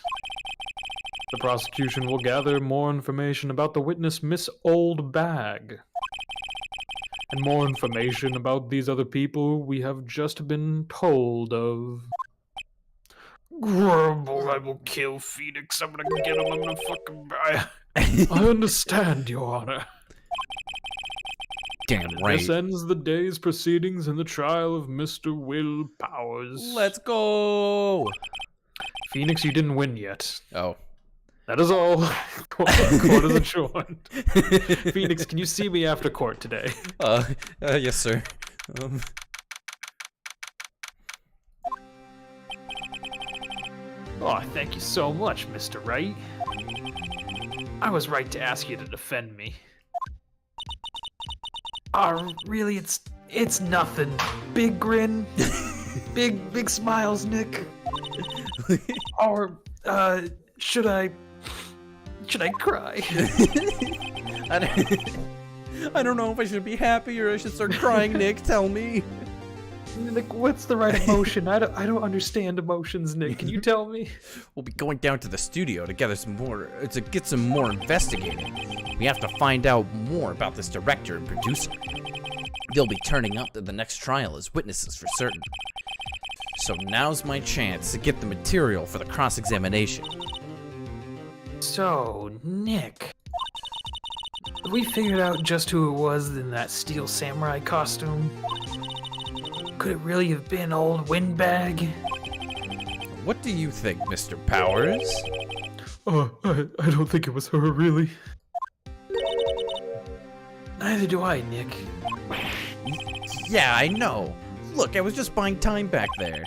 The prosecution will gather more information about the witness, Miss Old Bag. And more information about these other people we have just been told of. Grumble, I will kill Phoenix. I'm gonna get him. I'm gonna fucking. I understand, Your Honor. Damn right. This ends the day's proceedings in the trial of Mr. Will Powers. Let's go. Phoenix, you didn't win yet. Oh. That is all. Court is adjourned. Phoenix, can you see me after court today? Yes, sir. Oh, thank you so much, Mr. Wright. I was right to ask you to defend me. Really, it's nothing. Big grin, big smiles, Nick. Or should I cry? I don't know if I should be happy or I should start crying, Nick. Tell me. Nick, what's the right emotion? I don't understand emotions, Nick. Can you tell me? We'll be going down to the studio to get some more investigating. We have to find out more about this director and producer. They'll be turning up at the next trial as witnesses for certain. So now's my chance to get the material for the cross-examination. So, Nick, have we figured out just who it was in that steel samurai costume? Could it really have been old Windbag? What do you think, Mr. Powers? I don't think it was her, really. Neither do I, Nick. Yeah, I know. Look, I was just buying time back there.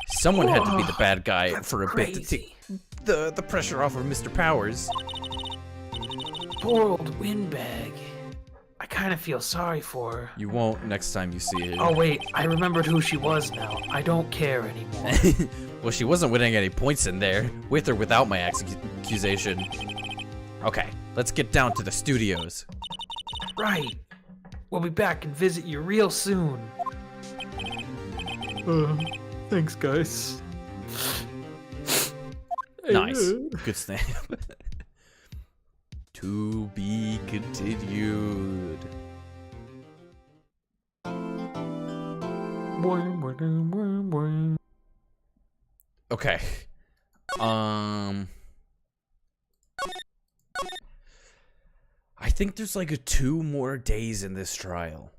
Someone had to be the bad guy That's for a bit to crazy. the pressure off of Mr. Powers. Poor old windbag. I kind of feel sorry for her. You won't next time you see her. Oh wait, I remembered who she was now. I don't care anymore. Well, she wasn't winning any points in there, with or without my accusation. Okay, let's get down to the studios. Right. We'll be back and visit you real soon. Thanks, guys. Nice. Good snap. To be continued. Okay. I think there's like 2 more days in this trial.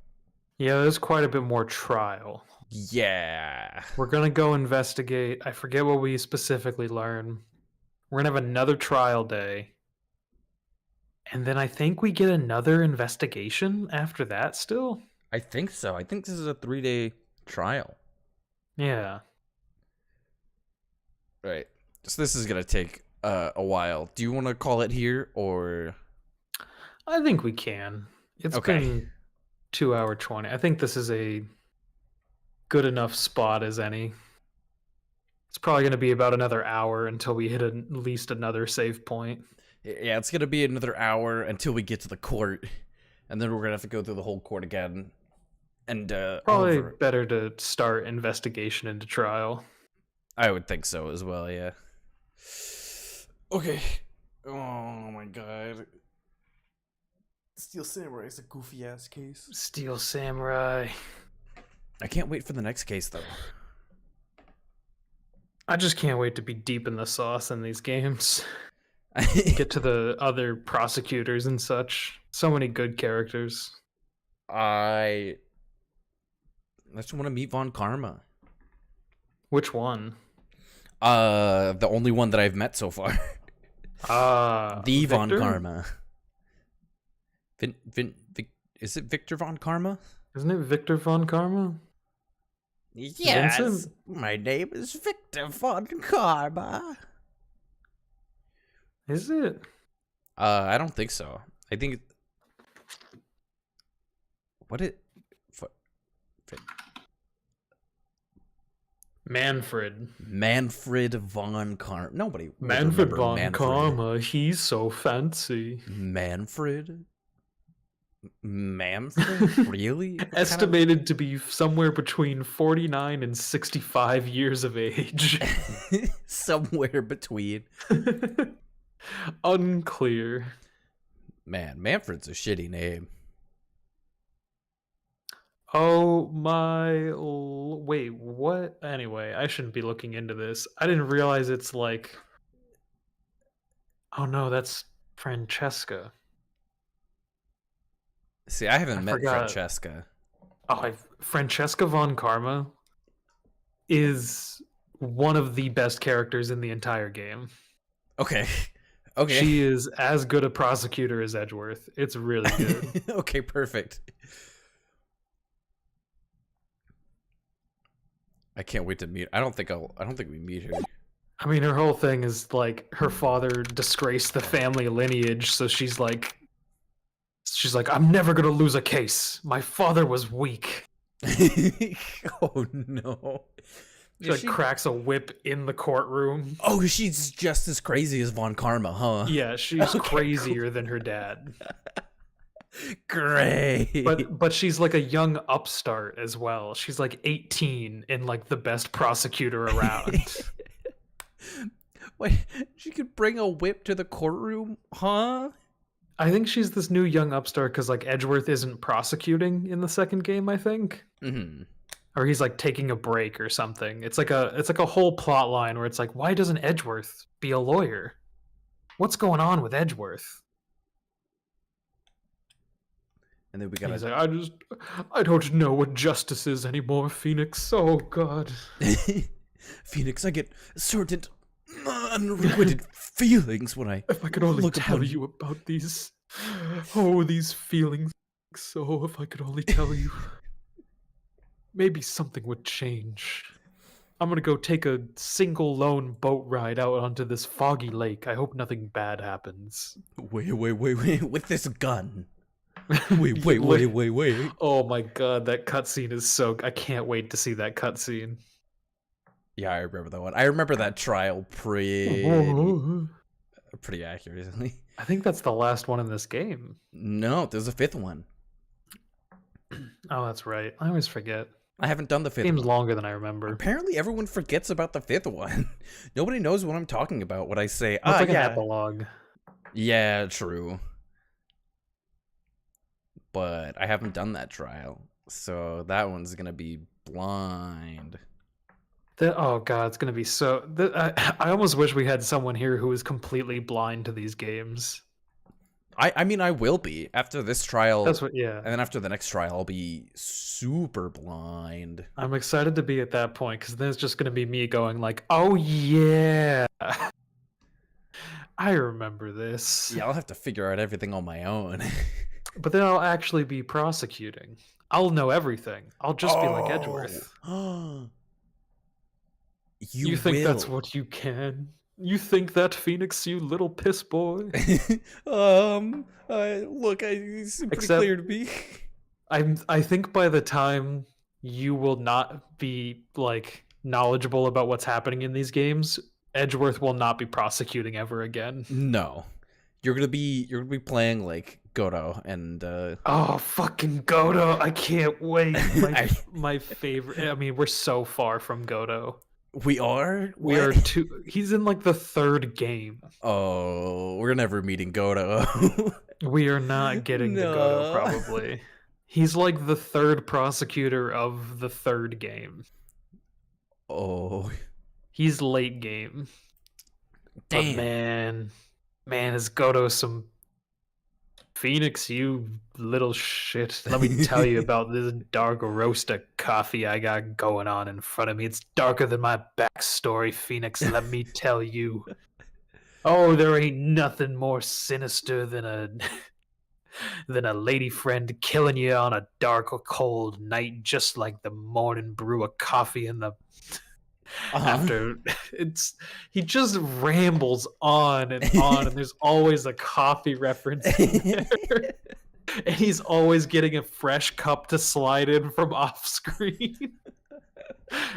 Yeah, there's quite a bit more trial. Yeah. We're gonna go investigate. I forget what we specifically learn. We're gonna have another trial day. And then I think we get another investigation after that still? I think so. I think this is a 3-day trial. Yeah. Right. So this is going to take a while. Do you want to call it here or... I think we can. It's Okay. been 2 hour 20. I think this is a good enough spot as any. It's probably going to be about another hour until we hit at least another save point. Yeah, it's going to be another hour until we get to the court. And then we're going to have to go through the whole court again. And, Probably over. better to start investigation into trial. I would think so as well, yeah. Okay. Oh my god. Steel Samurai is a goofy ass case. Steel Samurai. I can't wait for the next case though. I just can't wait to be deep in the sauce in these games. Get to the other prosecutors and such. So many good characters. I just want to meet Von Karma. Which one? The only one that I've met so far. The Von Victor? Karma. Is it Victor Von Karma? Isn't it Victor Von Karma? Yes. Vincent? My name is Victor Von Karma. Is it? I don't think so. I think what it Manfred. Manfred Von Karma. Nobody would Manfred remember Von Manfred. Karma. He's so fancy. Manfred? Manfred? Really? What kind of- Estimated to be somewhere between 49 and 65 years of age. Somewhere between. Unclear. Man, Manfred's a shitty name. Oh my... Wait, what? Anyway, I shouldn't be looking into this. I didn't realize it's like... Oh no, that's Francesca. See, I haven't met forgot. Francesca. Oh, Francesca Von Karma is one of the best characters in the entire game. Okay. Okay. She is as good a prosecutor as Edgeworth. It's really good. Okay, perfect. I can't wait to meet. I don't think we meet her. I mean, her whole thing is like her father disgraced the family lineage, so she's like, I'm never gonna lose a case. My father was weak. Oh no. She like cracks a whip in the courtroom. Oh, she's just as crazy as Von Karma, huh? Yeah, she's crazier than her dad. Great. But she's like a young upstart as well. She's like 18 and like the best prosecutor around. Wait, she could bring a whip to the courtroom, huh? I think she's this new young upstart because like Edgeworth isn't prosecuting in the second game, I think. Mm-hmm. Or he's like taking a break or something. It's like a whole plot line where it's like, why doesn't Edgeworth be a lawyer? What's going on with Edgeworth? And then we And got he's like, I don't know what justice is anymore, Phoenix. Oh God. Phoenix, I get certain unrequited feelings when I If I could only look tell upon you about these these feelings. So if I could only tell you, maybe something would change. I'm gonna go take a single lone boat ride out onto this foggy lake. I hope nothing bad happens. Wait, with this gun. Wait. Oh my god, that cutscene is so. I can't wait to see that cutscene. Yeah, I remember that one. I remember that trial pretty accurately. I think that's the last one in this game. No, there's a 5th one. Oh, that's right. I always forget. I haven't done the 5th Game's one. longer than I remember. Apparently, everyone forgets about the 5th one. Nobody knows what I'm talking about when I say, It's like an yeah. epilogue. Yeah, true. But I haven't done that trial, so that one's gonna be blind. Oh god, it's gonna be so. I almost wish we had someone here who was completely blind to these games. I mean, I will be after this trial. That's what. Yeah. And then after the next trial, I'll be super blind. I'm excited to be at that point because then it's just gonna be me going like, "Oh yeah, I remember this." Yeah, I'll have to figure out everything on my own. But then I'll actually be prosecuting. I'll know everything. I'll just be like Edgeworth. You think that's what you can? You think that, Phoenix, you little piss boy? Look, it's pretty Except- clear to me. I think by the time you will not be like knowledgeable about what's happening in these games, Edgeworth will not be prosecuting ever again. No, you're gonna be playing like Godo and Oh, fucking Godo! I can't wait. My favorite. I mean, we're so far from Godo. we are. We are two. He's in like the 3rd game. Oh, we're never meeting Godo. We are not getting to Godo, probably. He's like the 3rd prosecutor of the 3rd game. Oh, He's late game. damn. But man, is Godo some Phoenix, you little shit. Let me tell you about this dark roast of coffee I got going on in front of me. It's darker than my backstory, Phoenix. Let me tell you. Oh, there ain't nothing more sinister than a lady friend killing you on a dark or cold night, just like the morning brew of coffee in the after he just rambles on and there's always a coffee reference in there. And he's always getting a fresh cup to slide in from off screen.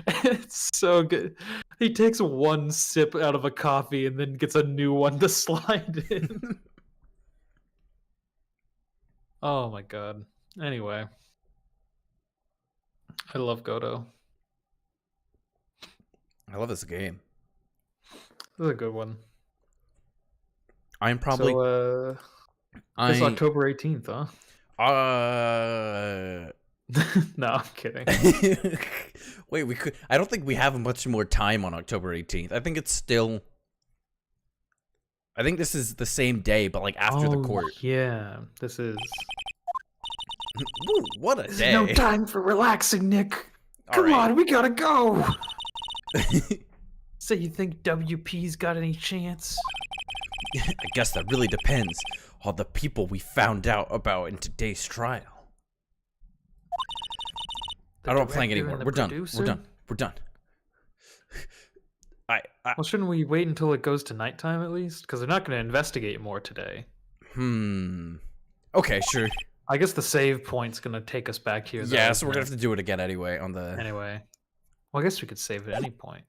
It's so good. He takes one sip out of a coffee and then gets a new one to slide in. Oh my god. Anyway, I love Godo. I love this game. This is a good one. I'm probably. So, it's October 18th, huh? No, I'm kidding. Wait, we could. I don't think we have much more time on October 18th. I think it's still. I think this is the same day, but like after the court. Yeah, this is. Ooh, what a There's day! no time for relaxing, Nick. All Come right. on, we gotta go. So you think WP's got any chance? I guess that really depends on the people we found out about in today's trial. I don't want playing director anymore. and the We're done. producer? We're done. Well, shouldn't we wait until it goes to nighttime at least? Because they're not going to investigate more today. Okay, sure. I guess the save point's going to take us back here. Yeah, though, so we're isn't gonna it? have to do it again anyway on the. Anyway. Well, I guess we could save at any point.